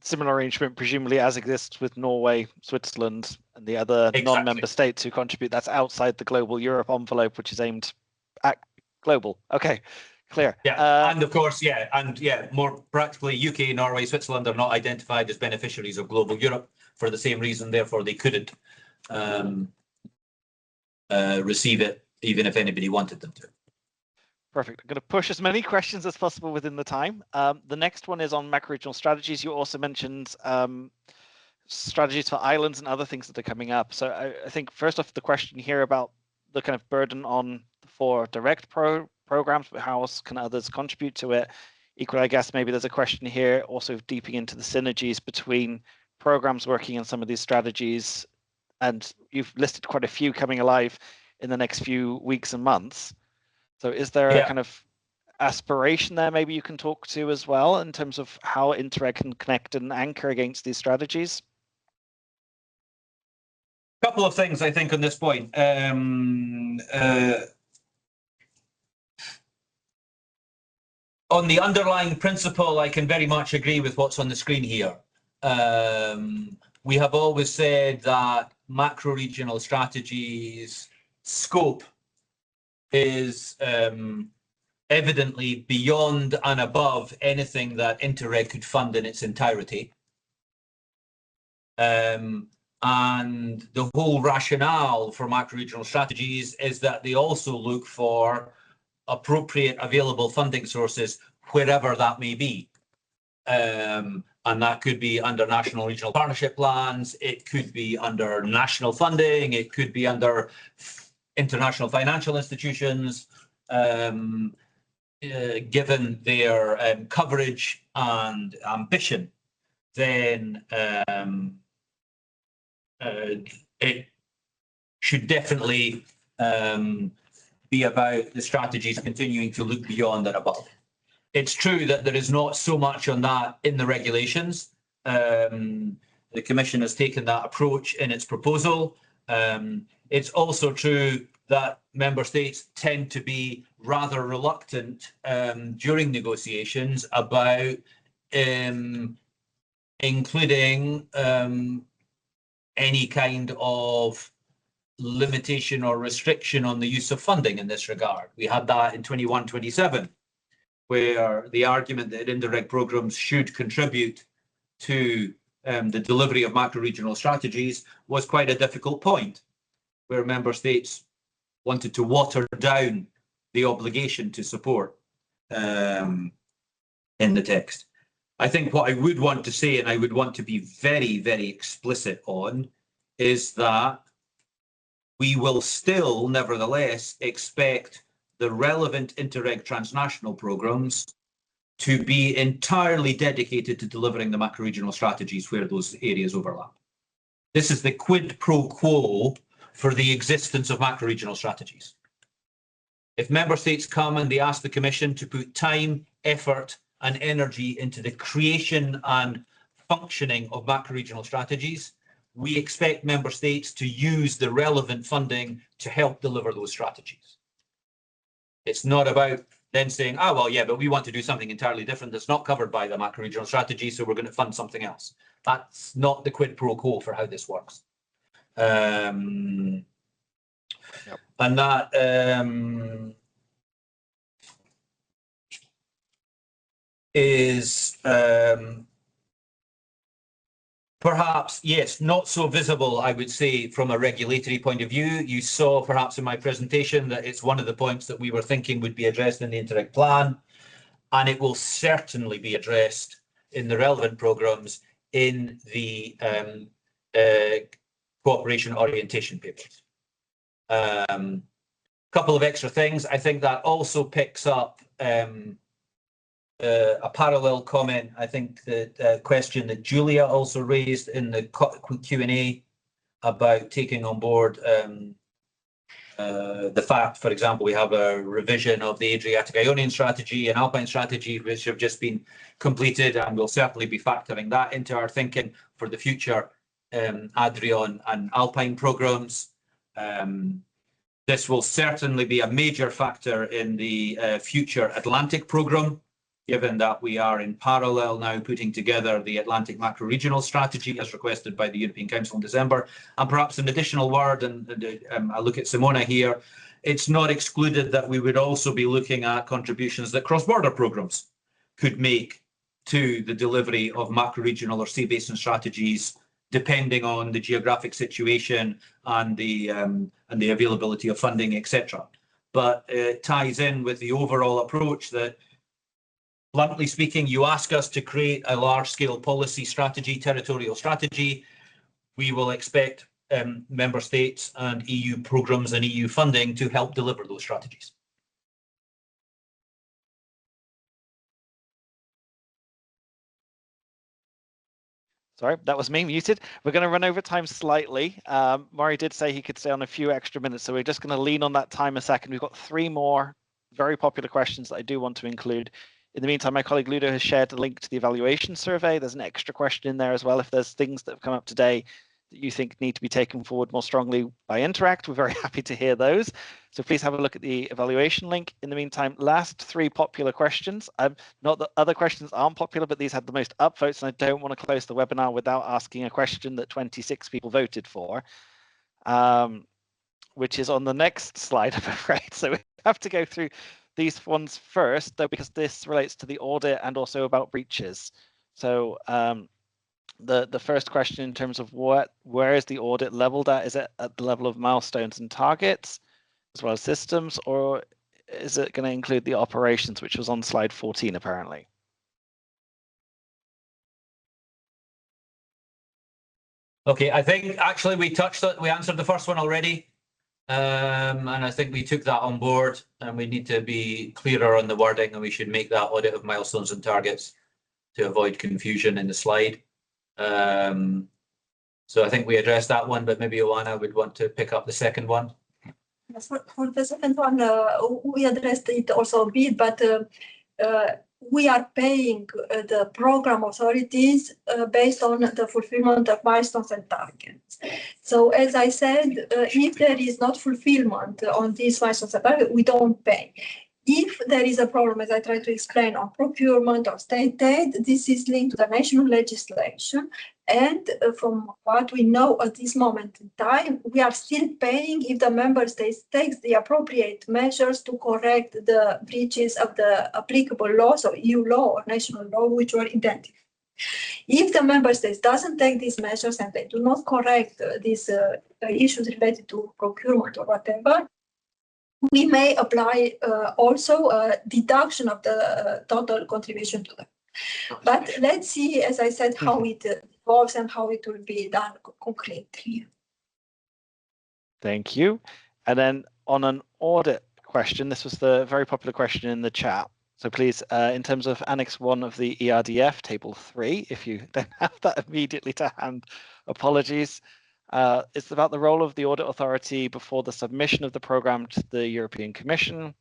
Similar arrangement, presumably, as exists with Norway, Switzerland, and the other non-member states who contribute. That's outside the global Europe envelope, which is aimed at global. Okay, clear. Yeah, and of course, yeah, and yeah, more practically, UK, Norway, Switzerland are not identified as beneficiaries of global Europe for the same reason. Therefore, they couldn't receive it, even if anybody wanted them to. Perfect. I'm going to push as many questions as possible within the time. The next one is on macro-regional strategies. You also mentioned strategies for islands and other things that are coming up. So I think first off, the question here about the kind of burden on for direct programs, but how else can others contribute to it? Equally, I guess maybe there's a question here also deeping into the synergies between programs working on some of these strategies, and you've listed quite a few coming alive in the next few weeks and months. So is there a kind of aspiration there maybe you can talk to as well in terms of how Interreg can connect and anchor against these strategies? A couple of things I think on this point. On the underlying principle, I can very much agree with what's on the screen here. We have always said that macro-regional strategies scope is evidently beyond and above anything that Interreg could fund in its entirety. And the whole rationale for macro-regional strategies is that they also look for appropriate available funding sources wherever that may be. And that could be under national regional partnership plans, it could be under national funding, it could be under international financial institutions, given their coverage and ambition, then it should definitely be about the strategies continuing to look beyond and above. It's true that there is not so much on that in the regulations. The Commission has taken that approach in its proposal. It's also true that member states tend to be rather reluctant during negotiations about including any kind of limitation or restriction on the use of funding in this regard. We had that in 21-27, where the argument that Interreg programs should contribute to the delivery of macro-regional strategies was quite a difficult point, where member states wanted to water down the obligation to support in the text. I think what I would want to say, and I would want to be very, very explicit on, is that we will still, nevertheless, expect the relevant Interreg transnational programs to be entirely dedicated to delivering the macro-regional strategies where those areas overlap. This is the quid pro quo for the existence of macro-regional strategies. If member states come and they ask the Commission to put time, effort, and energy into the creation and functioning of macro-regional strategies, we expect member states to use the relevant funding to help deliver those strategies. It's not about then saying, oh, well, yeah, but we want to do something entirely different that's not covered by the macro-regional strategy, so we're going to fund something else. That's not the quid pro quo for how this works. And that is perhaps, yes, not so visible, I would say, from a regulatory point of view. You saw perhaps in my presentation that it's one of the points that we were thinking would be addressed in the Interreg plan, and it will certainly be addressed in the relevant programs in the cooperation orientation papers. Couple of extra things. I think that also picks up a parallel comment. I think that question that Julia also raised in the Q&A about taking on board the fact, for example, we have a revision of the Adriatic-Ionian strategy and Alpine strategy, which have just been completed, and we'll certainly be factoring that into our thinking for the future Adrian and Alpine programs. This will certainly be a major factor in the future Atlantic program, given that we are in parallel now putting together the Atlantic macro-regional strategy as requested by the European Council in December. And perhaps an additional word, and I look at Simona here, it's not excluded that we would also be looking at contributions that cross-border programs could make to the delivery of macro-regional or sea basin strategies, depending on the geographic situation and the availability of funding, etc. But it ties in with the overall approach that, bluntly speaking, you ask us to create a large-scale policy strategy, territorial strategy. We will expect member states and EU programs and EU funding to help deliver those strategies. Sorry, that was me muted. We're going to run over time slightly. Murray did say he could stay on a few extra minutes, so we're just going to lean on that time a second. We've got 3 more very popular questions that I do want to include. In the meantime, my colleague Ludo has shared a link to the evaluation survey. There's an extra question in there as well. If there's things that have come up today that you think need to be taken forward more strongly by Interact, we're very happy to hear those. So please have a look at the evaluation link. In the meantime, last 3 popular questions. Not that other questions aren't popular, but these had the most upvotes, and I don't want to close the webinar without asking a question that 26 people voted for, which is on the next slide, I'm afraid. So we have to go through these ones first, though, because this relates to the audit and also about breaches. So the first question in terms of where is the audit leveled at? Is it at the level of milestones and targets as well as systems, or is it going to include the operations, which was on slide 14 apparently? Okay, I think actually we answered the first one already. And I think we took that on board, and we need to be clearer on the wording, and we should make that audit of milestones and targets to avoid confusion in the slide. So I think we addressed that one, but maybe Oana would want to pick up the second one. Yes, for the second one, we addressed it also a bit, but we are paying the program authorities based on the fulfillment of milestones and targets. So as I said, if there is not fulfillment on these milestones and targets, we don't pay. If there is a problem, as I tried to explain, on procurement or state aid, this is linked to the national legislation. And from what we know at this moment in time, we are still paying if the member states takes the appropriate measures to correct the breaches of the applicable laws or EU law or national law which were identified. If the member states doesn't take these measures and they do not correct these issues related to procurement or whatever, we may apply also a deduction of the total contribution to them. But let's see, as I said, how it evolves and how it will be done concretely. Thank you. And then on an audit question, this was the very popular question in the chat. So please, in terms of Annex 1 of the ERDF, Table 3, if you don't have that immediately to hand, apologies. It's about the role of the audit authority before the submission of the program to the European Commission.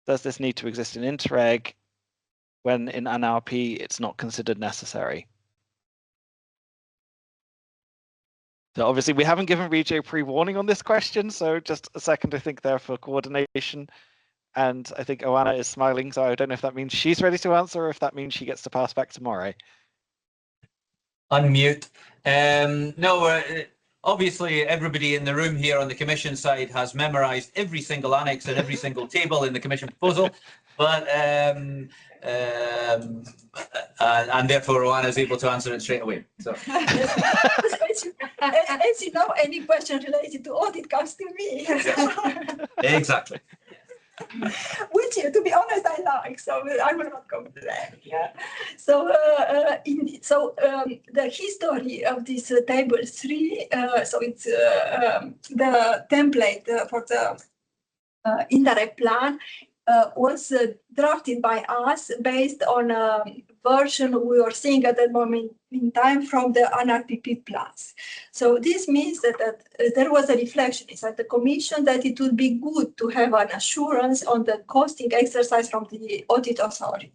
Does this need to exist in Interreg when in NRP it's not considered necessary? So obviously we haven't given Regio pre-warning on this question, so just a second to think there for coordination. And I think Oana is smiling, so I don't know if that means she's ready to answer or if that means she gets to pass back to Murray. Unmute. No, obviously everybody in the room here on the Commission side has memorised every single annex and every single table in the Commission proposal, but and therefore Oana is able to answer it straight away. So. As you know, any question related to audit comes to me. Exactly. Which, to be honest, I like, so I will not complain. Yeah. So So the history of this table 3, so it's the template for the Interreg plan was drafted by us based on a version we were seeing at that moment in time from the NRPP plans. So this means that there was a reflection inside the Commission that it would be good to have an assurance on the costing exercise from the audit authorities.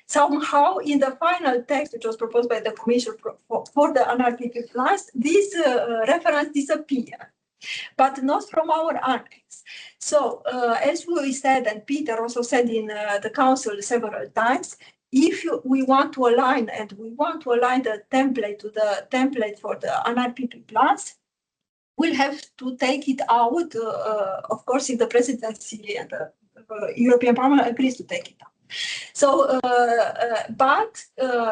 Somehow, in the final text, which was proposed by the Commission for the NRPP plans, this reference disappeared, but not from our annex. So, as we said, and Peter also said in the Council several times, if we want to align, and we want to align the template to the template for the NRPP plans, we'll have to take it out, of course, if the Presidency and the European Parliament agrees to take it out. So, but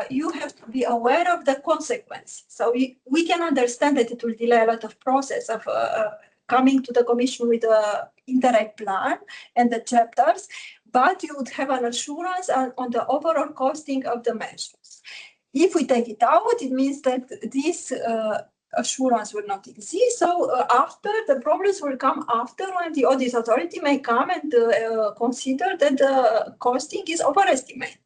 you have to be aware of the consequences. So we can understand that it will delay a lot of process of coming to the Commission with the Interreg plan and the chapters, but you would have an assurance on the overall costing of the measures. If we take it out, it means that this assurance will not exist. So after, the problems will come after, when the audit authority may come and consider that the costing is overestimated.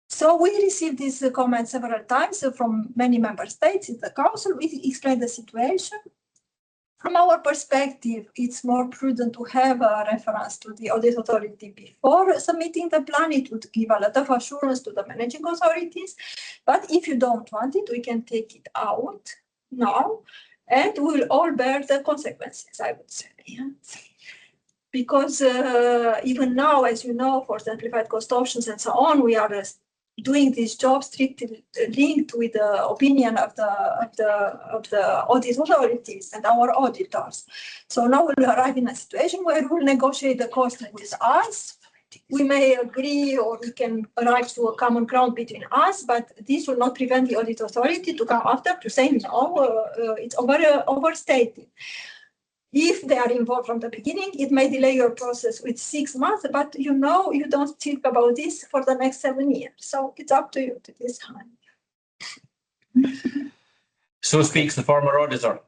So we received this comment several times from many member states in the Council. We explained the situation. From our perspective, it's more prudent to have a reference to the audit authority before submitting the plan. It would give a lot of assurance to the managing authorities. But if you don't want it, we can take it out now, and we'll all bear the consequences, I would say. Yeah? Because even now, as you know, for simplified cost options and so on, we are doing this job strictly linked with the opinion of the audit authorities and our auditors. So now we'll arrive in a situation where we'll negotiate the cost with us. We may agree, or we can arrive to a common ground between us, but this will not prevent the audit authority to come after to say, no, it's overstated. If they are involved from the beginning, it may delay your process with 6 months, but you know you don't think about this for the next 7 years. So it's up to you to decide. So speaks the former auditor.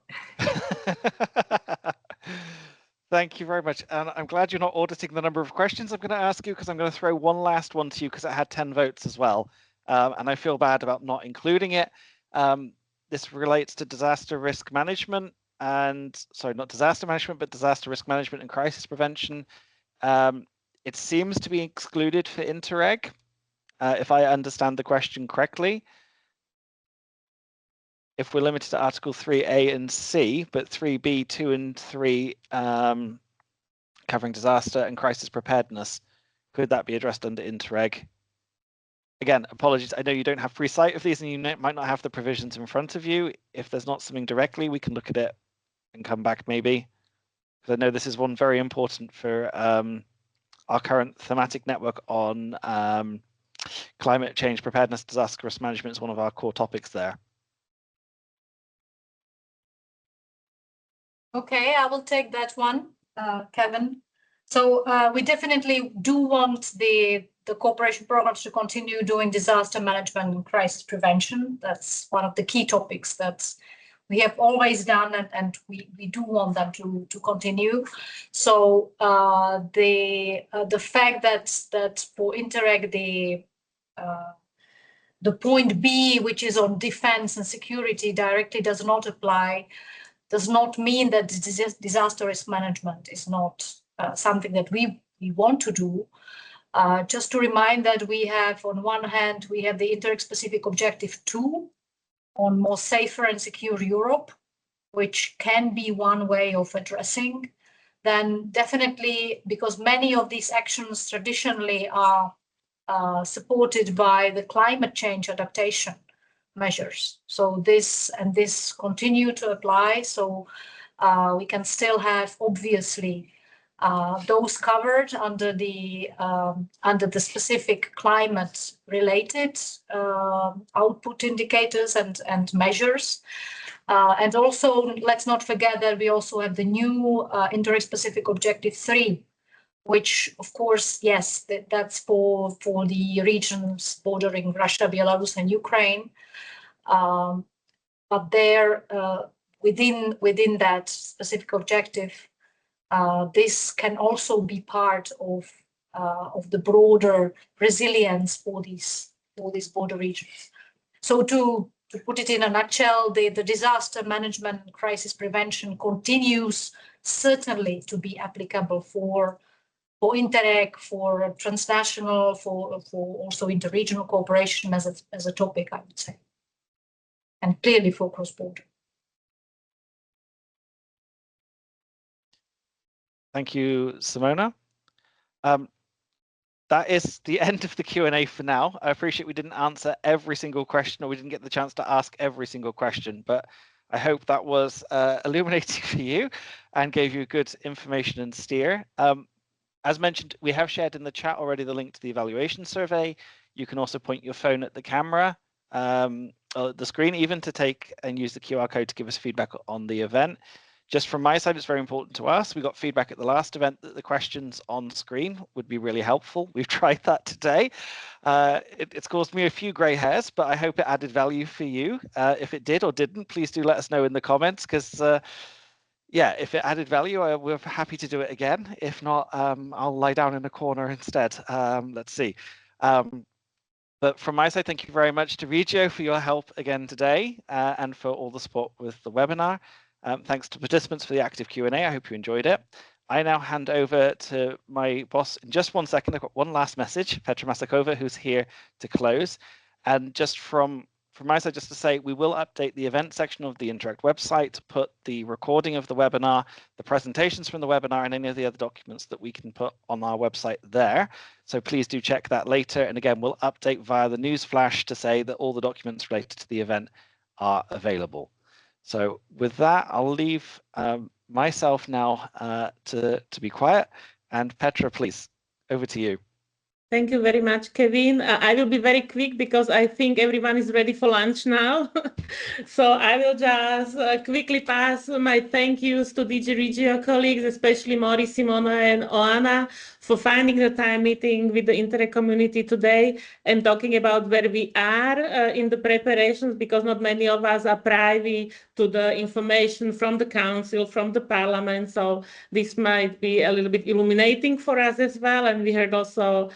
Thank you very much. And I'm glad you're not auditing the number of questions I'm going to ask you, because I'm going to throw one last one to you because it had 10 votes as well. And I feel bad about not including it. This relates to disaster risk management. And sorry, not disaster management, but disaster risk management and crisis prevention. It seems to be excluded for Interreg, if I understand the question correctly. If we're limited to Article 3A and C, but 3B, 2 and 3 covering disaster and crisis preparedness, could that be addressed under Interreg? Again, apologies, I know you don't have free sight of these and you might not have the provisions in front of you. If there's not something directly, we can look at it and come back maybe, because I know this is one very important for our current thematic network on climate change preparedness, disaster risk management is one of our core topics there. Okay, I will take that one, Kevin. So we definitely do want the cooperation programs to continue doing disaster management and crisis prevention. That's one of the key topics that we have always done, and we do want them to continue. So the fact that for Interreg the point B, which is on defense and security, directly does not apply, does not mean that disaster risk management is not something that we want to do. Just to remind that we have, on one hand, we have the Interreg specific objective 2 on more safer and secure Europe, which can be one way of addressing. Then definitely, because many of these actions traditionally are supported by the climate change adaptation measures. So this continue to apply. So we can still have, obviously, those covered under the specific climate related output indicators and measures. And also, let's not forget that we also have the new Interreg specific objective 3, which of course, yes, that's for the regions bordering Russia, Belarus, and Ukraine. But there, within that specific objective, this can also be part of the broader resilience for these border regions. So to put it in a nutshell, the disaster management crisis prevention continues certainly to be applicable for Interreg, for transnational, for also interregional cooperation as a topic, I would say, and clearly for cross-border. Thank you, Simona. That is the end of the Q&A for now. I appreciate we didn't answer every single question, or we didn't get the chance to ask every single question, but I hope that was illuminating for you and gave you good information and steer. As mentioned, we have shared in the chat already the link to the evaluation survey. You can also point your phone at the camera, or the screen even, to take and use the QR code to give us feedback on the event. Just from my side, it's very important to us. We got feedback at the last event that the questions on screen would be really helpful. We've tried that today. It's caused me a few grey hairs, but I hope it added value for you. If it did or didn't, please do let us know in the comments, because yeah, if it added value, we're happy to do it again. If not, I'll lie down in a corner instead. Let's see. But from my side, thank you very much to Regio for your help again today, and for all the support with the webinar. Thanks to participants for the active Q&A. I hope you enjoyed it. I now hand over to my boss in just 1 second. I've got one last message, Petra Masakova, who's here to close. And just from my side, just to say, we will update the event section of the Interreg website to put the recording of the webinar, the presentations from the webinar, and any of the other documents that we can put on our website there. So please do check that later. And again, we'll update via the news flash to say that all the documents related to the event are available. So with that, I'll leave myself now to be quiet. And Petra, please, over to you. Thank you very much, Kevin. I will be very quick because I think everyone is ready for lunch now. So I will just quickly pass my thank yous to DG Regio colleagues, especially Mori, Simona, and Oana, for finding the time meeting with the Interreg community today and talking about where we are in the preparations, because not many of us are privy to the information from the Council, from the Parliament. So this might be a little bit illuminating for us as well. And we heard also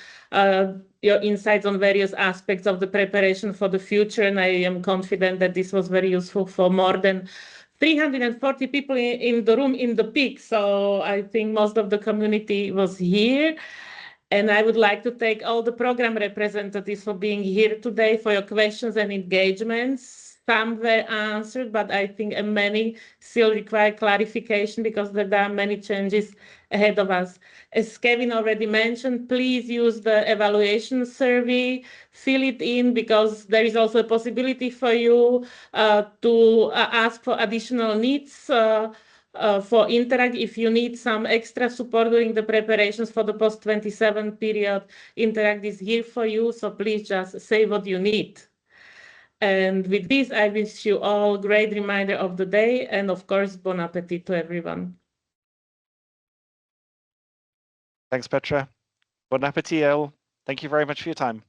your insights on various aspects of the preparation for the future. And I am confident that this was very useful for more than 340 people in the room in the peak. So I think most of the community was here. And I would like to thank all the program representatives for being here today, for your questions and engagements. Some were answered, but I think many still require clarification because there are many changes ahead of us. As Kevin already mentioned, please use the evaluation survey, fill it in, because there is also a possibility for you to ask for additional needs for Interreg. If you need some extra support during the preparations for the post-27 period, Interreg is here for you, so please just say what you need. And with this, I wish you all a great reminder of the day, and of course, bon appetit to everyone. Thanks, Petra. Bon appetit, all. Thank you very much for your time.